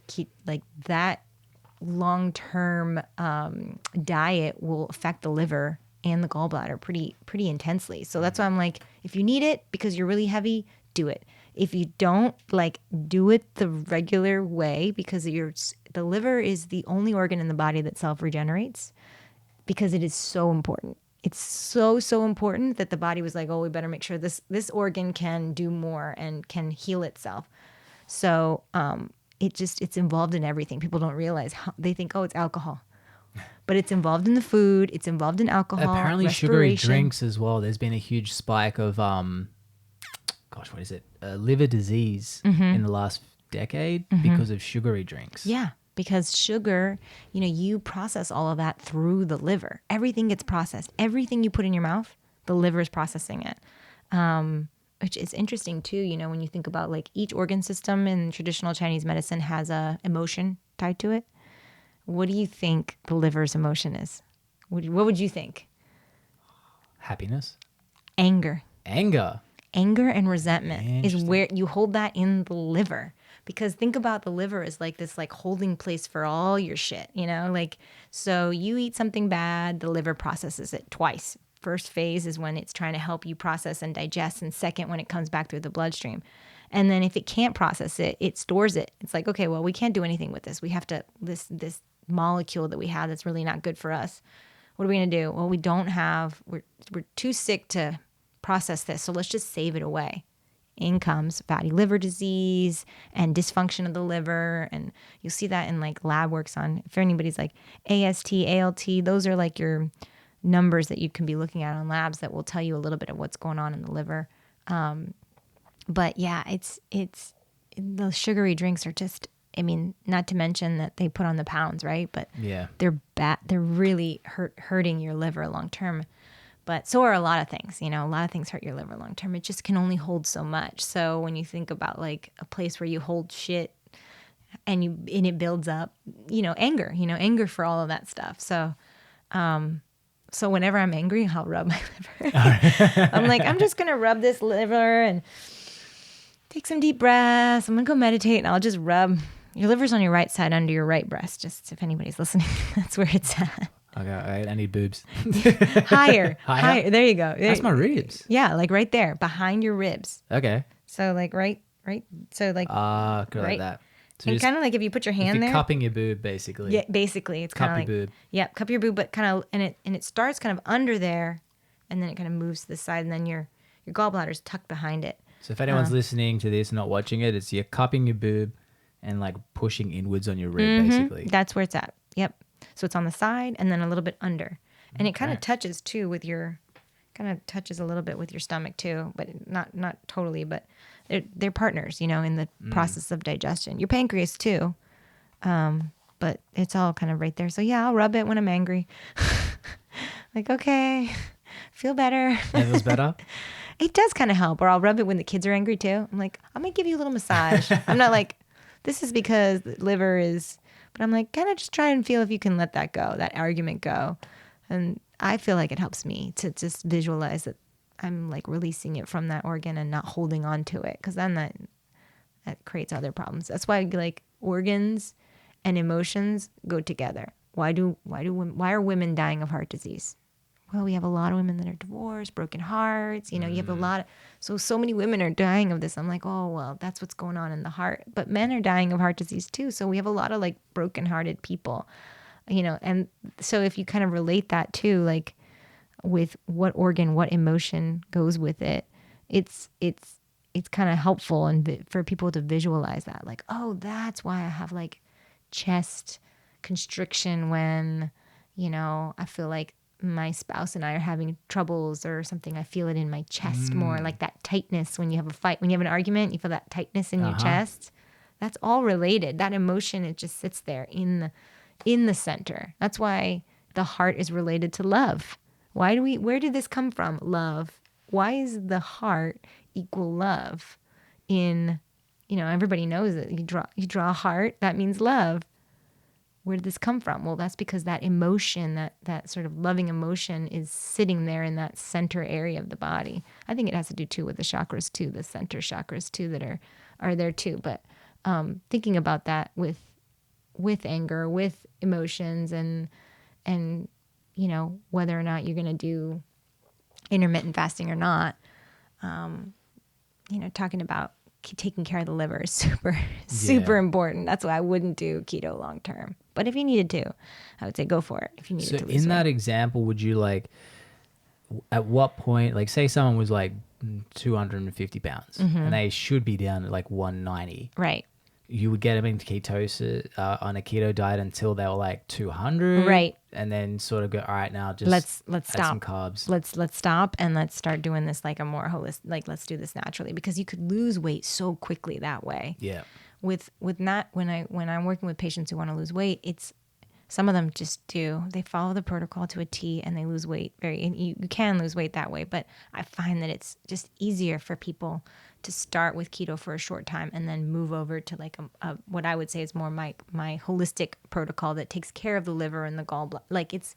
diet will affect the liver and the gallbladder pretty intensely. So that's why I'm like, if you need it because you're really heavy, do it. If you don't, like, do it the regular way because the liver is the only organ in the body that self-regenerates because it is so important. It's so important that the body was like, oh, we better make sure this organ can do more and can heal itself. So it's involved in everything. People don't realize they think, oh, it's alcohol. But it's involved in the food. It's involved in alcohol. Apparently, sugary respiration. drinks as well. There's been a huge spike of, what is it? Liver disease in the last decade because of sugary drinks. Yeah, because sugar, you process all of that through the liver. Everything gets processed. Everything you put in your mouth, the liver is processing it. Which is interesting too, when you think about like each organ system in traditional Chinese medicine has a emotion tied to it. What do you think the liver's emotion is? What would you think? Happiness. Anger. Anger and resentment is where you hold that in the liver. Because think about the liver as like this like holding place for all your shit, so you eat something bad, the liver processes it twice. First phase is when it's trying to help you process and digest, and second when it comes back through the bloodstream. And then if it can't process it, it stores it. It's like, okay, well, we can't do anything with this. We have to, this molecule that we have that's really not good for us. What are we going to do? Well, we're too sick to process this, so let's just save it away. In comes fatty liver disease and dysfunction of the liver. And you'll see that in like lab works on, if anybody's like AST, ALT, those are like your numbers that you can be looking at on labs that will tell you a little bit of what's going on in the liver. But yeah, it's the sugary drinks are just, not to mention that they put on the pounds, right? But Yeah. they're bad. They're really hurting your liver long term. But so are a lot of things, a lot of things hurt your liver long term. It just can only hold so much. So when you think about like a place where you hold shit and it builds up, anger for all of that stuff. So, so whenever I'm angry, I'll rub my liver. I'm like, I'm just going to rub this liver and take some deep breaths. I'm going to go meditate and I'll just rub. Your liver's on your right side under your right breast. Just if anybody's listening, that's where it's at. Okay, I need boobs. Higher. There you go. That's my ribs. Yeah, like right there, behind your ribs. Okay. So like right. So like Good right. like that. So and kind of like if you put your hand there. cupping your boob, basically. Yeah, basically it's kind of like cup your boob. Yeah, cup your boob, but kind of and it starts kind of under there, and then it kind of moves to the side, and then your gallbladder's tucked behind it. So if anyone's listening to this and not watching it, it's you're cupping your boob and like pushing inwards on your rib, basically. That's where it's at. Yep. So it's on the side and then a little bit under. And it kind of touches too with touches a little bit with your stomach too, but not totally, but they're partners, in the process of digestion. Your pancreas too. But it's all kind of right there. So yeah, I'll rub it when I'm angry. Like, okay, feel better. It feels better? It does kind of help. Or I'll rub it when the kids are angry too. I'm like, I'm going to give you a little massage. I'm not like, this is because the liver is... But I'm like, kind of just try and feel if you can let that go, that argument go. And I feel like it helps me to just visualize that I'm like releasing it from that organ and not holding on to it. Because then that creates other problems. That's why like organs and emotions go together. Why are women dying of heart disease? Well, we have a lot of women that are divorced, broken hearts. You have a lot of, so many women are dying of this. I'm like, oh, well, that's what's going on in the heart. But men are dying of heart disease too. So we have a lot of like brokenhearted people, and so if you kind of relate that too, like with what organ, what emotion goes with it, it's kind of helpful and for people to visualize that, like, oh, that's why I have like chest constriction when, I feel like my spouse and I are having troubles or something. I feel it in my chest more, like that tightness when you have a fight, when you have an argument, you feel that tightness in your chest. That's all related. That emotion, it just sits there in in the center. That's why the heart is related to love. Where did this come from? Love. Why is the heart equal love? Everybody knows that you draw a heart, that means love. Where did this come from? Well, that's because that emotion, that sort of loving emotion is sitting there in that center area of the body. I think it has to do too with the chakras too, the center chakras too that are there too. But thinking about that with anger, with emotions and whether or not you're going to do intermittent fasting or not, talking about taking care of the liver is super important. That's why I wouldn't do keto long term. But if you needed to, I would say go for it. If you needed to lose weight. In that example, would you at what point, say someone was 250 pounds and they should be down at 190. Right. You would get them into ketosis on a keto diet until they were 200. Right. And then sort of go, all right, now just let's add stop. some carbs. Let's stop and let's start doing this a more holistic, let's do this naturally, because you could lose weight so quickly that way. Yeah. With not when I'm working with patients who want to lose weight, it's some of them just they follow the protocol to a T and they lose weight and you can lose weight that way. But I find that it's just easier for people to start with keto for a short time and then move over to what I would say is more my holistic protocol that takes care of the liver and the gallbladder.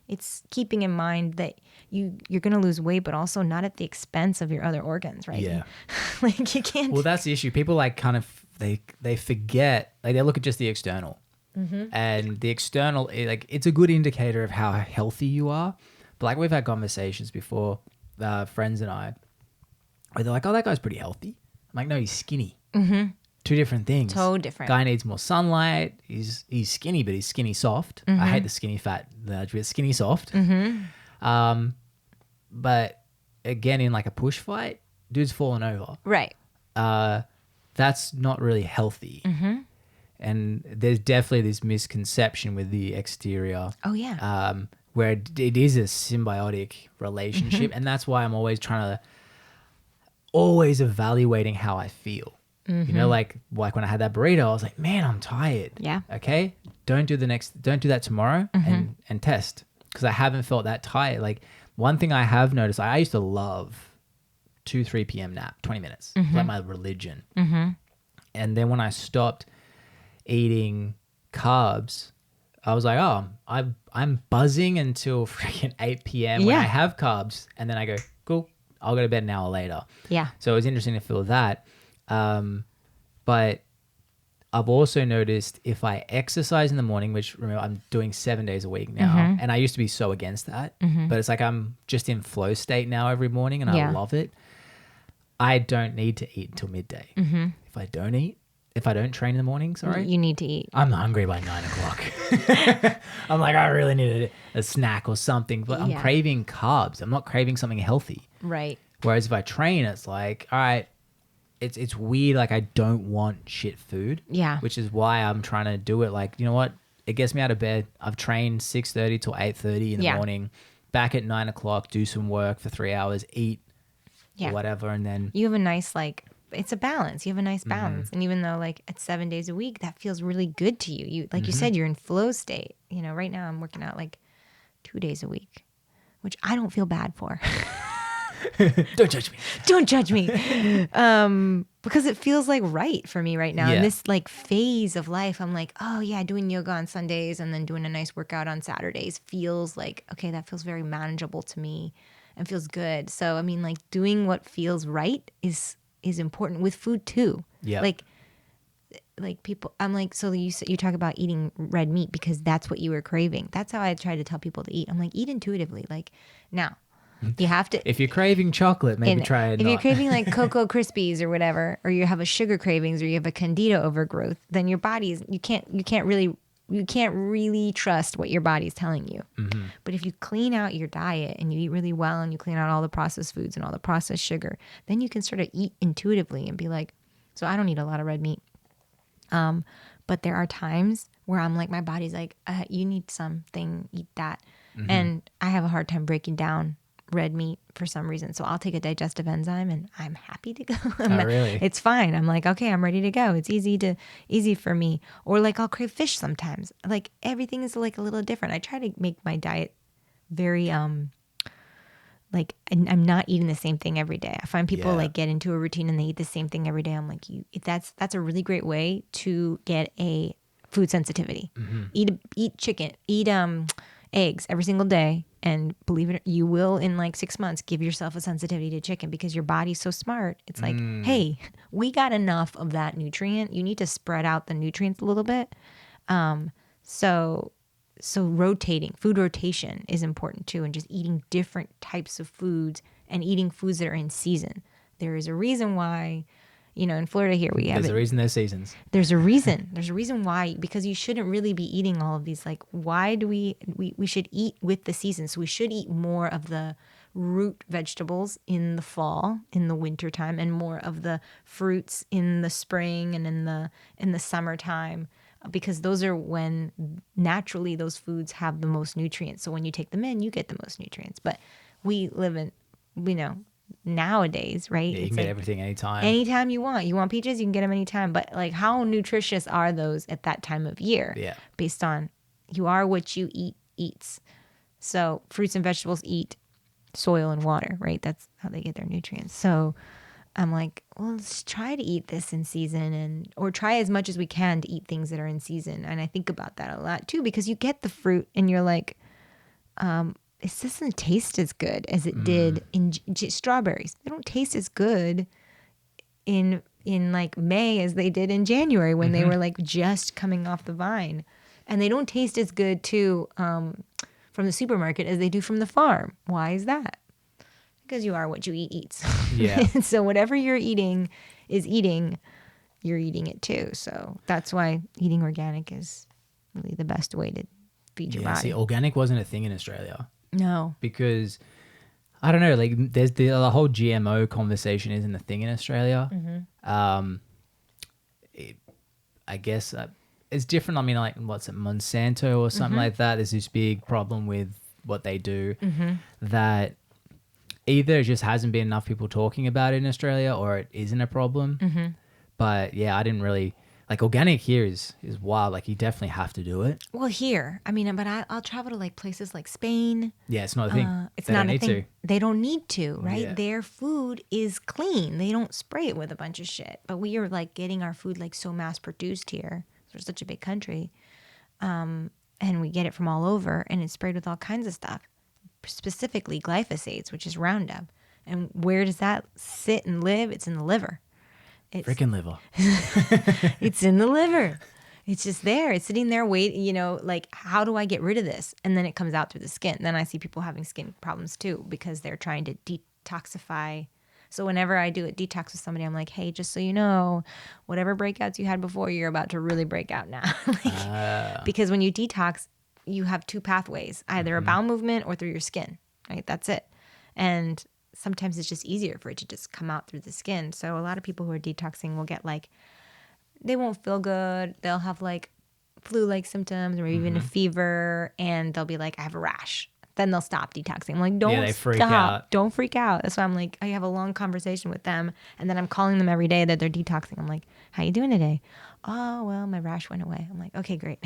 It's keeping in mind that you're going to lose weight, but also not at the expense of your other organs, right? Yeah. You can't. Well, that's the issue. People they forget, they look at just the external. Mm-hmm. And the external, it's a good indicator of how healthy you are. But we've had conversations before, friends and I, where they're like, oh, that guy's pretty healthy. I'm like, no, he's skinny. Mm-hmm. Two different things. So different. Guy needs more sunlight. He's skinny, but he's skinny soft. Mm-hmm. I hate the skinny fat, the skinny soft. Mm-hmm. But again, in a push fight, dude's falling over. Right. That's not really healthy. Mm-hmm. And there's definitely this misconception with the exterior. Oh, yeah. Where it is a symbiotic relationship. And that's why I'm always always evaluating how I feel. Mm-hmm. Like when I had that burrito, I was like, man, I'm tired. Yeah. Okay. Don't do that tomorrow and test. Because I haven't felt that tired. One thing I have noticed, I used to love 2-3 p.m. nap, 20 minutes. It's like my religion. Mm-hmm. And then when I stopped eating carbs, I was like, oh, I'm buzzing until freaking 8 p.m. when I have carbs. And then I go, cool, I'll go to bed an hour later. Yeah. So it was interesting to feel that. But I've also noticed if I exercise in the morning, which remember I'm doing 7 days a week now, and I used to be so against that, but it's I'm just in flow state now every morning and I love it. I don't need to eat until midday. Mm-hmm. If I don't train in the morning, you need to eat. I'm hungry by 9 o'clock. I'm like, I really need a snack or something, but I'm craving carbs. I'm not craving something healthy. Right. Whereas if I train, it's like, all right, it's weird. I don't want shit food. Yeah. Which is why I'm trying to do it. You know what? It gets me out of bed. I've trained 6:30 till 8:30 in the morning. Back at 9 o'clock, do some work for 3 hours, eat or whatever, and then you have a nice it's a balance. You have a nice balance. And even though it's 7 days a week, that feels really good to you. You said, you're in flow state. Right now I'm working out 2 days a week, which I don't feel bad for. Don't judge me. Don't judge me. Because it feels right for me right now. In this phase of life, I'm oh yeah, doing yoga on Sundays and then doing a nice workout on Saturdays feels okay, that feels very manageable to me and feels good. So, doing what feels right is important with food too. Yeah. People, I'm so you talk about eating red meat because that's what you were craving. That's how I try to tell people to eat. I'm eat intuitively. Now, you have to. If you're craving chocolate, maybe try it. If you're craving Cocoa Krispies or whatever, or you have a sugar cravings or you have a candida overgrowth, then your body's you can't really trust what your body's telling you. Mm-hmm. But if you clean out your diet and you eat really well and you clean out all the processed foods and all the processed sugar, then you can sort of eat intuitively and be so I don't eat a lot of red meat. But there are times where I'm my body's you need something, eat that. Mm-hmm. And I have a hard time breaking down red meat for some reason. So I'll take a digestive enzyme and I'm happy to go. Really? It's fine. I'm like, okay, I'm ready to go. It's easy for me. Or like I'll crave fish sometimes. Like everything is like a little different. I try to make my diet very like I'm not eating the same thing every day. I find people like get into a routine and they eat the same thing every day. I'm like, that's a really great way to get a food sensitivity. Eat chicken, eat eggs every single day, and believe it, you will in like 6 months give yourself a sensitivity to chicken because your body's so smart. It's like, hey, we got enough of that nutrient. You need to spread out the nutrients a little bit. So rotating, food rotation is important too, and just eating different types of foods and eating foods that are in season. There is a reason why, in Florida here we have There's a reason there's seasons. There's a reason. There's a reason why, because you shouldn't really be eating all of these. Like, why do we should eat with the season. So we should eat more of the root vegetables in the fall, in the winter time, and more of the fruits in the spring and in the summertime, because those are when naturally those foods have the most nutrients. So when you take them in, you get the most nutrients. But we live in, nowadays, right? Yeah, you can get everything anytime. Anytime you want. You want peaches, you can get them anytime. But like, how nutritious are those at that time of year? Yeah. Based on you are what you eats. So fruits and vegetables eat soil and water, right? That's how they get their nutrients. So I'm like, well, let's try to eat this in season or try as much as we can to eat things that are in season. And I think about that a lot too, because you get the fruit and you're like, it doesn't taste as good as it did in strawberries. They don't taste as good in like May as they did in January when they were like just coming off the vine. And they don't taste as good too from the supermarket as they do from the farm. Why is that? Because you are what you eats. Yeah. So whatever you're eating, you're eating it too. So that's why eating organic is really the best way to feed your body. See, organic wasn't a thing in Australia. No. Because, I don't know, like there's the whole GMO conversation isn't a thing in Australia. I guess it's different. I mean, like, what's it, Monsanto or something like that? There's this big problem with what they do that either it just hasn't been enough people talking about it in Australia or it isn't a problem. But yeah, I didn't really, like, organic here is wild. Like, you definitely have to do it. Well, here, I mean, but I'll travel to like places like Spain. Yeah, it's not a thing. It's They not don't a need thing. to. They don't need to, right? Yeah. Their food is clean. They don't spray it with a bunch of shit. But we are like getting our food like so mass produced here. We're such a big country. And we get it from all over and it's sprayed with all kinds of stuff, specifically glyphosates, which is Roundup. And where does that sit and live? It's in the liver. Freaking liver. It's in the liver. It's just there. It's sitting there waiting, like, how do I get rid of this? And then it comes out through the skin. Then I see people having skin problems too because they're trying to detoxify. So whenever I do a detox with somebody, I'm like, hey, just so you know, whatever breakouts you had before, you're about to really break out now. Because when you detox, you have two pathways, either a bowel movement or through your skin, right? That's it. And sometimes it's just easier for it to just come out through the skin. So a lot of people who are detoxing will get like, they won't feel good. They'll have like flu-like symptoms or even a fever, and they'll be like, I have a rash. Then they'll stop detoxing. I'm like, don't they freak stop. out. Don't freak out. That's why I'm like, I have a long conversation with them, and then I'm calling them every day that they're detoxing. I'm like, how you doing today? Oh, well, my rash went away. I'm like, okay, great.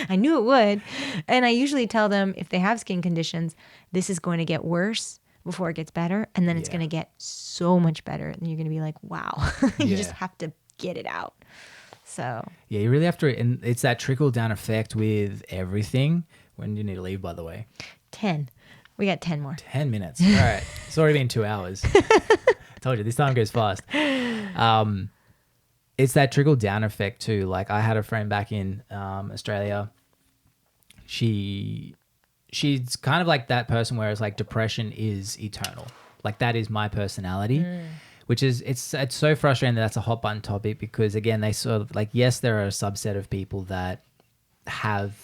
I knew it would. And I usually tell them if they have skin conditions, this is going to get worse before it gets better, and then it's going to get so much better, and you're going to be like, wow. You just have to get it out. So yeah, you really have to, and it's that trickle down effect with everything. When do you need to leave, by the way? 10. We got 10 more. 10 minutes. All right. It's already been 2 hours. I told you, this time goes fast. It's that trickle down effect too. Like, I had a friend back in Australia. She's kind of like that person where it's like depression is eternal. Like, that is my personality. Which is, it's so frustrating that that's a hot button topic because, again, they sort of like, yes, there are a subset of people that have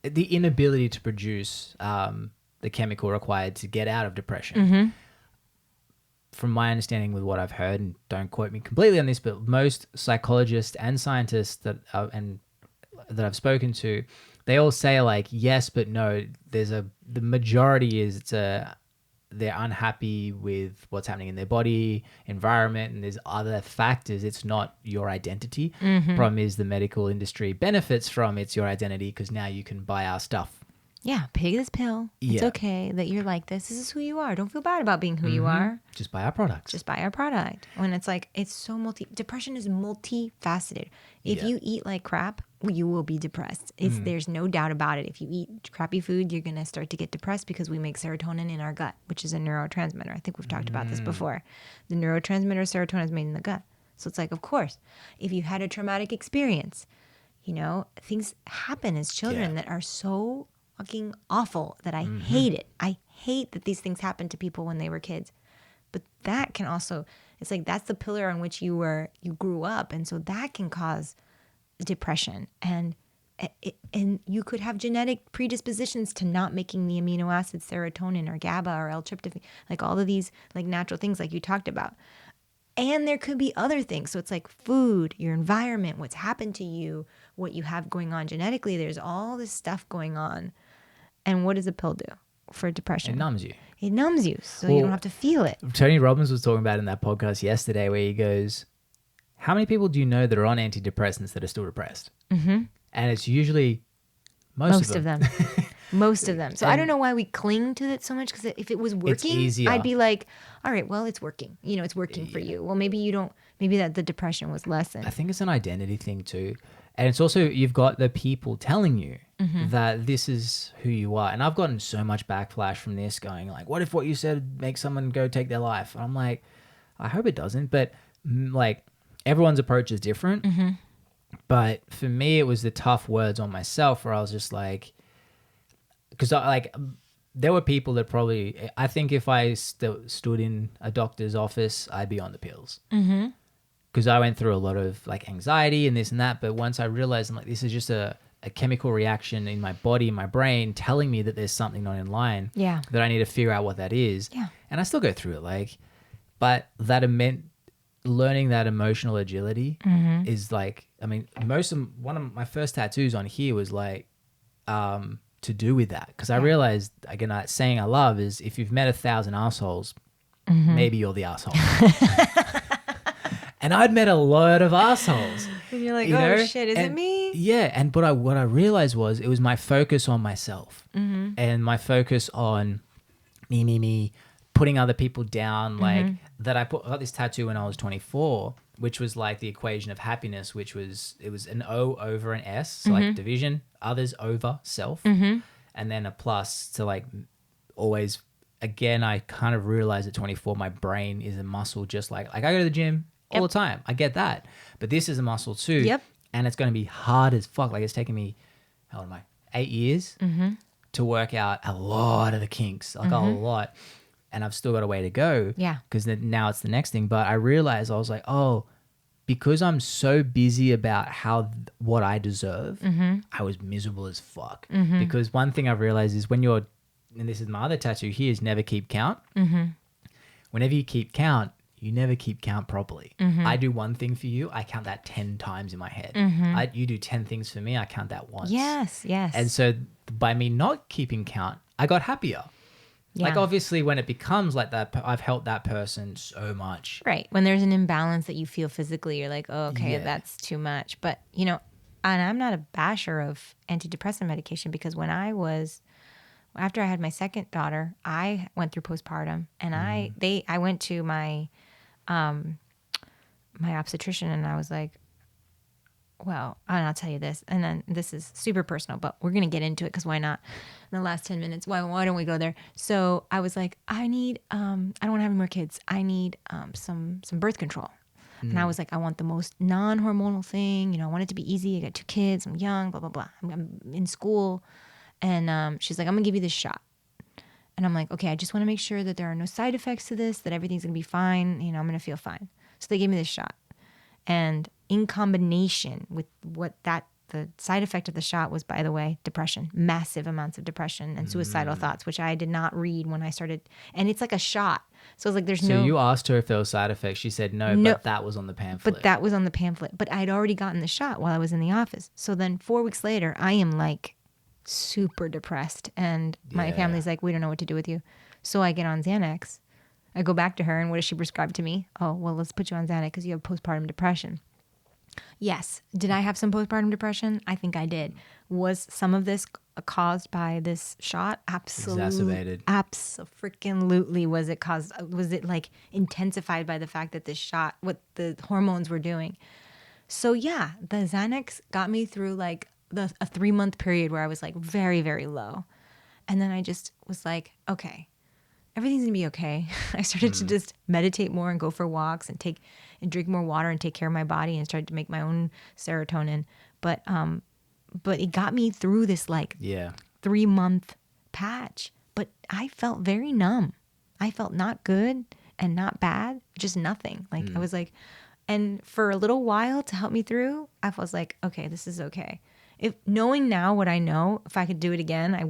the inability to produce the chemical required to get out of depression. From my understanding with what I've heard, and don't quote me completely on this, but most psychologists and scientists that I've spoken to, they all say like yes, but no. The majority is they're unhappy with what's happening in their body, environment, and there's other factors. It's not your identity. Problem is the medical industry benefits from it's your identity because now you can buy our stuff. Yeah, pay this pill. It's okay that you're like this. This is who you are. Don't feel bad about being who you are. Just buy our products. Just buy our product. When it's like, it's so depression is multifaceted. If you eat like crap, you will be depressed. There's no doubt about it. If you eat crappy food, you're going to start to get depressed because we make serotonin in our gut, which is a neurotransmitter. I think we've talked about this before. The neurotransmitter serotonin is made in the gut. So it's like, of course, if you had a traumatic experience, you know, things happen as children that are so fucking awful that I hate it. I hate that these things happen to people when they were kids. But that can also, it's like that's the pillar on which you grew up, and so that can cause depression. And you could have genetic predispositions to not making the amino acids serotonin or GABA or L-tryptophan, like all of these like natural things like you talked about. And there could be other things. So it's like food, your environment, what's happened to you, what you have going on genetically. There's all this stuff going on. And what does a pill do for depression? It numbs you. It numbs you, so you don't have to feel it. Tony Robbins was talking about in that podcast yesterday where he goes, how many people do you know that are on antidepressants that are still depressed? And it's usually most of them. Most of them. So I don't know why we cling to it so much, because if it was working, I'd be like, all right, well, it's working. You know, it's working for you. Well, maybe that the depression was lessened. I think it's an identity thing too. And it's also, you've got the people telling you that this is who you are. And I've gotten so much backlash from this going like, what if what you said makes someone go take their life? And I'm like, I hope it doesn't. But like everyone's approach is different. But for me, it was the tough words on myself where I was just like, because there were people that probably, I think if I stood in a doctor's office, I'd be on the pills. Because I went through a lot of like anxiety and this and that. But once I realized I'm like, this is just a chemical reaction in my body, in my brain, telling me that there's something not in line. That I need to figure out what that is. And I still go through it. But that meant learning that emotional agility is like, I mean, one of my first tattoos on here was like, to do with that. Because I realized, again, that saying I love is if you've met 1,000 assholes, maybe you're the asshole. And I'd met a lot of assholes. And you're like, oh shit, is it me? Yeah. And what I realized was it was my focus on myself and my focus on me, putting other people down. Like that I got this tattoo when I was 24, which was like the equation of happiness, which was, it was an O over an S. So like division, others over self. And then a plus to like always, again, I kind of realized at 24, my brain is a muscle, just like I go to the gym all the time. I get that. But this is a muscle too. And it's going to be hard as fuck. Like it's taken me, how old am I? 8 years to work out a lot of the kinks, like a lot. And I've still got a way to go. Because now it's the next thing. But I realized I was like, oh, because I'm so busy about what I deserve, I was miserable as fuck. Because one thing I've realized is when you're, and this is my other tattoo here, is never keep count. Whenever you keep count, you never keep count properly. I do one thing for you, I count that 10 times in my head. You do 10 things for me, I count that once. Yes. And so by me not keeping count, I got happier. Like obviously when it becomes like that, I've helped that person so much. Right. When there's an imbalance that you feel physically, you're like, oh, okay, that's too much. But, you know, and I'm not a basher of antidepressant medication, because after I had my second daughter, I went through postpartum, and I went to my obstetrician, and I was like, well, and I'll tell you this, and then this is super personal, but we're going to get into it because why not? In the last 10 minutes, why don't we go there? So I was like, I don't want to have any more kids. I need some birth control. And I was like, I want the most non-hormonal thing. You know, I want it to be easy. I got 2 kids. I'm young, blah, blah, blah. I'm in school. And she's like, I'm going to give you this shot. And I'm like, okay, I just want to make sure that there are no side effects to this, that everything's going to be fine. You know, I'm going to feel fine. So they gave me this shot. And in combination with the side effect of the shot was, by the way, depression, massive amounts of depression and suicidal thoughts, which I did not read when I started. And it's like a shot. So it's like So you asked her if there was side effects. She said no, but that was on the pamphlet. But that was on the pamphlet. But I'd already gotten the shot while I was in the office. So then 4 weeks later, I am like super depressed. And my Yeah. family's like, we don't know what to do with you. So I get on Xanax. I go back to her, and what does she prescribe to me? Oh, well, let's put you on Xanax because you have postpartum depression. Yes. Did I have some postpartum depression? I think I did. Was some of this caused by this shot? Absolutely. Exacerbated. Absolutely. Was it like intensified by the fact that this shot, what the hormones were doing? So yeah, the Xanax got me through like a 3-month period where I was like very, very low. And then I just was like, okay, everything's gonna be okay. I started to just meditate more and go for walks and drink more water and take care of my body and started to make my own serotonin. But it got me through this like 3-month patch. But I felt very numb. I felt not good and not bad, just nothing. Like I was like, and for a little while to help me through, I was like, okay, this is okay. If knowing now what I know, if I could do it again, I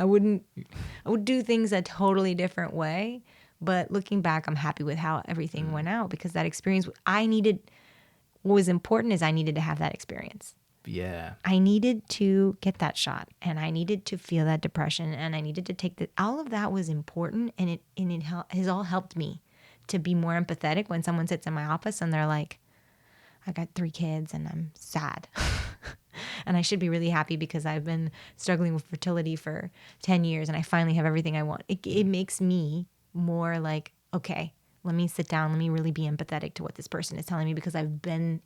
would do things a totally different way. But looking back, I'm happy with how everything went out because that experience what was important is I needed to have that experience. Yeah. I needed to get that shot and I needed to feel that depression and I needed to take all of that was important and it has all helped me to be more empathetic when someone sits in my office and they're like, I got 3 kids and I'm sad. And I should be really happy because I've been struggling with fertility for 10 years and I finally have everything I want. It makes me more like, okay, let me sit down. Let me really be empathetic to what this person is telling me because I've been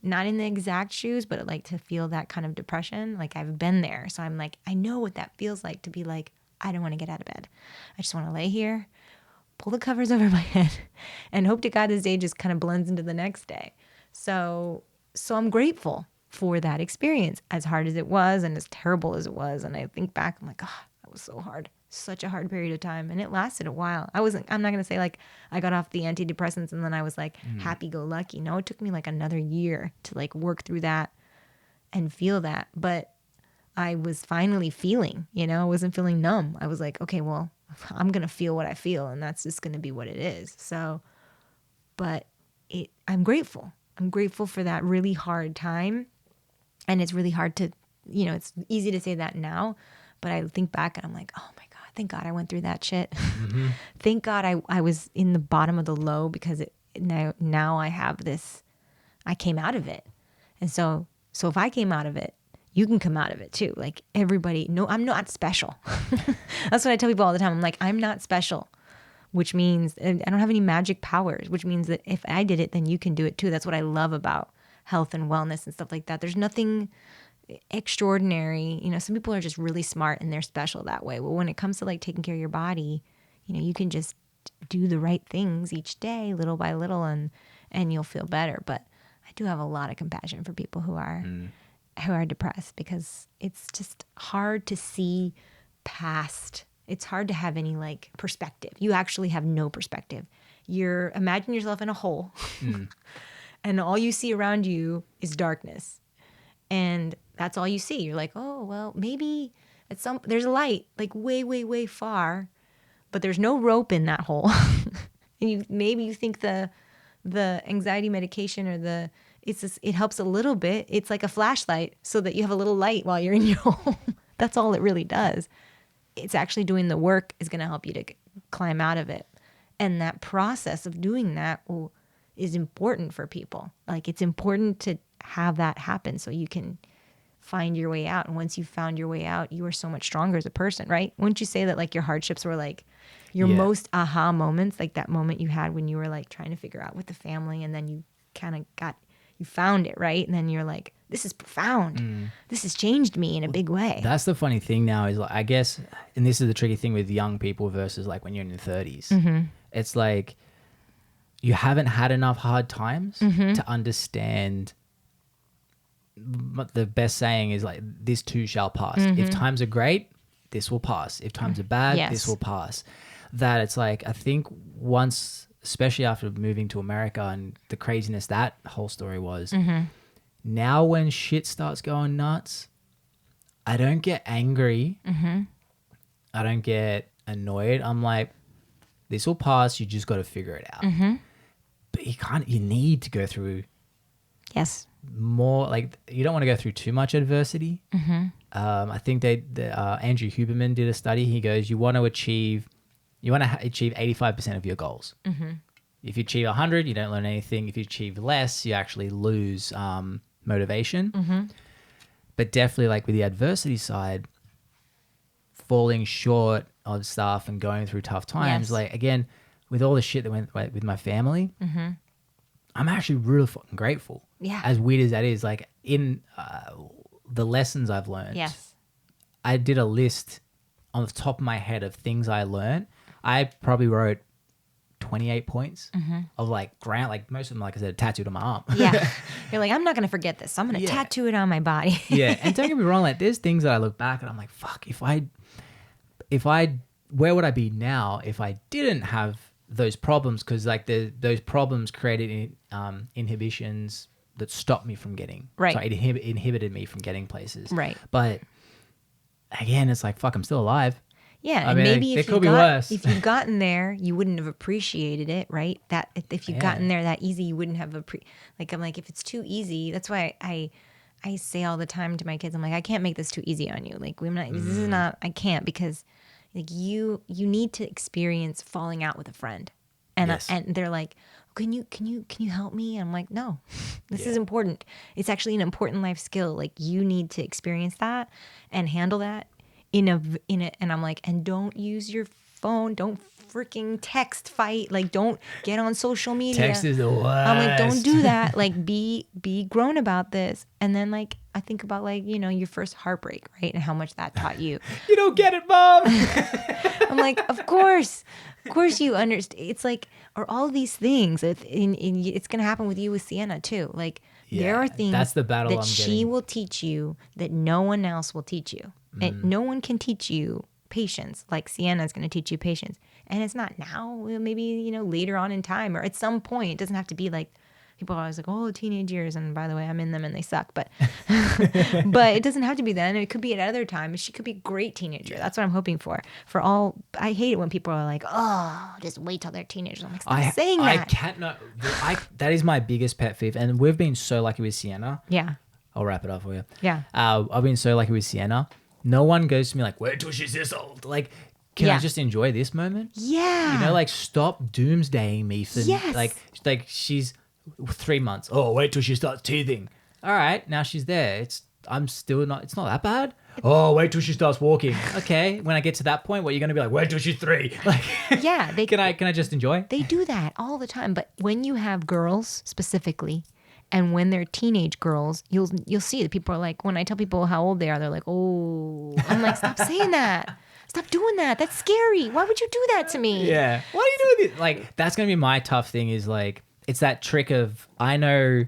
not in the exact shoes, but like to feel that kind of depression. Like I've been there. So I'm like, I know what that feels like to be like, I don't want to get out of bed. I just want to lay here, pull the covers over my head and hope to God this day just kind of blends into the next day. So I'm grateful for that experience, as hard as it was and as terrible as it was. And I think back, I'm like, oh, that was so hard. Such a hard period of time. And it lasted a while. I'm not going to say like I got off the antidepressants and then I was like happy-go-lucky. No, it took me like another year to like work through that and feel that. But I was finally feeling, I wasn't feeling numb. I was like, okay, well, I'm going to feel what I feel and that's just going to be what it is. So, but I'm grateful. I'm grateful for that really hard time. And it's really hard to, it's easy to say that now, but I think back and I'm like, oh my God, thank God I went through that shit. Mm-hmm. Thank God I was in the bottom of the low because now I have this, I came out of it. And so if I came out of it, you can come out of it too. Like everybody, no, I'm not special. That's what I tell people all the time. I'm like, I'm not special, which means I don't have any magic powers, which means that if I did it, then you can do it too. That's what I love about health and wellness and stuff like that. There's nothing extraordinary. Some people are just really smart and they're special that way. Well, when it comes to like taking care of your body, you can just do the right things each day, little by little, and you'll feel better. But I do have a lot of compassion for people who are depressed because it's just hard to see past. It's hard to have any like perspective. You actually have no perspective. Imagine yourself in a hole. And all you see around you is darkness. And that's all you see. You're like, oh, well, maybe there's a light like way, way, way far, but there's no rope in that hole. And maybe you think the anxiety medication or it helps a little bit. It's like a flashlight so that you have a little light while you're in your home. That's all it really does. It's actually doing the work is going to help you to climb out of it. And that process of doing that is important for people. Like it's important to have that happen so you can find your way out. And once you've found your way out, you are so much stronger as a person, right? Wouldn't you say that like your hardships were like your most aha moments, like that moment you had when you were like trying to figure out with the family and then you kind of you found it, right? And then you're like, this is profound. This has changed me in a big way. That's the funny thing now is like, I guess, and this is the tricky thing with young people versus like when you're in your 30s. Mm-hmm. It's like, you haven't had enough hard times to understand. The best saying is like, this too shall pass. If times are great, this will pass. If times are bad, this will pass. That it's like, I think once, especially after moving to America and the craziness that whole story was, now when shit starts going nuts, I don't get angry. I don't get annoyed. I'm like, this will pass. You just got to figure it out. But you need to go through more, like you don't want to go through too much adversity, I think Andrew Huberman did a study. He goes, you want to achieve 85% of your goals. If you achieve 100, you don't learn anything. If you achieve less, you actually lose motivation. But definitely, like with the adversity side, falling short of stuff and going through tough times, like again, with all the shit that went with my family, I'm actually really fucking grateful. Yeah. As weird as that is, like in the lessons I've learned. Yes. I did a list on the top of my head of things I learned. I probably wrote 28 points of like most of them, like I said, tattooed on my arm. Yeah. You're like, I'm not going to forget this. So I'm going to tattoo it on my body. Yeah. And don't get me wrong, like there's things that I look back and I'm like, fuck, where would I be now if I didn't have those problems? Because like those problems created inhibitions that stopped me from getting. Right. So it inhibited me from getting places. Right. But again, it's like, fuck, I'm still alive. Yeah, I and mean, maybe it could be worse. if you'd gotten there, you wouldn't have appreciated it, right? That if you'd gotten there that easy, you wouldn't have I'm like, if it's too easy, that's why I say all the time to my kids, I'm like, I can't make this too easy on you. Like, this is not, I can't, because like you need to experience falling out with a friend, and and they're like, can you help me? I'm like, no, this is important. It's actually an important life skill. Like you need to experience that and handle that in a and I'm like, and don't use your phone, don't freaking text fight, like don't get on social media. Text is the worst. I'm like, don't do that. Like be grown about this. And then like I think about like, your first heartbreak, right? And how much that taught you. You don't get it, Mom. I'm like, of course you understand. It's like, or all these things. It's gonna happen with you with Sienna too. Like there are things that's the battle that she will teach you that no one else will teach you. And no one can teach you patience like Sienna's going to teach you patience. And it's not now, maybe, later on in time or at some point. It doesn't have to be like, people are always like, oh, teenage years. And by the way, I'm in them and they suck. But but it doesn't have to be then. It could be at other times. She could be a great teenager. That's what I'm hoping for. I hate it when people are like, oh, just wait till they're teenagers. I'm like, stop saying that. I can't know. That is my biggest pet peeve. And we've been so lucky with Sienna. Yeah. I'll wrap it up for you. Yeah. I've been so lucky with Sienna. No one goes to me like, wait till she's this old. Like, can I just enjoy this moment? Yeah. Like stop doomsdaying me for like she's 3 months. Oh, wait till she starts teething. All right, now she's there. It's not that bad. Oh, wait till she starts walking. Okay, when I get to that point, what you're gonna be like, wait till she's 3. Like, yeah, can I just enjoy? They do that all the time. But when you have girls specifically, and when they're teenage girls, you'll see that people are like, when I tell people how old they are, they're like, oh, I'm like, stop saying that. Stop doing that. That's scary. Why would you do that to me? Yeah. Why are you doing this? Like, that's going to be my tough thing is like, it's that trick of, I know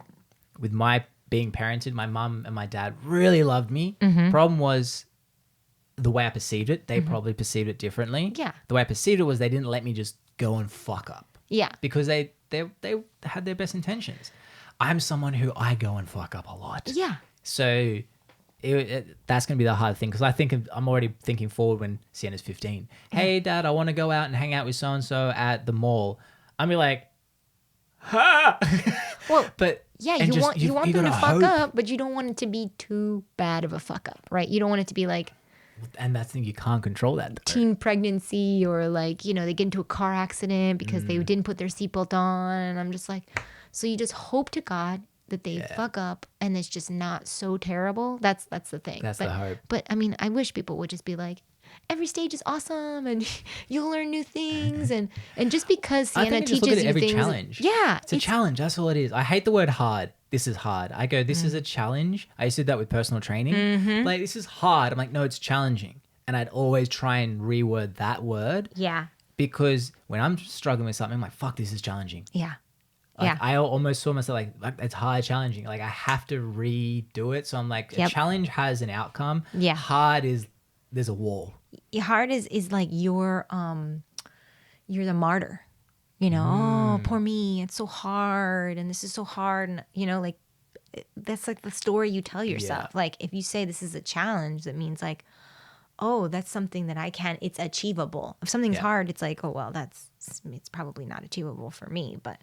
with my being parented, my mum and my dad really loved me. Problem was the way I perceived it. They probably perceived it differently. Yeah. The way I perceived it was they didn't let me just go and fuck up. Yeah. Because they had their best intentions. I'm someone who I go and fuck up a lot. Yeah. So that's going to be the hard thing because I'm already thinking forward when Sienna's 15. Hey, Dad, I want to go out and hang out with so-and-so at the mall. I'm be like, ha! Well, but yeah, you want them to fuck up, but you don't want it to be too bad of a fuck up, right? You don't want it to be like, and that's the thing, you can't control that. Though. Teen pregnancy or like, they get into a car accident because they didn't put their seatbelt on. And I'm just like, so you just hope to God that they fuck up and it's just not so terrible. That's the thing. That's the hope. But I mean, I wish people would just be like, every stage is awesome and you'll learn new things. And just because Sienna teaches you things. Challenge. Yeah. It's a challenge. That's all it is. I hate the word hard. This is hard. I go, this is a challenge. I used to do that with personal training. Like, this is hard. I'm like, no, it's challenging. And I'd always try and reword that word. Yeah. Because when I'm struggling with something, I'm like, fuck, this is challenging. Yeah. Like, I almost saw myself like it's hard, challenging. Like I have to redo it. So I'm like, a challenge has an outcome. Yeah. Hard is there's a wall. Hard is like you're the martyr. Oh, poor me. It's so hard, and this is so hard, and like that's like the story you tell yourself. Yeah. Like if you say this is a challenge, that means like, oh, that's something that I can. It's achievable. If something's hard, it's like, oh well, it's probably not achievable for me, but.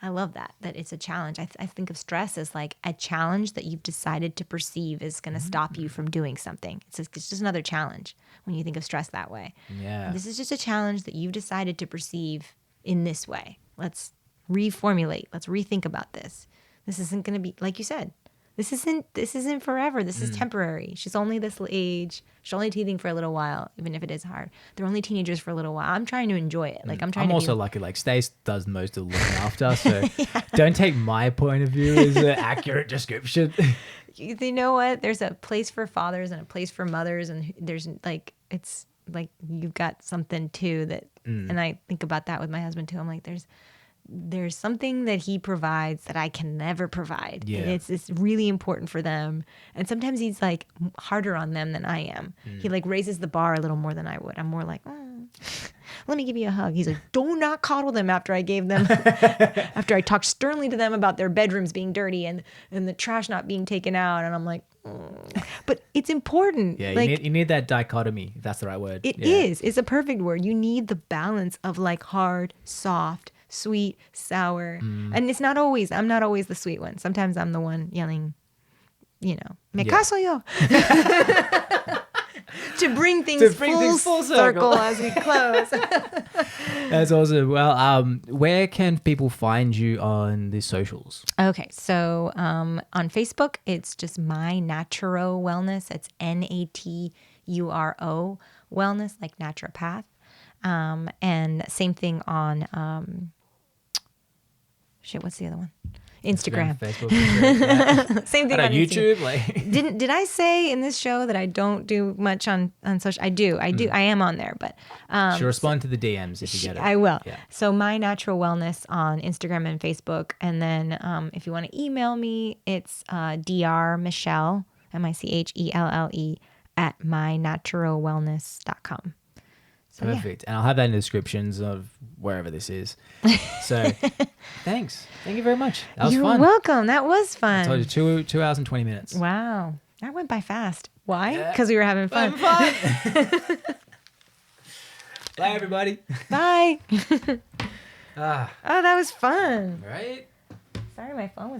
I love that it's a challenge. I think of stress as like a challenge that you've decided to perceive is going to stop you from doing something. It's just another challenge when you think of stress that way. Yeah. This is just a challenge that you've decided to perceive in this way. Let's reformulate. Let's rethink about this. This isn't going to be, like you said, this isn't forever. This is temporary. She's only this age. She's only teething for a little while, even if it is hard. They're only teenagers for a little while. I'm trying to enjoy it. Like I'm also lucky. Like Stace does most of the looking after, so don't take my point of view as an accurate description. You know what? There's a place for fathers and a place for mothers, and there's like it's like you've got something too that, and I think about that with my husband too. I'm like, there's something that he provides that I can never provide. Yeah. And it's really important for them. And sometimes he's like harder on them than I am. He like raises the bar a little more than I would. I'm more like, let me give you a hug. He's like, do not coddle them after I talked sternly to them about their bedrooms being dirty and the trash not being taken out. And I'm like, but it's important. Yeah, like, you need that dichotomy, if that's the right word. It is. It's a perfect word. You need the balance of like hard, soft, sweet, sour. And I'm not always the sweet one. Sometimes I'm the one yelling, me caso yo. to bring things full circle as we close. That's awesome. Well, where can people find you on the socials? Okay, so on Facebook, it's just MyNaturoWellness. It's NATURO wellness, like naturopath. And same thing on what's the other one? Instagram. Facebook. Same thing on YouTube. Did I say in this show that I don't do much on social? I do. I am on there, but she'll respond to the DMs if you get it. I will. Yeah. So My Natural Wellness on Instagram and Facebook, and then if you want to email me, it's Dr. Michelle Michelle at MyNaturalWellness.com. So, perfect. And I'll have that in the descriptions of wherever this is. So thanks. Thank you very much. That was You're fun. welcome. That was fun. I told you 2 hours and 20 minutes. Wow. That went by fast. Why? Because we were having fun. Bye, everybody. Bye. Oh, that was fun. Right? Sorry, my phone was